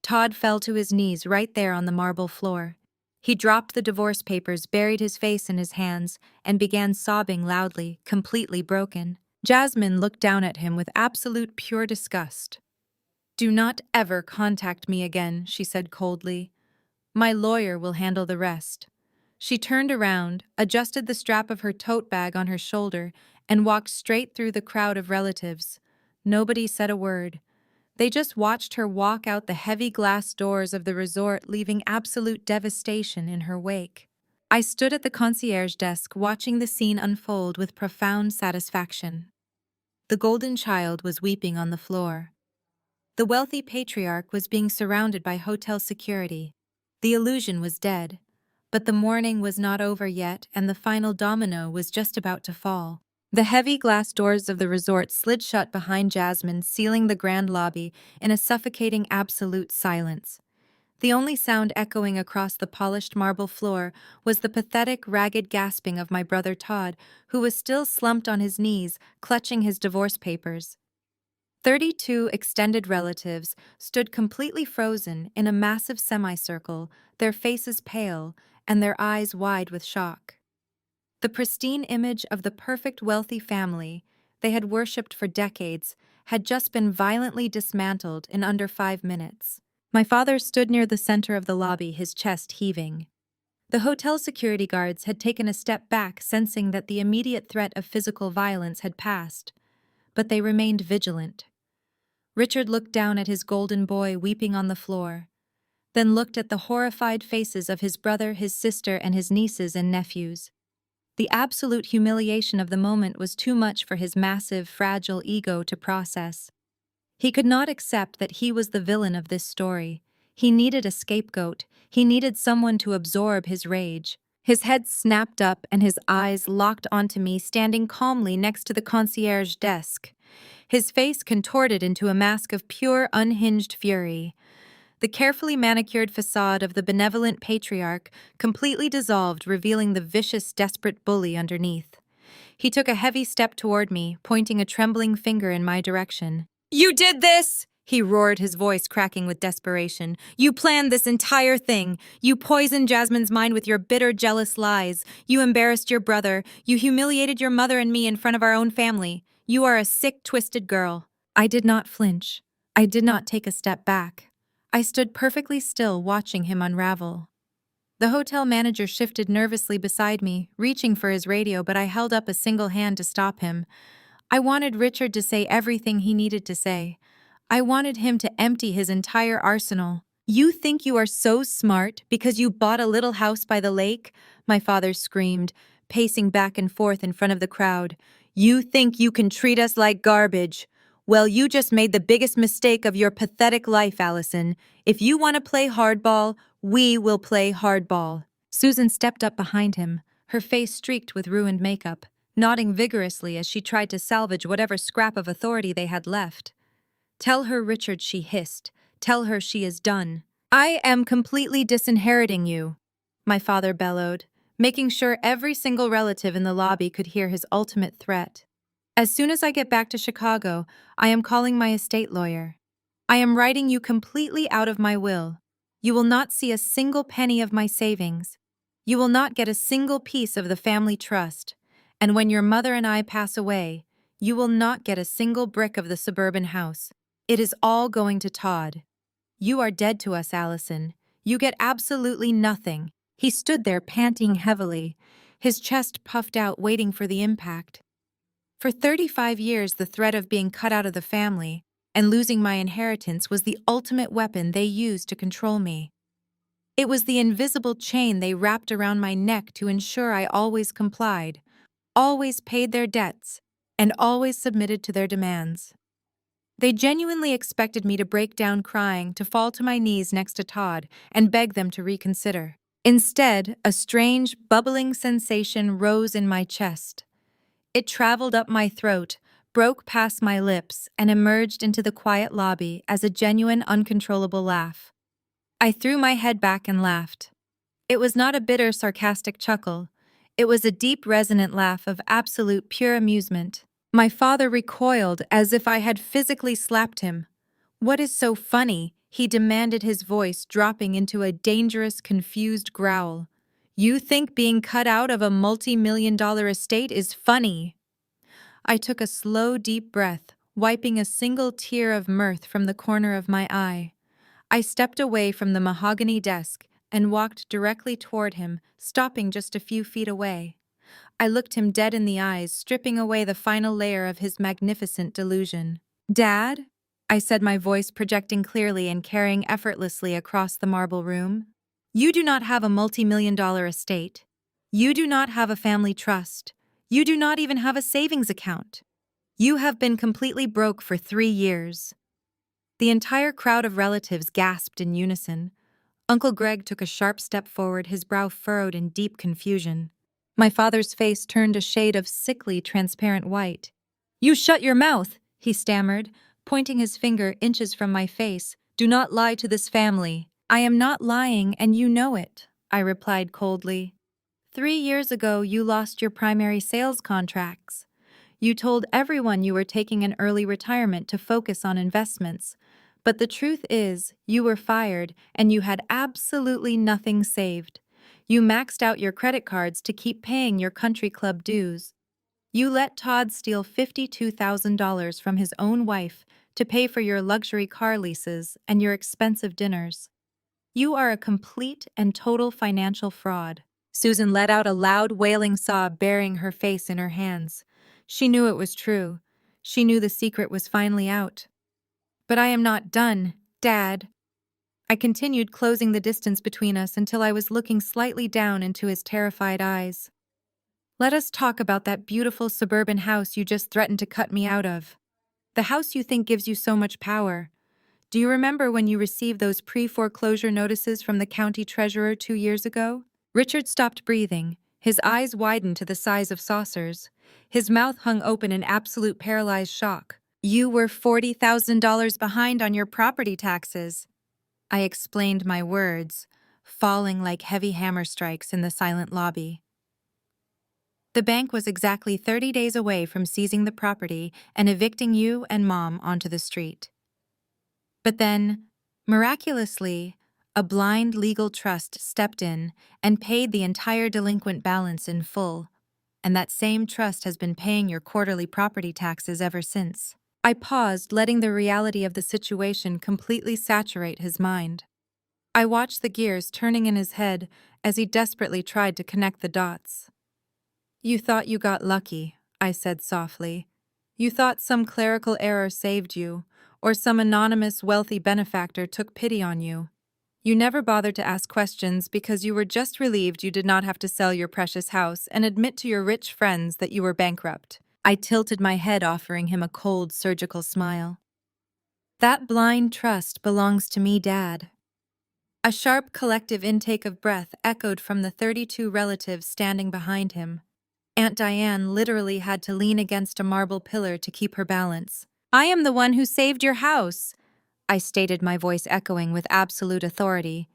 Todd fell to his knees right there on the marble floor. He dropped the divorce papers, buried his face in his hands, and began sobbing loudly, completely broken. Jasmine looked down at him with absolute pure disgust. Do not ever contact me again, she said coldly. My lawyer will handle the rest. She turned around, adjusted the strap of her tote bag on her shoulder, and walked straight through the crowd of relatives. Nobody said a word. They just watched her walk out the heavy glass doors of the resort, leaving absolute devastation in her wake. I stood at the concierge desk watching the scene unfold with profound satisfaction. The golden child was weeping on the floor. The wealthy patriarch was being surrounded by hotel security. The illusion was dead. But the mourning was not over yet, and the final domino was just about to fall. The heavy glass doors of the resort slid shut behind Jasmine, sealing the grand lobby in a suffocating absolute silence. The only sound echoing across the polished marble floor was the pathetic, ragged gasping of my brother Todd, who was still slumped on his knees, clutching his divorce papers. 32 extended relatives stood completely frozen in a massive semicircle, their faces pale and their eyes wide with shock. The pristine image of the perfect wealthy family they had worshipped for decades had just been violently dismantled in under 5 minutes. My father stood near the center of the lobby, his chest heaving. The hotel security guards had taken a step back, sensing that the immediate threat of physical violence had passed, but they remained vigilant. Richard looked down at his golden boy weeping on the floor, then looked at the horrified faces of his brother, his sister, and his nieces and nephews. The absolute humiliation of the moment was too much for his massive, fragile ego to process. He could not accept that he was the villain of this story. He needed a scapegoat. He needed someone to absorb his rage. His head snapped up and his eyes locked onto me, standing calmly next to the concierge desk. His face contorted into a mask of pure, unhinged fury. The carefully manicured facade of the benevolent patriarch completely dissolved, revealing the vicious, desperate bully underneath. He took a heavy step toward me, pointing a trembling finger in my direction. You did this! He roared, his voice cracking with desperation. You planned this entire thing. You poisoned Jasmine's mind with your bitter, jealous lies. You embarrassed your brother. You humiliated your mother and me in front of our own family. You are a sick, twisted girl. I did not flinch. I did not take a step back. I stood perfectly still, watching him unravel. The hotel manager shifted nervously beside me, reaching for his radio, but I held up a single hand to stop him. I wanted Richard to say everything he needed to say. I wanted him to empty his entire arsenal. You think you are so smart because you bought a little house by the lake? My father screamed, pacing back and forth in front of the crowd. You think you can treat us like garbage? Well, you just made the biggest mistake of your pathetic life, Allison. If you want to play hardball, we will play hardball. Susan stepped up behind him, her face streaked with ruined makeup, nodding vigorously as she tried to salvage whatever scrap of authority they had left. Tell her, Richard, she hissed. Tell her she is done. I am completely disinheriting you, my father bellowed, making sure every single relative in the lobby could hear his ultimate threat. As soon as I get back to Chicago, I am calling my estate lawyer. I am writing you completely out of my will. You will not see a single penny of my savings. You will not get a single piece of the family trust. And when your mother and I pass away, you will not get a single brick of the suburban house. It is all going to Todd. You are dead to us, Allison. You get absolutely nothing. He stood there panting heavily, his chest puffed out, waiting for the impact. For 35 years, the threat of being cut out of the family and losing my inheritance was the ultimate weapon they used to control me. It was the invisible chain they wrapped around my neck to ensure I always complied, always paid their debts, and always submitted to their demands. They genuinely expected me to break down crying, to fall to my knees next to Todd, and beg them to reconsider. Instead, a strange, bubbling sensation rose in my chest. It traveled up my throat, broke past my lips, and emerged into the quiet lobby as a genuine, uncontrollable laugh. I threw my head back and laughed. It was not a bitter, sarcastic chuckle. It was a deep, resonant laugh of absolute, pure amusement. My father recoiled as if I had physically slapped him. What is so funny? He demanded, his voice dropping into a dangerous, confused growl. You think being cut out of a multi-million-dollar estate is funny? I took a slow, deep breath, wiping a single tear of mirth from the corner of my eye. I stepped away from the mahogany desk and walked directly toward him, stopping just a few feet away. I looked him dead in the eyes, stripping away the final layer of his magnificent delusion. Dad? I said, my voice projecting clearly and carrying effortlessly across the marble room. You do not have a multi-million-dollar estate. You do not have a family trust. You do not even have a savings account. You have been completely broke for 3 years. The entire crowd of relatives gasped in unison. Uncle Greg took a sharp step forward, his brow furrowed in deep confusion. My father's face turned a shade of sickly, transparent white. You shut your mouth, he stammered, pointing his finger inches from my face. Do not lie to this family. I am not lying, and you know it, I replied coldly. 3 years ago, you lost your primary sales contracts. You told everyone you were taking an early retirement to focus on investments. But the truth is, you were fired, and you had absolutely nothing saved. You maxed out your credit cards to keep paying your country club dues. You let Todd steal $52,000 from his own wife to pay for your luxury car leases and your expensive dinners. You are a complete and total financial fraud. Susan let out a loud, wailing sob, burying her face in her hands. She knew it was true. She knew the secret was finally out. But I am not done, Dad. I continued, closing the distance between us until I was looking slightly down into his terrified eyes. Let us talk about that beautiful suburban house you just threatened to cut me out of. The house you think gives you so much power. Do you remember when you received those pre-foreclosure notices from the county treasurer 2 years ago? Richard stopped breathing. His eyes widened to the size of saucers. His mouth hung open in absolute paralyzed shock. You were $40,000 behind on your property taxes. I explained my words, falling like heavy hammer strikes in the silent lobby. The bank was exactly 30 days away from seizing the property and evicting you and Mom onto the street. But then, miraculously, a blind legal trust stepped in and paid the entire delinquent balance in full, and that same trust has been paying your quarterly property taxes ever since. I paused, letting the reality of the situation completely saturate his mind. I watched the gears turning in his head as he desperately tried to connect the dots. "You thought you got lucky," I said softly. "You thought some clerical error saved you, or some anonymous wealthy benefactor took pity on you. You never bothered to ask questions because you were just relieved you did not have to sell your precious house and admit to your rich friends that you were bankrupt." I tilted my head, offering him a cold, surgical smile. "That blind trust belongs to me, Dad." A sharp collective intake of breath echoed from the 32 relatives standing behind him. Aunt Diane literally had to lean against a marble pillar to keep her balance. "I am the one who saved your house," I stated, my voice echoing with absolute authority.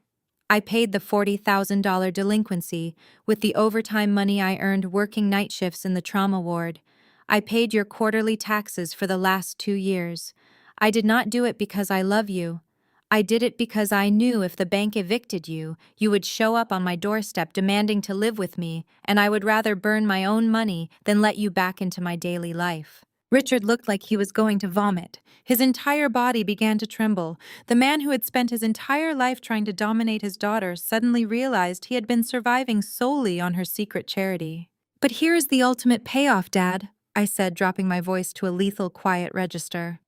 "I paid the $40,000 delinquency with the overtime money I earned working night shifts in the trauma ward. I paid your quarterly taxes for the last 2 years. I did not do it because I love you. I did it because I knew if the bank evicted you, you would show up on my doorstep demanding to live with me, and I would rather burn my own money than let you back into my daily life." Richard looked like he was going to vomit. His entire body began to tremble. The man who had spent his entire life trying to dominate his daughter suddenly realized he had been surviving solely on her secret charity. "But here is the ultimate payoff, Dad," I said, dropping my voice to a lethal quiet register.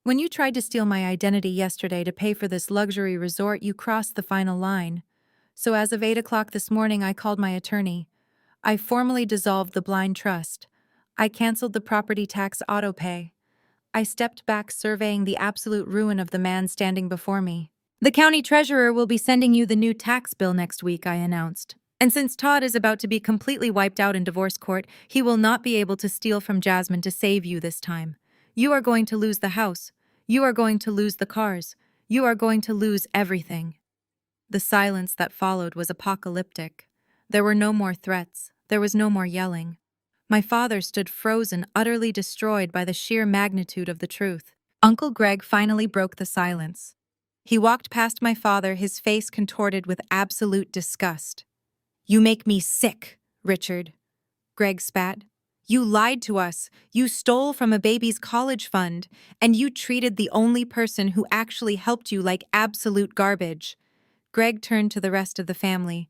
"When you tried to steal my identity yesterday to pay for this luxury resort, you crossed the final line. So as of 8 o'clock this morning, I called my attorney. I formally dissolved the blind trust. I canceled the property tax autopay. I stepped back, surveying the absolute ruin of the man standing before me. The county treasurer will be sending you the new tax bill next week," I announced. "And since Todd is about to be completely wiped out in divorce court, he will not be able to steal from Jasmine to save you this time. You are going to lose the house. You are going to lose the cars. You are going to lose everything." The silence that followed was apocalyptic. There were no more threats. There was no more yelling. My father stood frozen, utterly destroyed by the sheer magnitude of the truth. Uncle Greg finally broke the silence. He walked past my father, his face contorted with absolute disgust. "You make me sick, Richard," Greg spat. "You lied to us, you stole from a baby's college fund, and you treated the only person who actually helped you like absolute garbage." Greg turned to the rest of the family.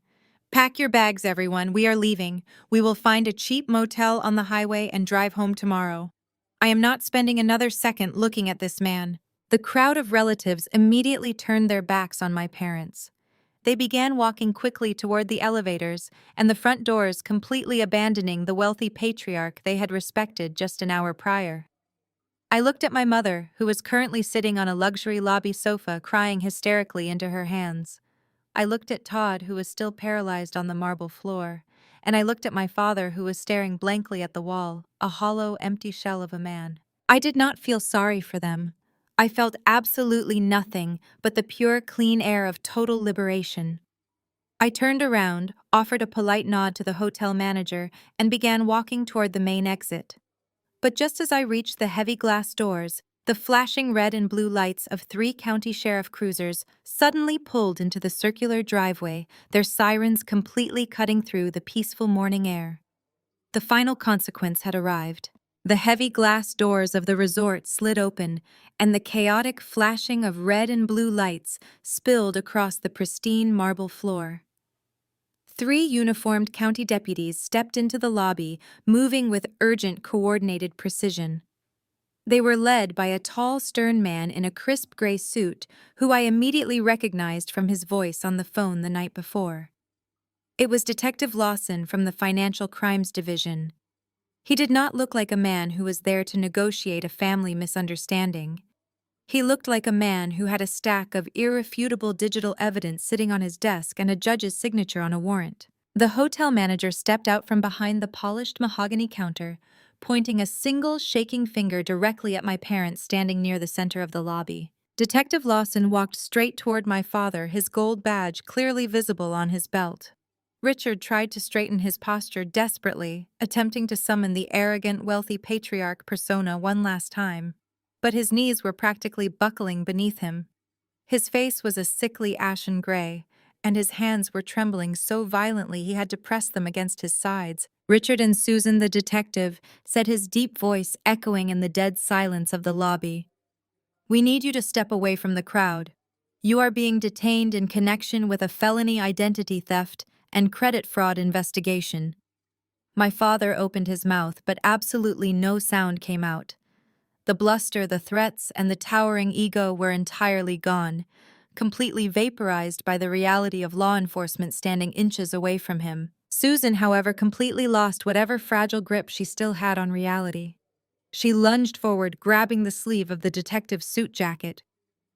"Pack your bags, everyone. We are leaving. We will find a cheap motel on the highway and drive home tomorrow. I am not spending another second looking at this man." The crowd of relatives immediately turned their backs on my parents. They began walking quickly toward the elevators and the front doors, completely abandoning the wealthy patriarch they had respected just an hour prior. I looked at my mother, who was currently sitting on a luxury lobby sofa, crying hysterically into her hands. I looked at Todd, who was still paralyzed on the marble floor, and I looked at my father, who was staring blankly at the wall, a hollow, empty shell of a man. I did not feel sorry for them. I felt absolutely nothing but the pure, clean air of total liberation. I turned around, offered a polite nod to the hotel manager, and began walking toward the main exit. But just as I reached the heavy glass doors, the flashing red and blue lights of 3 county sheriff cruisers suddenly pulled into the circular driveway, their sirens completely cutting through the peaceful morning air. The final consequence had arrived. The heavy glass doors of the resort slid open, and the chaotic flashing of red and blue lights spilled across the pristine marble floor. 3 uniformed county deputies stepped into the lobby, moving with urgent, coordinated precision. They were led by a tall, stern man in a crisp gray suit, who I immediately recognized from his voice on the phone the night before. It was Detective Lawson from the Financial Crimes Division. He did not look like a man who was there to negotiate a family misunderstanding. He looked like a man who had a stack of irrefutable digital evidence sitting on his desk and a judge's signature on a warrant. The hotel manager stepped out from behind the polished mahogany counter, pointing a single shaking finger directly at my parents standing near the center of the lobby. Detective Lawson walked straight toward my father, his gold badge clearly visible on his belt. Richard tried to straighten his posture desperately, attempting to summon the arrogant, wealthy patriarch persona one last time. but his knees were practically buckling beneath him. His face was a sickly ashen gray, and his hands were trembling so violently he had to press them against his sides. Richard and Susan, the detective, said, his deep voice echoing in the dead silence of the lobby. "We need you to step away from the crowd. You are being detained in connection with a felony identity theft and credit fraud investigation." My father opened his mouth, but absolutely no sound came out. The bluster, the threats, and the towering ego were entirely gone, completely vaporized by the reality of law enforcement standing inches away from him. Susan, however, completely lost whatever fragile grip she still had on reality. She lunged forward, grabbing the sleeve of the detective's suit jacket.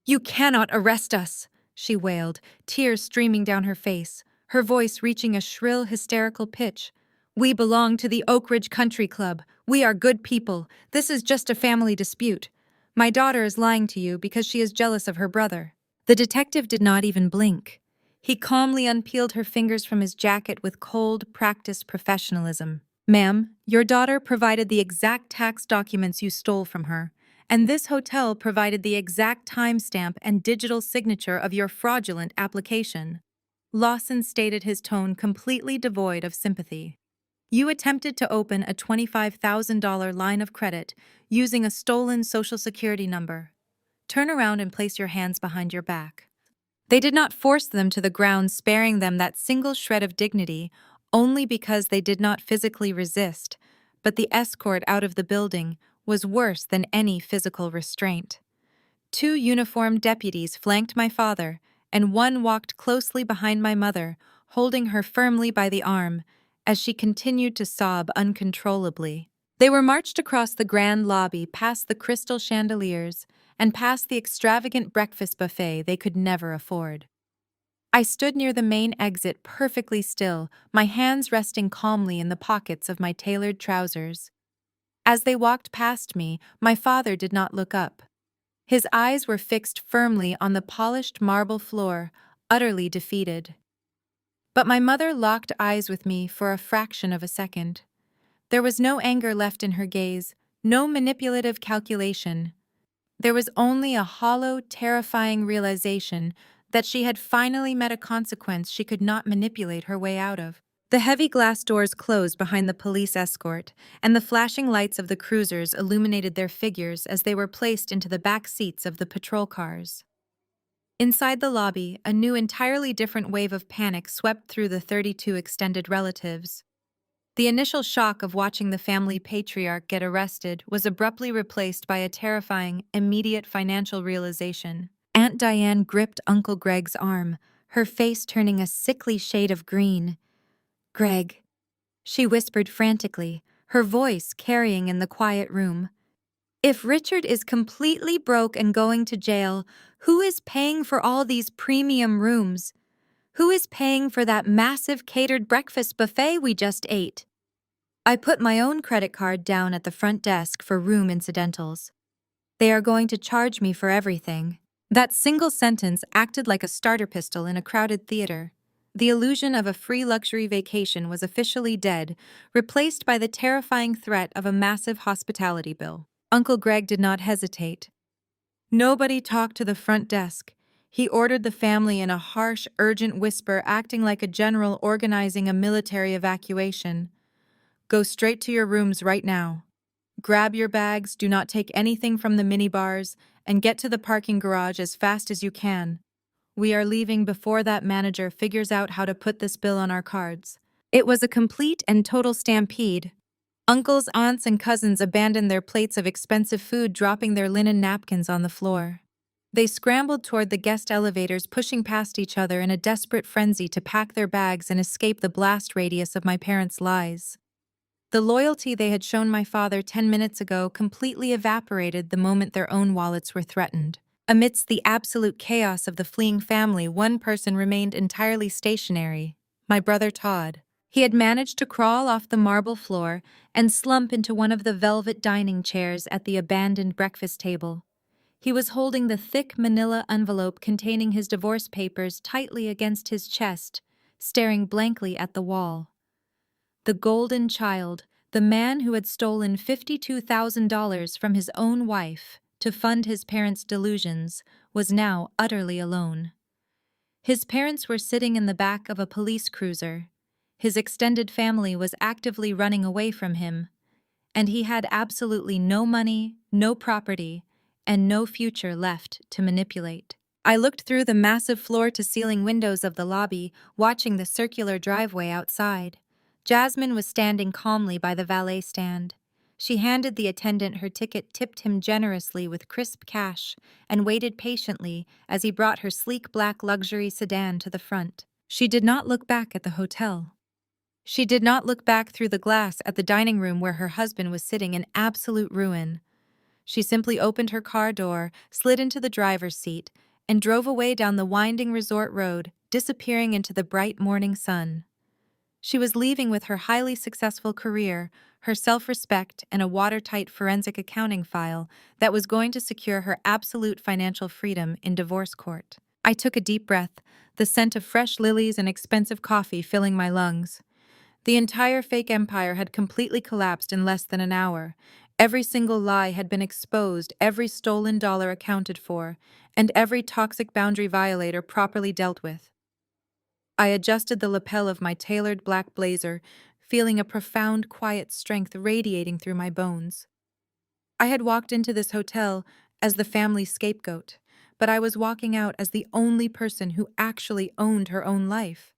"You cannot arrest us!" she wailed, tears streaming down her face, her voice reaching a shrill, hysterical pitch. "We belong to the Oak Ridge Country Club. We are good people. This is just a family dispute. My daughter is lying to you because she is jealous of her brother." The detective did not even blink. He calmly unpeeled her fingers from his jacket with cold, practiced professionalism. "Ma'am, your daughter provided the exact tax documents you stole from her, and this hotel provided the exact timestamp and digital signature of your fraudulent application." Lawson stated, his tone completely devoid of sympathy. "You attempted to open a $25,000 line of credit using a stolen Social Security number. Turn around and place your hands behind your back." They did not force them to the ground, sparing them that single shred of dignity only because they did not physically resist, but the escort out of the building was worse than any physical restraint. Two uniformed deputies flanked my father, and one walked closely behind my mother, holding her firmly by the arm as she continued to sob uncontrollably. They were marched across the grand lobby, past the crystal chandeliers, and past the extravagant breakfast buffet they could never afford. I stood near the main exit, perfectly still, my hands resting calmly in the pockets of my tailored trousers. As they walked past me, my father did not look up. His eyes were fixed firmly on the polished marble floor, utterly defeated. But my mother locked eyes with me for a fraction of a second. There was no anger left in her gaze, no manipulative calculation. There was only a hollow, terrifying realization that she had finally met a consequence she could not manipulate her way out of. The heavy glass doors closed behind the police escort, and the flashing lights of the cruisers illuminated their figures as they were placed into the back seats of the patrol cars. Inside the lobby, a new, entirely different wave of panic swept through the 32 extended relatives. The initial shock of watching the family patriarch get arrested was abruptly replaced by a terrifying, immediate financial realization. Aunt Diane gripped Uncle Greg's arm, her face turning a sickly shade of green. "Greg," she whispered frantically, her voice carrying in the quiet room. "If Richard is completely broke and going to jail, who is paying for all these premium rooms? Who is paying for that massive catered breakfast buffet we just ate?" I put my own credit card down at the front desk for room incidentals. "They are going to charge me for everything." That single sentence acted like a starter pistol in a crowded theater. The illusion of a free luxury vacation was officially dead, replaced by the terrifying threat of a massive hospitality bill. Uncle Greg did not hesitate. "Nobody talk to the front desk," he ordered the family in a harsh, urgent whisper, acting like a general organizing a military evacuation. "Go straight to your rooms right now. Grab your bags, do not take anything from the minibars, and get to the parking garage as fast as you can. We are leaving before that manager figures out how to put this bill on our cards." It was a complete and total stampede. Uncles, aunts, and cousins abandoned their plates of expensive food, dropping their linen napkins on the floor. They scrambled toward the guest elevators, pushing past each other in a desperate frenzy to pack their bags and escape the blast radius of my parents' lies. The loyalty they had shown my father 10 minutes ago completely evaporated the moment their own wallets were threatened. Amidst the absolute chaos of the fleeing family, one person remained entirely stationary: my brother Todd. He had managed to crawl off the marble floor and slump into one of the velvet dining chairs at the abandoned breakfast table. He was holding the thick manila envelope containing his divorce papers tightly against his chest, staring blankly at the wall. The golden child, the man who had stolen $52,000 from his own wife, to fund his parents' delusions, was now utterly alone. His parents were sitting in the back of a police cruiser. His extended family was actively running away from him, and he had absolutely no money, no property, and no future left to manipulate. I looked through the massive floor-to-ceiling windows of the lobby, watching the circular driveway outside. Jasmine was standing calmly by the valet stand. She handed the attendant her ticket, tipped him generously with crisp cash, and waited patiently as he brought her sleek black luxury sedan to the front. She did not look back at the hotel. She did not look back through the glass at the dining room where her husband was sitting in absolute ruin. She simply opened her car door, slid into the driver's seat, and drove away down the winding resort road, disappearing into the bright morning sun. She was leaving with her highly successful career, her self-respect, and a watertight forensic accounting file that was going to secure her absolute financial freedom in divorce court. I took a deep breath, the scent of fresh lilies and expensive coffee filling my lungs. The entire fake empire had completely collapsed in less than an hour. Every single lie had been exposed, every stolen dollar accounted for, and every toxic boundary violator properly dealt with. I adjusted the lapel of my tailored black blazer, feeling a profound, quiet strength radiating through my bones. I had walked into this hotel as the family's scapegoat, but I was walking out as the only person who actually owned her own life.